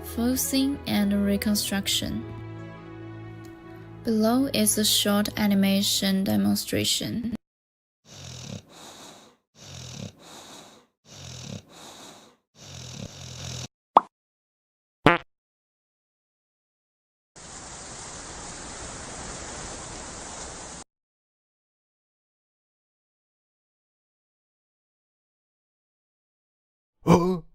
forcing and reconstruction. Below is a short animation demonstration. No!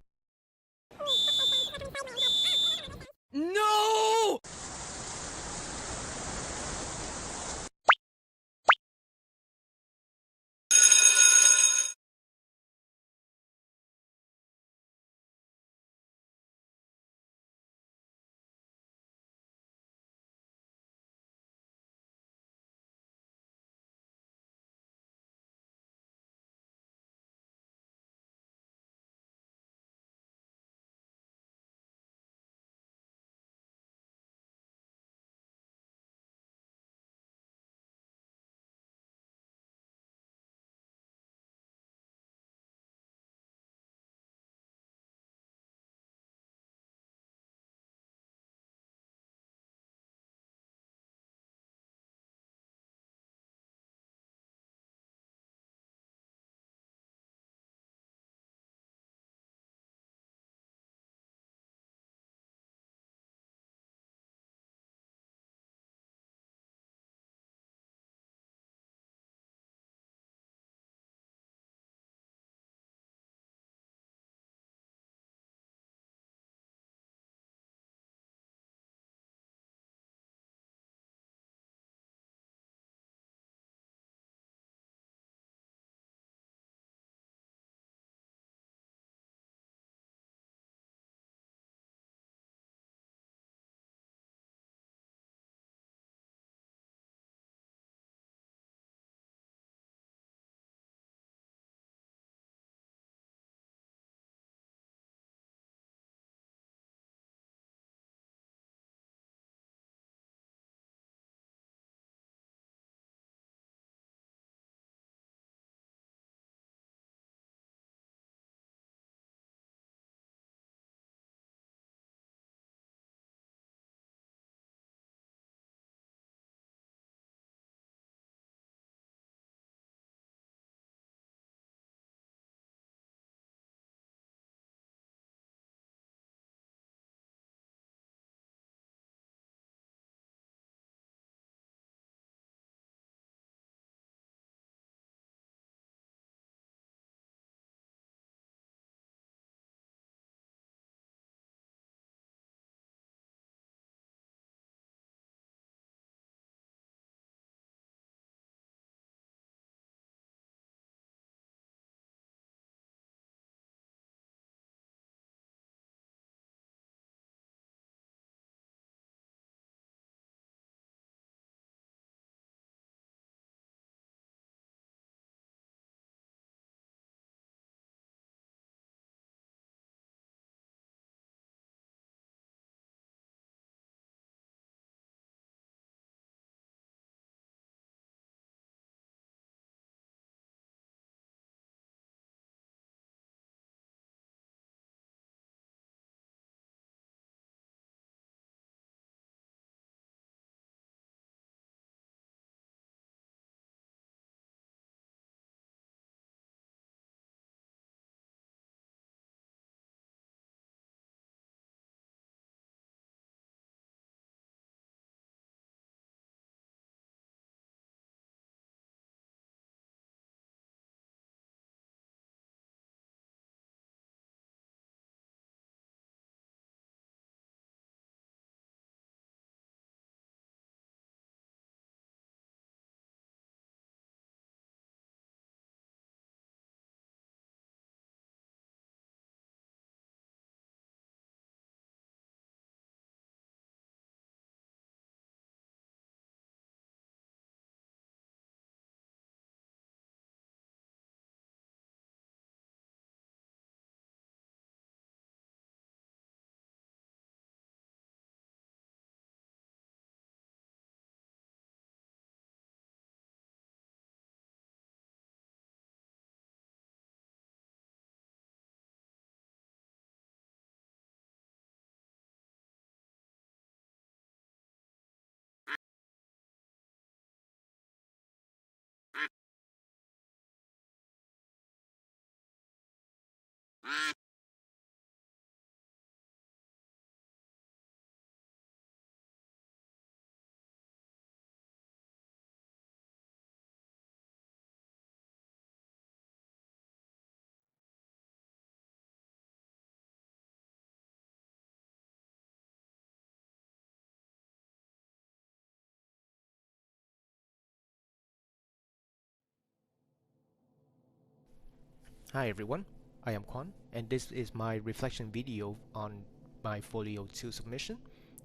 Hi everyone, I am Kwan, and this is my reflection video on my Folio 2 submission.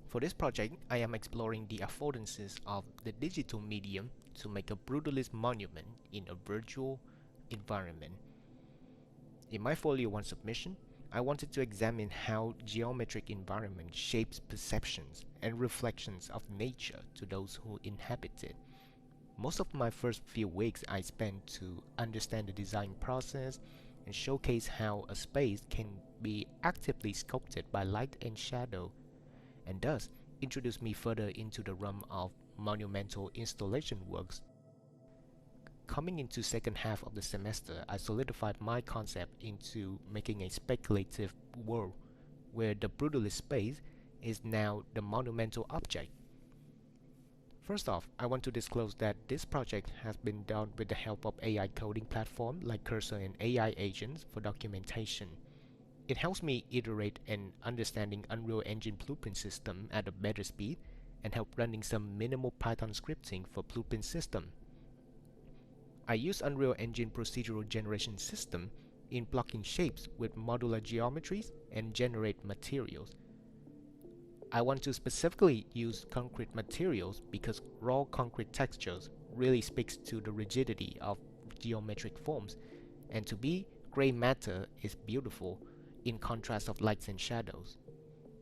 For this project, I am exploring the affordances of the digital medium to make a brutalist monument in a virtual environment. In my Folio 1 submission, I wanted to examine how geometric environment shapes perceptions and reflections of nature to those who inhabit it. Most of my first few weeks I spent to understand the design process and showcase how a space can be actively sculpted by light and shadow, and thus introduce me further into the realm of monumental installation works. Coming into second half of the semester, I solidified my concept into making a speculative world where the brutalist space is now the monumental object. First off, I want to disclose that this project has been done with the help of AI coding platform like Cursor and AI agents for documentation. It helps me iterate and understanding Unreal Engine blueprint system at a better speed and help running some minimal Python scripting for blueprint system. I use Unreal Engine procedural generation system in blocking shapes with modular geometries and generate materials. I want to specifically use concrete materials because raw concrete textures really speaks to the rigidity of geometric forms, and to me, gray matter is beautiful in contrast of lights and shadows.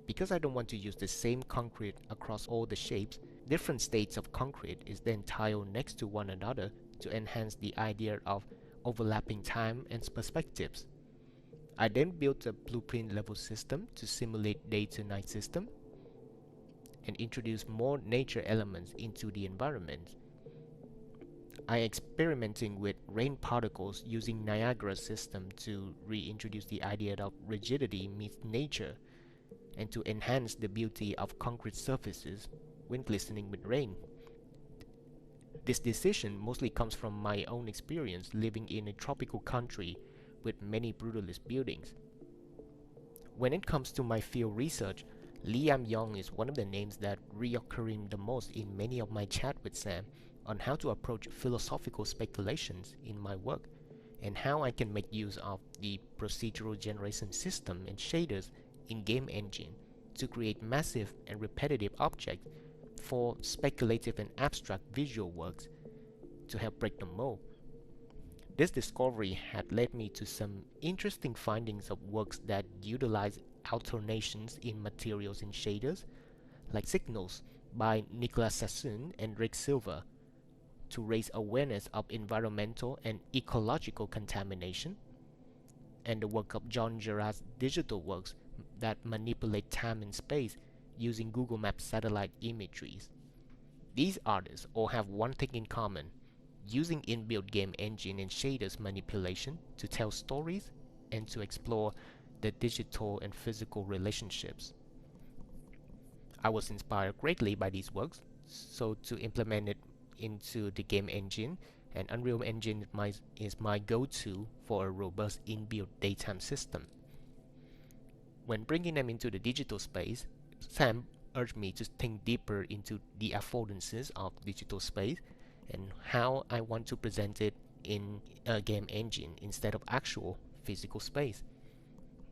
Because I don't want to use the same concrete across all the shapes, different states of concrete is then tiled next to one another to enhance the idea of overlapping time and perspectives. I then built a blueprint level system to simulate day to night system and introduce more nature elements into the environment. I experimenting with rain particles using Niagara system to reintroduce the idea of rigidity meets nature and to enhance the beauty of concrete surfaces when glistening with rain. This decision mostly comes from my own experience living in a tropical country with many brutalist buildings. When it comes to my field research, Liam Young is one of the names that reoccurring the most in many of my chat with Sam on how to approach philosophical speculations in my work and how I can make use of the procedural generation system and shaders in game engine to create massive and repetitive objects for speculative and abstract visual works to help break the mold. This discovery had led me to some interesting findings of works that utilize alternations in materials and shaders, like Signals by Nicolas Sassoon and Rick Silver, to raise awareness of environmental and ecological contamination, and the work of John Gerard's digital works that manipulate time and space using Google Maps satellite imageries. These artists all have one thing in common: using inbuilt game engine and shaders manipulation to tell stories and to explore the digital and physical relationships. I was inspired greatly by these works, so to implement it into the game engine, and Unreal Engine is my go-to for a robust inbuilt daytime system. When bringing them into the digital space, Sam urged me to think deeper into the affordances of digital space and how I want to present it in a game engine instead of actual physical space.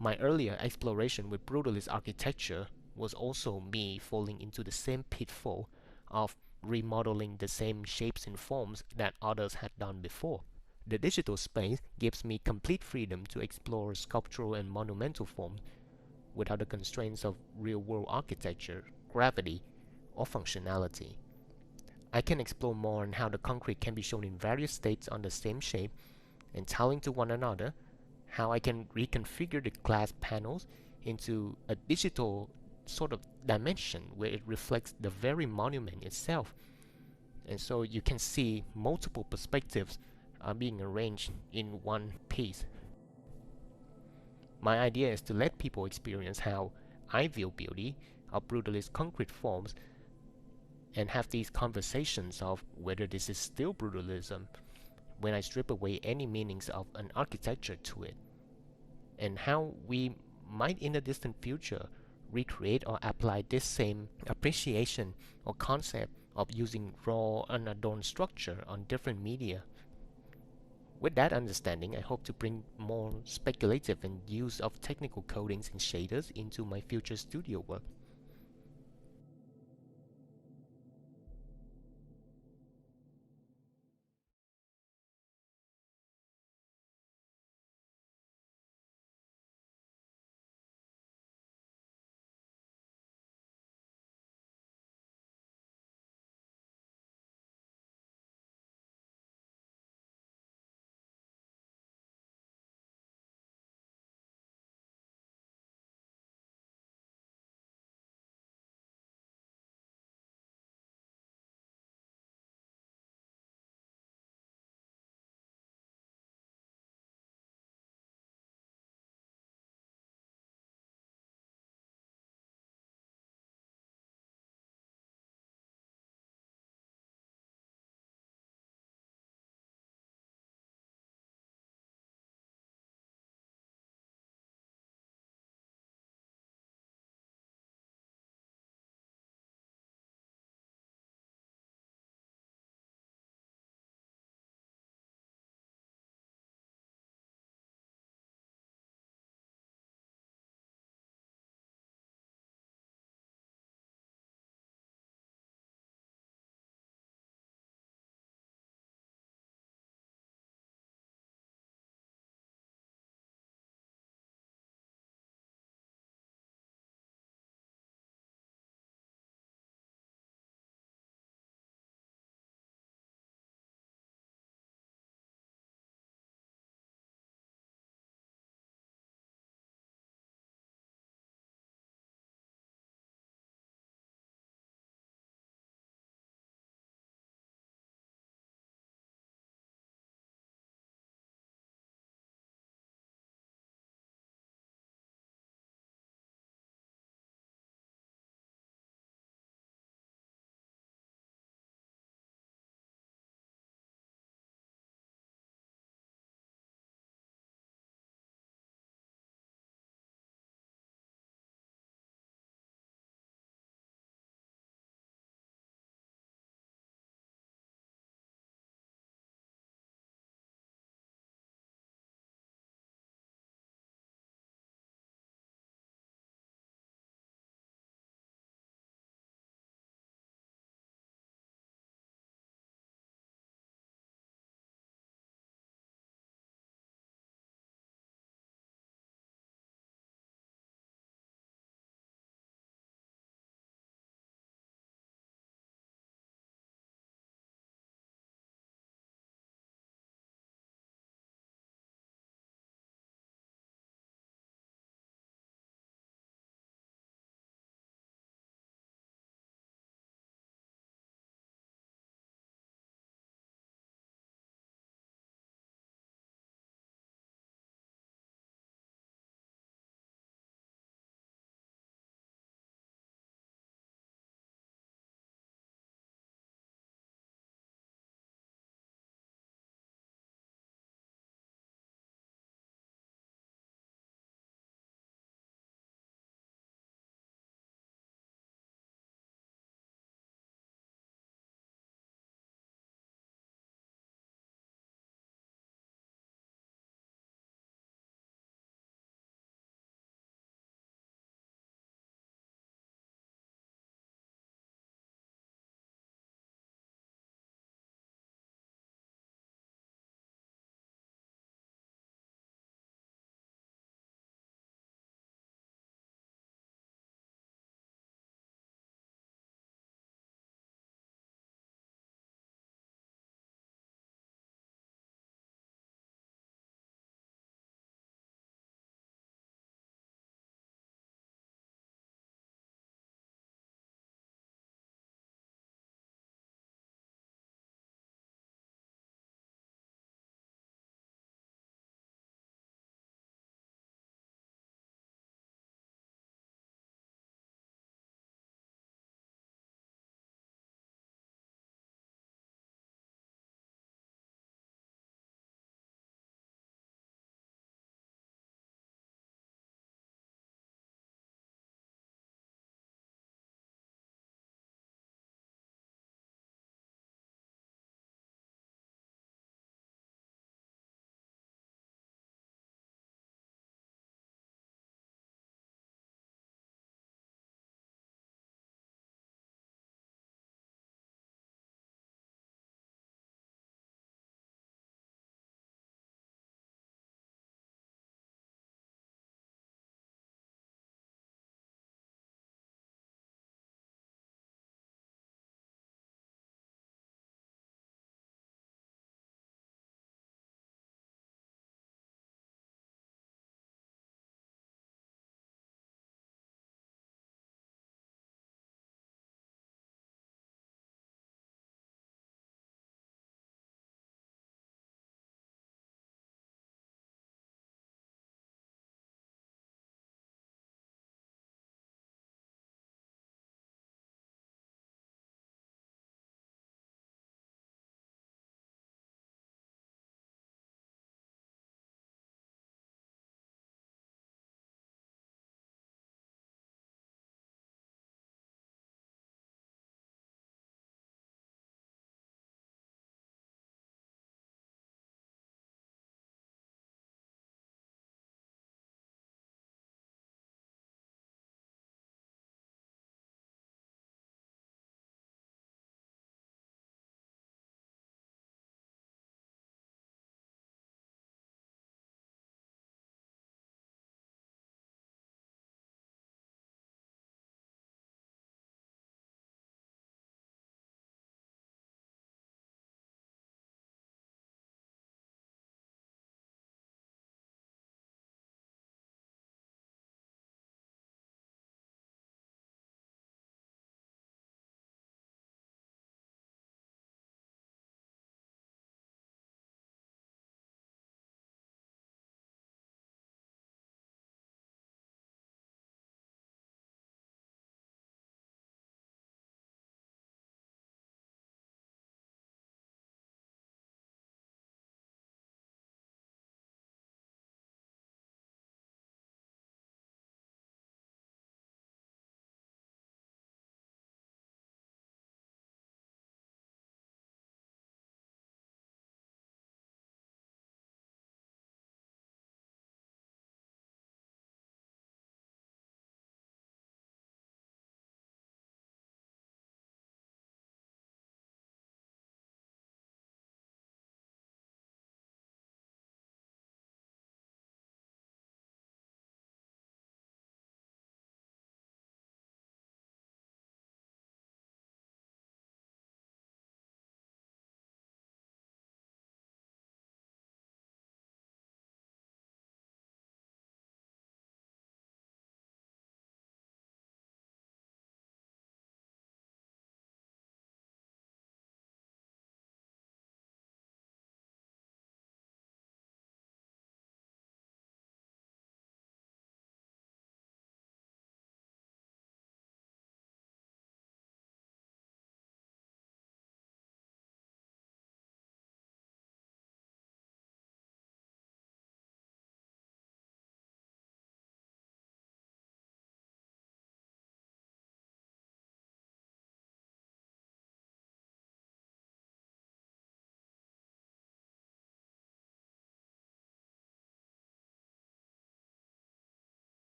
My earlier exploration with brutalist architecture was also me falling into the same pitfall of remodeling the same shapes and forms that others had done before. The digital space gives me complete freedom to explore sculptural and monumental forms without the constraints of real-world architecture, gravity, or functionality. I can explore more on how the concrete can be shown in various states on the same shape and tiling to one another, how I can reconfigure the glass panels into a digital sort of dimension where it reflects the very monument itself. And so you can see multiple perspectives are being arranged in one piece. My idea is to let people experience how I view beauty of brutalist concrete forms and have these conversations of whether this is still brutalism when I strip away any meanings of an architecture to it, and how we might in the distant future recreate or apply this same appreciation or concept of using raw unadorned structure on different media. With that understanding, I hope to bring more speculative and use of technical codings and shaders into my future studio work.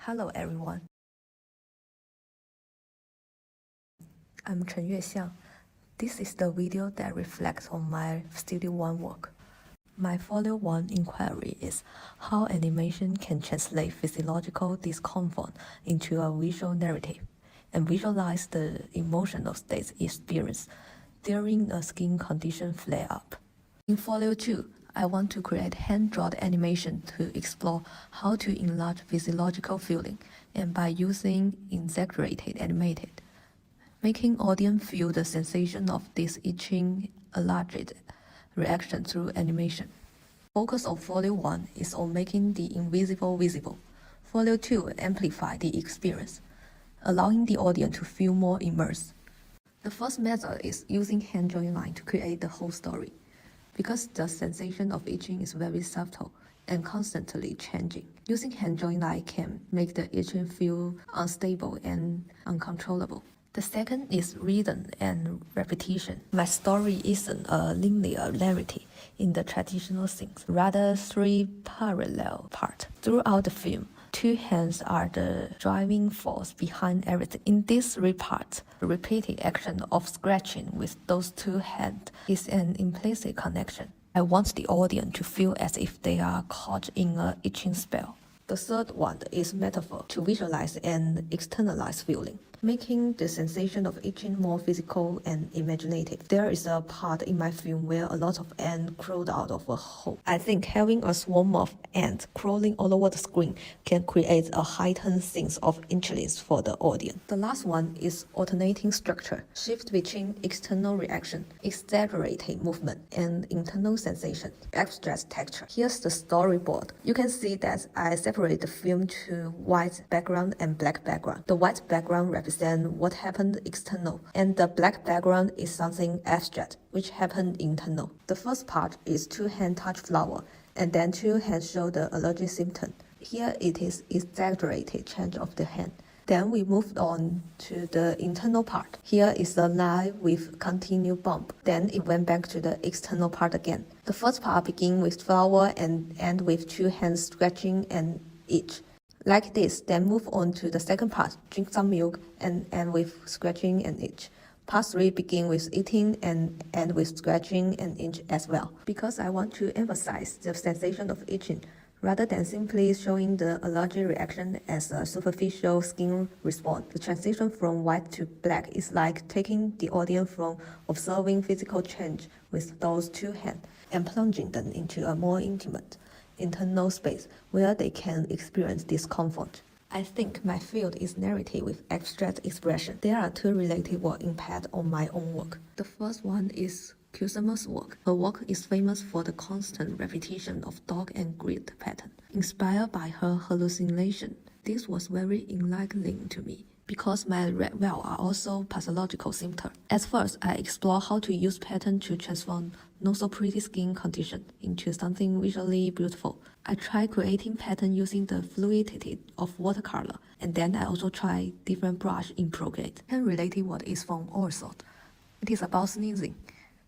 Hello everyone. I'm Chen Yuexiang. This is the video that reflects on my Studio One work. My Folio 1 inquiry is how animation can translate physiological discomfort into a visual narrative and visualize the emotional states experienced during a skin condition flare-up. In Folio 2, I want to create hand-drawn animation to explore how to enlarge physiological feeling and by using exaggerated animated, making audience feel the sensation of this itching enlarged reaction through animation. Focus of Folio 1 is on making the invisible visible. Folio 2 amplify the experience, allowing the audience to feel more immersed. The first method is using hand drawing line to create the whole story, because the sensation of itching is very subtle and constantly changing. Using hand drawing line can make the itching feel unstable and uncontrollable. The second is rhythm and repetition. My story isn't a linear narrative in the traditional sense, rather three parallel parts. Throughout the film, two hands are the driving force behind everything. In these three parts, the repeated action of scratching with those two hands is an implicit connection. I want the audience to feel as if they are caught in an itching spell. The third one is metaphor to visualize and externalize feeling, making the sensation of itching more physical and imaginative. There is a part in my film where a lot of ants crawled out of a hole. I think having a swarm of ants crawling all over the screen can create a heightened sense of interest for the audience. The last one is alternating structure, shift between external reaction, exaggerated movement, and internal sensation, abstract texture. Here's the storyboard. You can see that I separate the film to white background and black background. The white background represents what happened external, and the black background is something abstract, which happened internal. The first part is two hands touch flower, and then two hands show the allergic symptom. Here it is exaggerated change of the hand. Then we moved on to the internal part. Here is the line with continued bump. Then it went back to the external part again. The first part begins with flower and end with two hands scratching and itch. Like this, then move on to the second part, drink some milk, and end with scratching and itch. Part 3 begin with eating and end with scratching and itch as well, because I want to emphasize the sensation of itching, rather than simply showing the allergic reaction as a superficial skin response. The transition from white to black is like taking the audience from observing physical change with those two hands and plunging them into a more intimate internal space where they can experience discomfort. I think my field is narrative with abstract expression. There are two related work impact on my own work. The first one is Kusuma's work. Her work is famous for the constant repetition of dog and grid pattern. Inspired by her hallucination, this was very enlightening to me, because my red well are also pathological symptoms. At first, I explore how to use pattern to transform not-so-pretty skin condition into something visually beautiful. I try creating pattern using the fluidity of watercolor, and then I also try different brush in Procreate. Related work is from all sorts. It is about sneezing.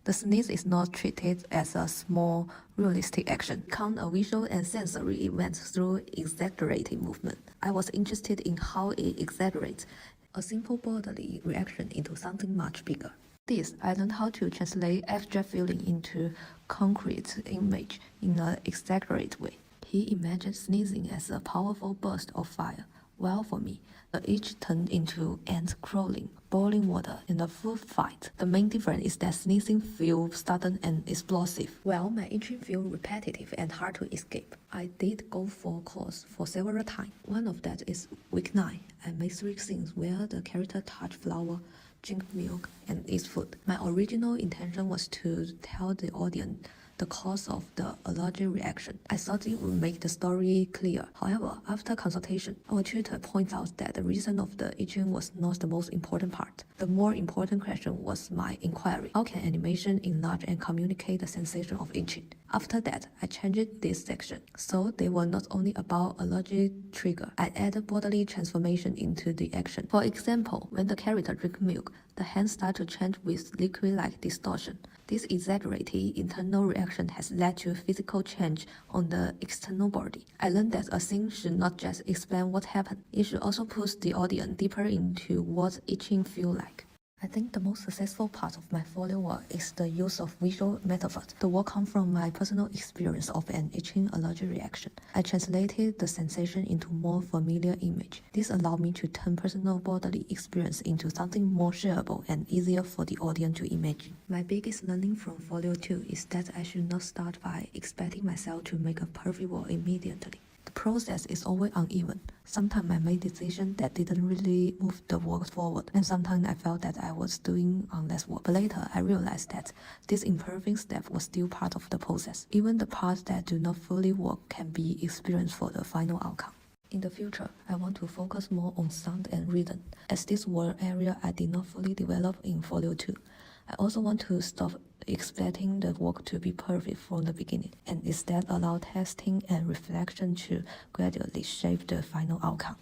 The sneeze is not treated as a small, realistic action. It becomes a visual and sensory event through exaggerated movement. I was interested in how it exaggerates a simple bodily reaction into something much bigger. This, I learned how to translate abstract feeling into concrete image in an exaggerated way. He imagined sneezing as a powerful burst of fire, while for me, the itch turned into ants crawling, boiling water, and a food fight. The main difference is that sneezing feels sudden and explosive, while my itching feels repetitive and hard to escape. I did go for course for several times. One of that is week 9. I made 3 scenes where the character touch flower, drink milk, and eat food. My original intention was to tell the audience the cause of the allergic reaction. I thought it would make the story clear. However, after consultation, our tutor points out that the reason of the itching was not the most important part. The more important question was my inquiry. How can animation enlarge and communicate the sensation of itching? After that, I changed this section, so they were not only about allergic trigger. I added bodily transformation into the action. For example, when the character drinks milk, the hands start to change with liquid-like distortion. This exaggerated internal reaction has led to physical change on the external body. I learned that a scene should not just explain what happened, it should also push the audience deeper into what itching feels like. I think the most successful part of my folio work is the use of visual metaphors. The work comes from my personal experience of an itching allergic reaction. I translated the sensation into more familiar image. This allowed me to turn personal bodily experience into something more shareable and easier for the audience to imagine. My biggest learning from folio 2 is that I should not start by expecting myself to make a perfect work immediately. The process is always uneven. Sometimes I made decisions that didn't really move the work forward, and sometimes I felt that I was doing less work. But later, I realized that this imperfect step was still part of the process. Even the parts that do not fully work can be experienced for the final outcome. In the future, I want to focus more on sound and rhythm, as this were an area I did not fully develop in folio 2. I also want to stop expecting the work to be perfect from the beginning, and instead allow testing and reflection to gradually shape the final outcome.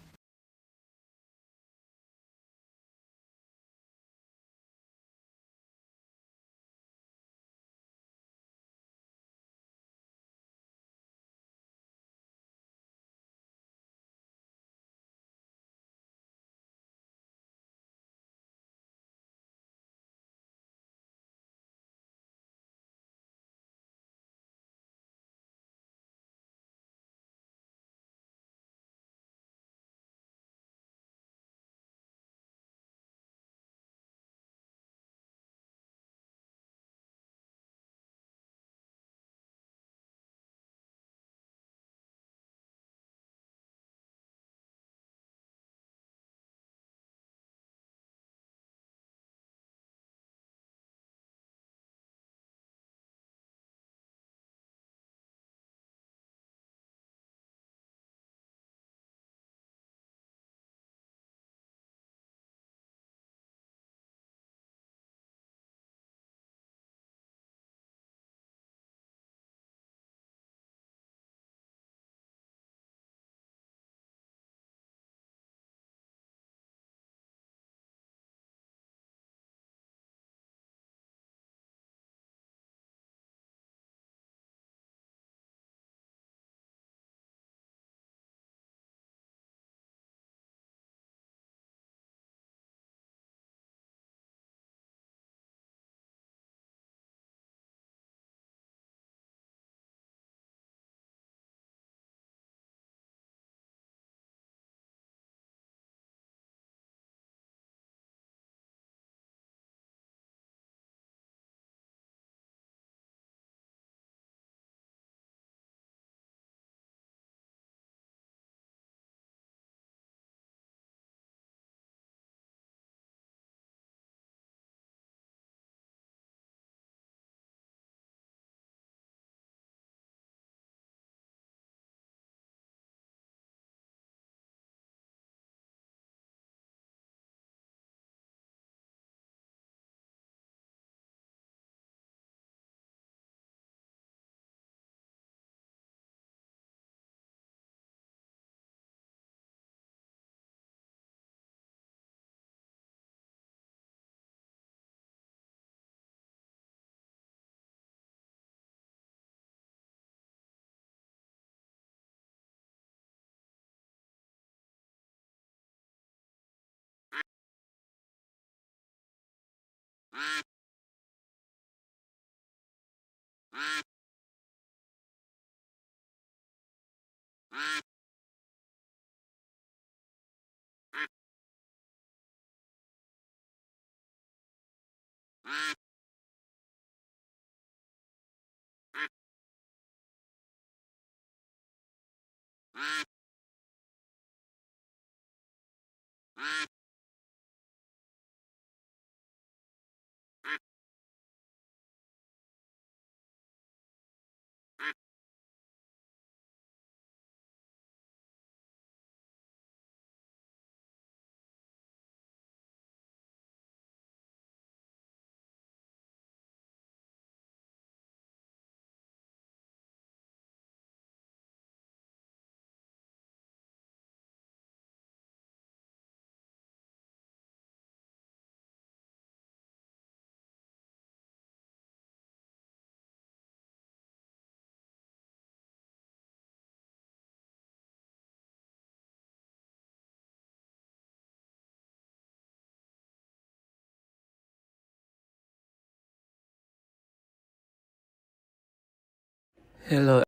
Hello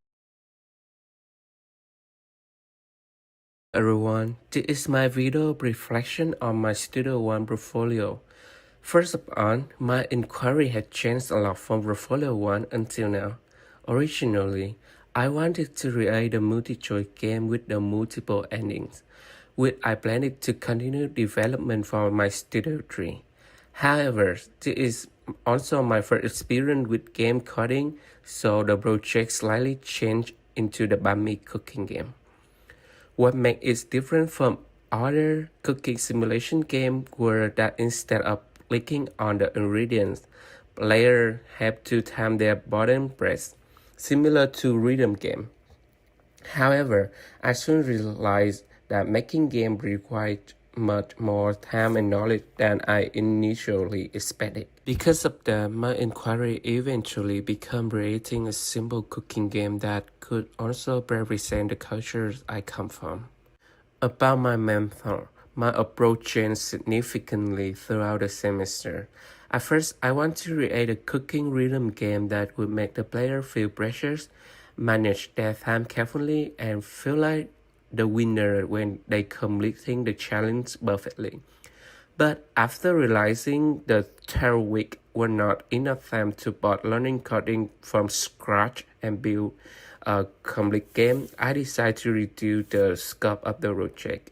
everyone, this is my video reflection on my Studio One portfolio. First of all, my inquiry had changed a lot from portfolio 1 until now. Originally, I wanted to create a multi-choice game with the multiple endings, which I planned to continue development for my Studio 3. However, this is also my first experience with game coding, so the project slightly changed into the Bami cooking game. What makes it different from other cooking simulation games were that instead of clicking on the ingredients, players have to time their button press, similar to rhythm game. However, I soon realized that making game required much more time and knowledge than I initially expected. Because of that, my inquiry eventually became creating a simple cooking game that could also represent the cultures I come from. About my method, my approach changed significantly throughout the semester. At first, I wanted to create a cooking rhythm game that would make the player feel pressures, manage their time carefully, and feel like the winner when they completing the challenge perfectly. But after realizing the 12 weeks were not enough time to both learning coding from scratch and build a complete game, I decided to reduce the scope of the project.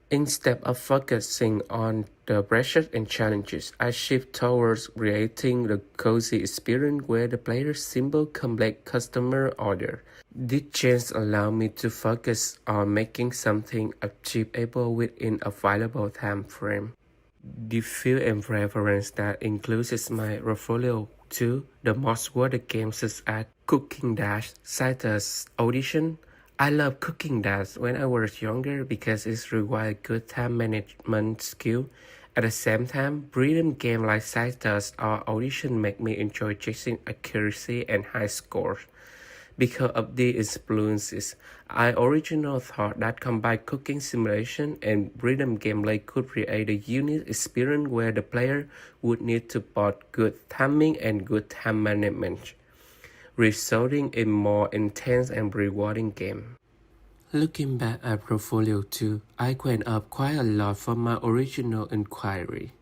Instead of focusing on the pressures and challenges, I shift towards creating the cozy experience where the player's simple, complex customer order. This change allowed me to focus on making something achievable within a viable time frame. The field and reference that includes my portfolio to the most worded games such as Cooking Dash, Citus Audition. I love Cooking Dash when I was younger because it required good time management skill. At the same time, rhythm games like Citus or Audition make me enjoy chasing accuracy and high scores. Because of these influences, I originally thought that combined cooking simulation and rhythm gameplay could create a unique experience where the player would need to both good timing and good time management, resulting in more intense and rewarding game. Looking back at Portfolio 2, I went up quite a lot from my original inquiry.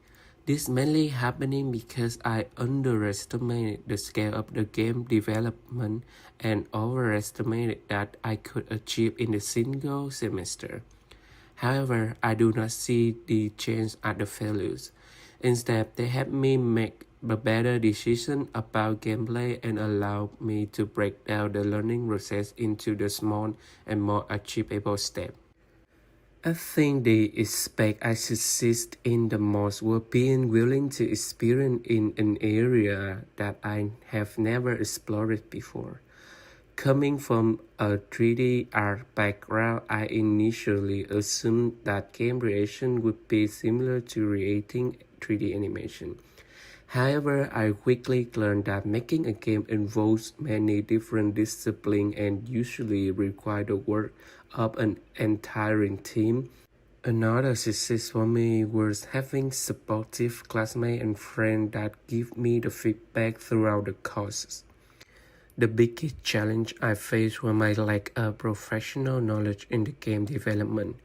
This mainly happening because I underestimated the scale of the game development and overestimated that I could achieve in a single semester. However, I do not see the change as the failures. Instead, they help me make a better decision about gameplay and allow me to break down the learning process into the small and more achievable steps. I think the aspect I succeeded in the most was being willing to experience in an area that I have never explored before. Coming from a 3D art background, I initially assumed that game creation would be similar to creating 3D animation. However, I quickly learned that making a game involves many different disciplines and usually requires the work of an entire team. Another success for me was having supportive classmates and friends that give me the feedback throughout the courses. The biggest challenge I faced was my lack of professional knowledge in the game development.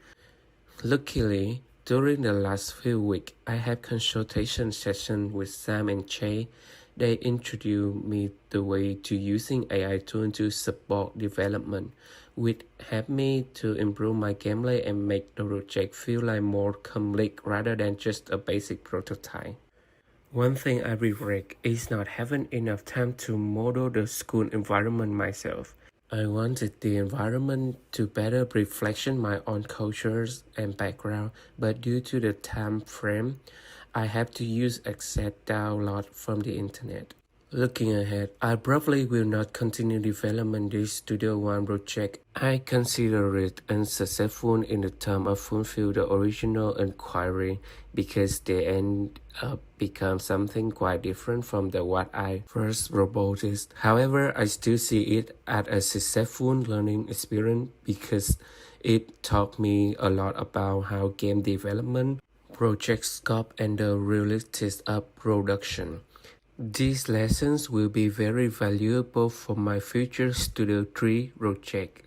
Luckily, during the last few weeks, I had consultation sessions with Sam and Che. They introduced me the way to using AI tools to support development, which helped me to improve my gameplay and make the project feel like more complete rather than just a basic prototype. One thing I regret is not having enough time to model the school environment myself. I wanted the environment to better reflect my own cultures and background, but due to the time frame, I have to use exact download from the internet. Looking ahead, I probably will not continue development this Studio One project. I consider it unsuccessful in the term of fulfill the original inquiry because they end up become something quite different from what I first proposed. However, I still see it as a successful learning experience because it taught me a lot about how game development, project scope, and the realities of production. These lessons will be very valuable for my future Studio 3 project.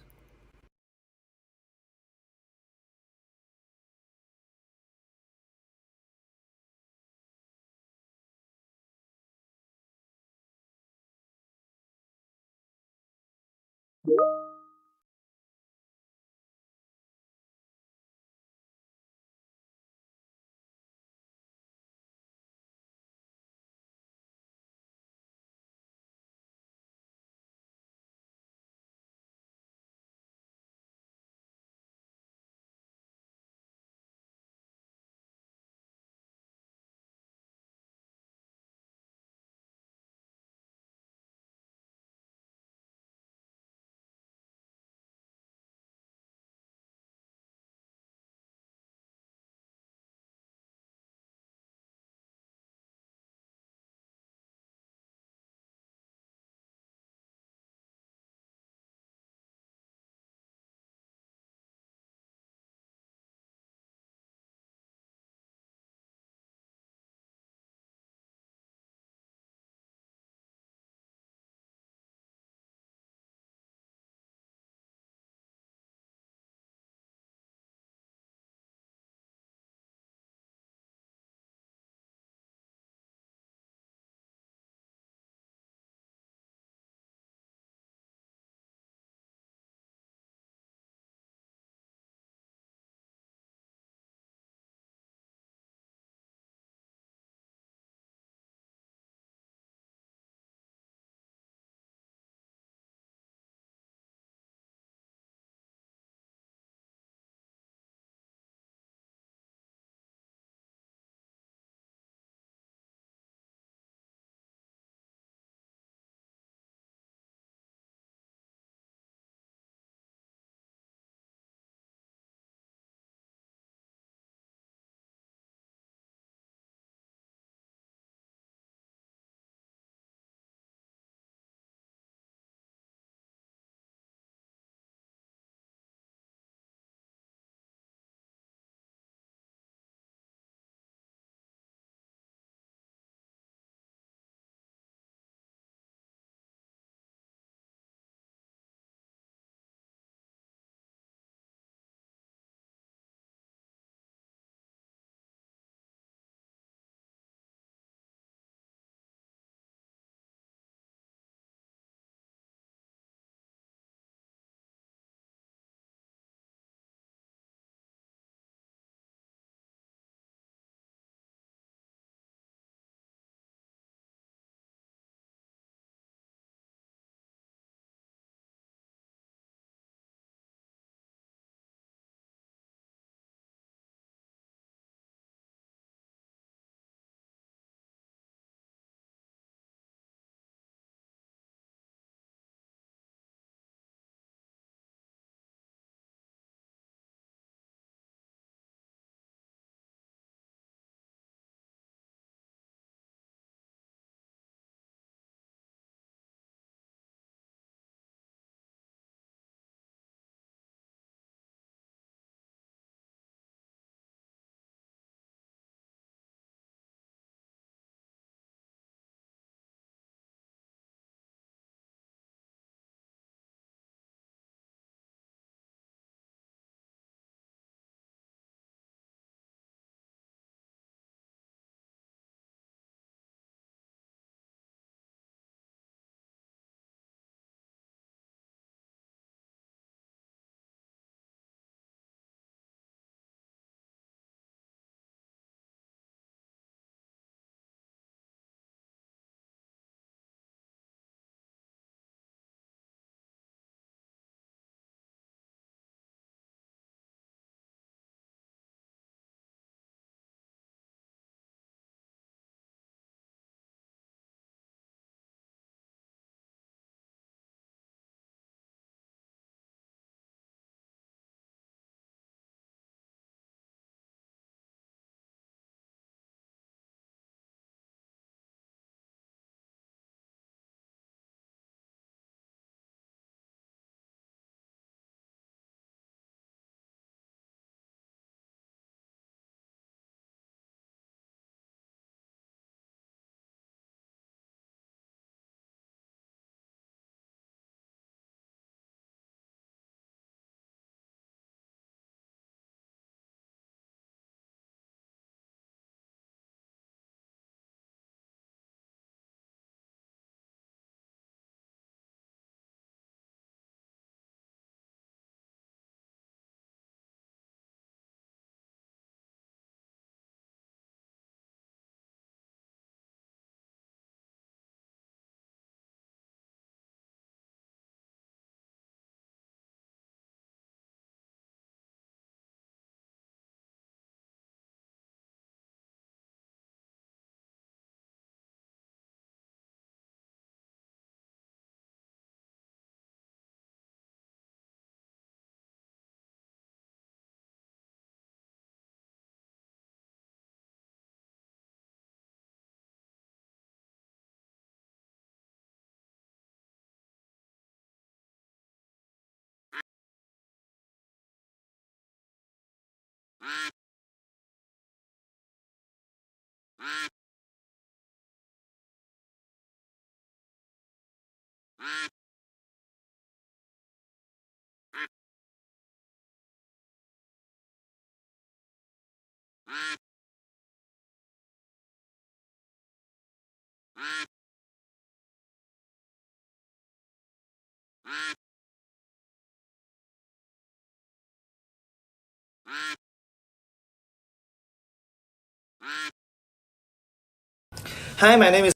Hi, my name is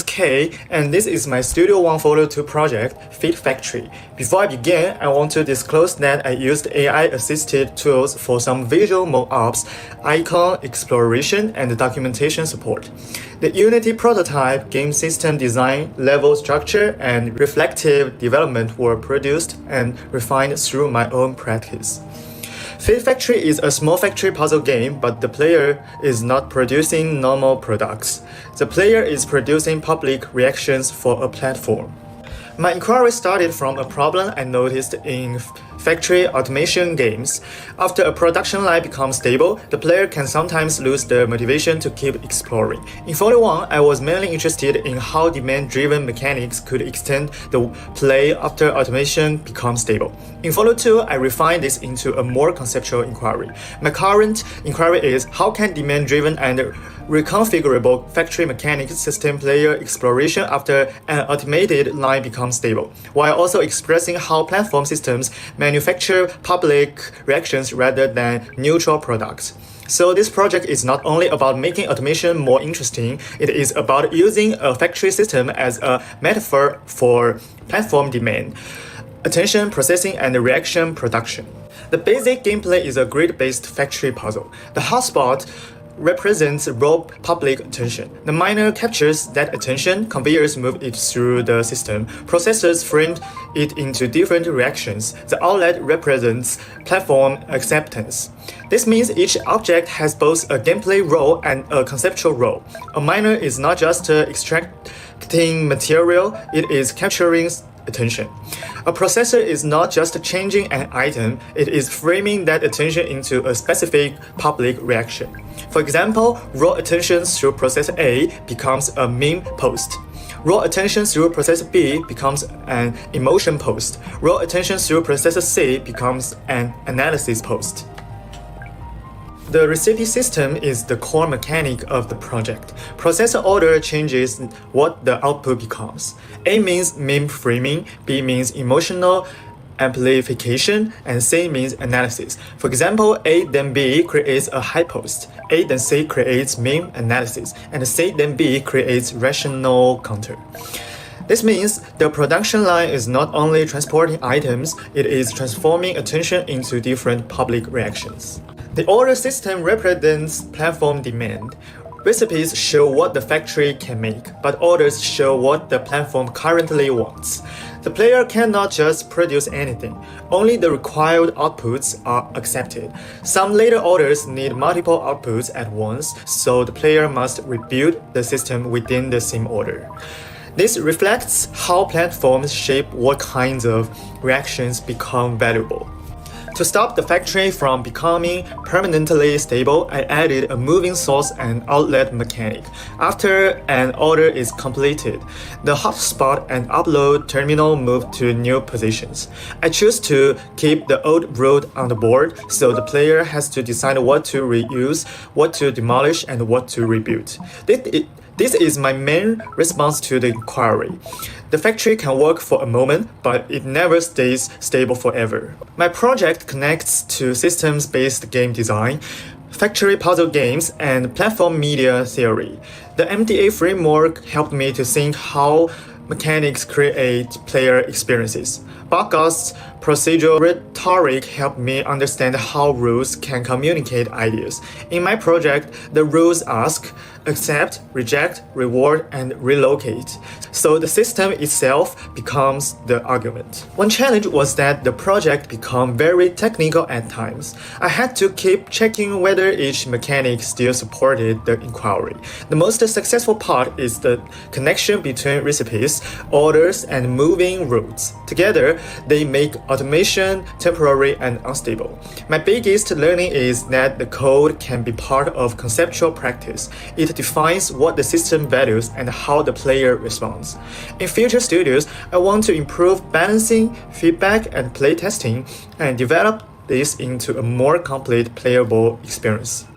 K, and this is my Studio One Photo 2 project, Fit Factory. Before I begin, I want to disclose that I used AI-assisted tools for some visual mock-ups, icon exploration, and documentation support. The Unity prototype, game system design, level structure, and reflective development were produced and refined through my own practice. Fit Factory is a small factory puzzle game, but the player is not producing normal products. The player is producing public reactions for a platform. My inquiry started from a problem I noticed in factory automation games. After a production line becomes stable, the player can sometimes lose the motivation to keep exploring. In Folio 1, I was mainly interested in how demand-driven mechanics could extend the play after automation becomes stable. In Folio 2, I refined this into a more conceptual inquiry. My current inquiry is how can demand-driven and reconfigurable factory mechanics system player exploration after an automated line becomes stable, while also expressing how platform systems manufacture public reactions rather than neutral products. So this project is not only about making automation more interesting, it is about using a factory system as a metaphor for platform demand, attention processing, and reaction production. The basic gameplay is a grid-based factory puzzle. The hotspot represents raw public attention. The miner captures that attention, conveyors move it through the system, processors frame it into different reactions. The outlet represents platform acceptance. This means each object has both a gameplay role and a conceptual role. A miner is not just extracting material, it is capturing attention. A processor is not just changing an item, it is framing that attention into a specific public reaction. For example, raw attention through processor A becomes a meme post. Raw attention through processor B becomes an emotion post. Raw attention through processor C becomes an analysis post. The recipe system is the core mechanic of the project. Processor order changes what the output becomes. A means meme framing, B means emotional amplification, and C means analysis. For example, A then B creates a high post, A then C creates meme analysis, and C then B creates rational counter. This means the production line is not only transporting items, it is transforming attention into different public reactions. The order system represents platform demand. Recipes show what the factory can make, but orders show what the platform currently wants. The player cannot just produce anything. Only the required outputs are accepted. Some later orders need multiple outputs at once, so the player must rebuild the system within the same order. This reflects how platforms shape what kinds of reactions become valuable. To stop the factory from becoming permanently stable, I added a moving source and outlet mechanic. After an order is completed, the hotspot and upload terminal move to new positions. I choose to keep the old route on the board, so the player has to decide what to reuse, what to demolish, and what to rebuild. This is my main response to the inquiry. The factory can work for a moment, but it never stays stable forever. My project connects to systems-based game design, factory puzzle games, and platform media theory. The MDA framework helped me to think how mechanics create player experiences. Bogost's Procedural rhetoric helped me understand how rules can communicate ideas. In my project, the rules ask, accept, reject, reward, and relocate. So the system itself becomes the argument. One challenge was that the project became very technical at times. I had to keep checking whether each mechanic still supported the inquiry. The most successful part is the connection between recipes, orders, and moving routes. Together, they make automation temporary and unstable. My biggest learning is that the code can be part of conceptual practice. It defines what the system values and how the player responds. In future studios, I want to improve balancing, feedback, and playtesting, and develop this into a more complete playable experience.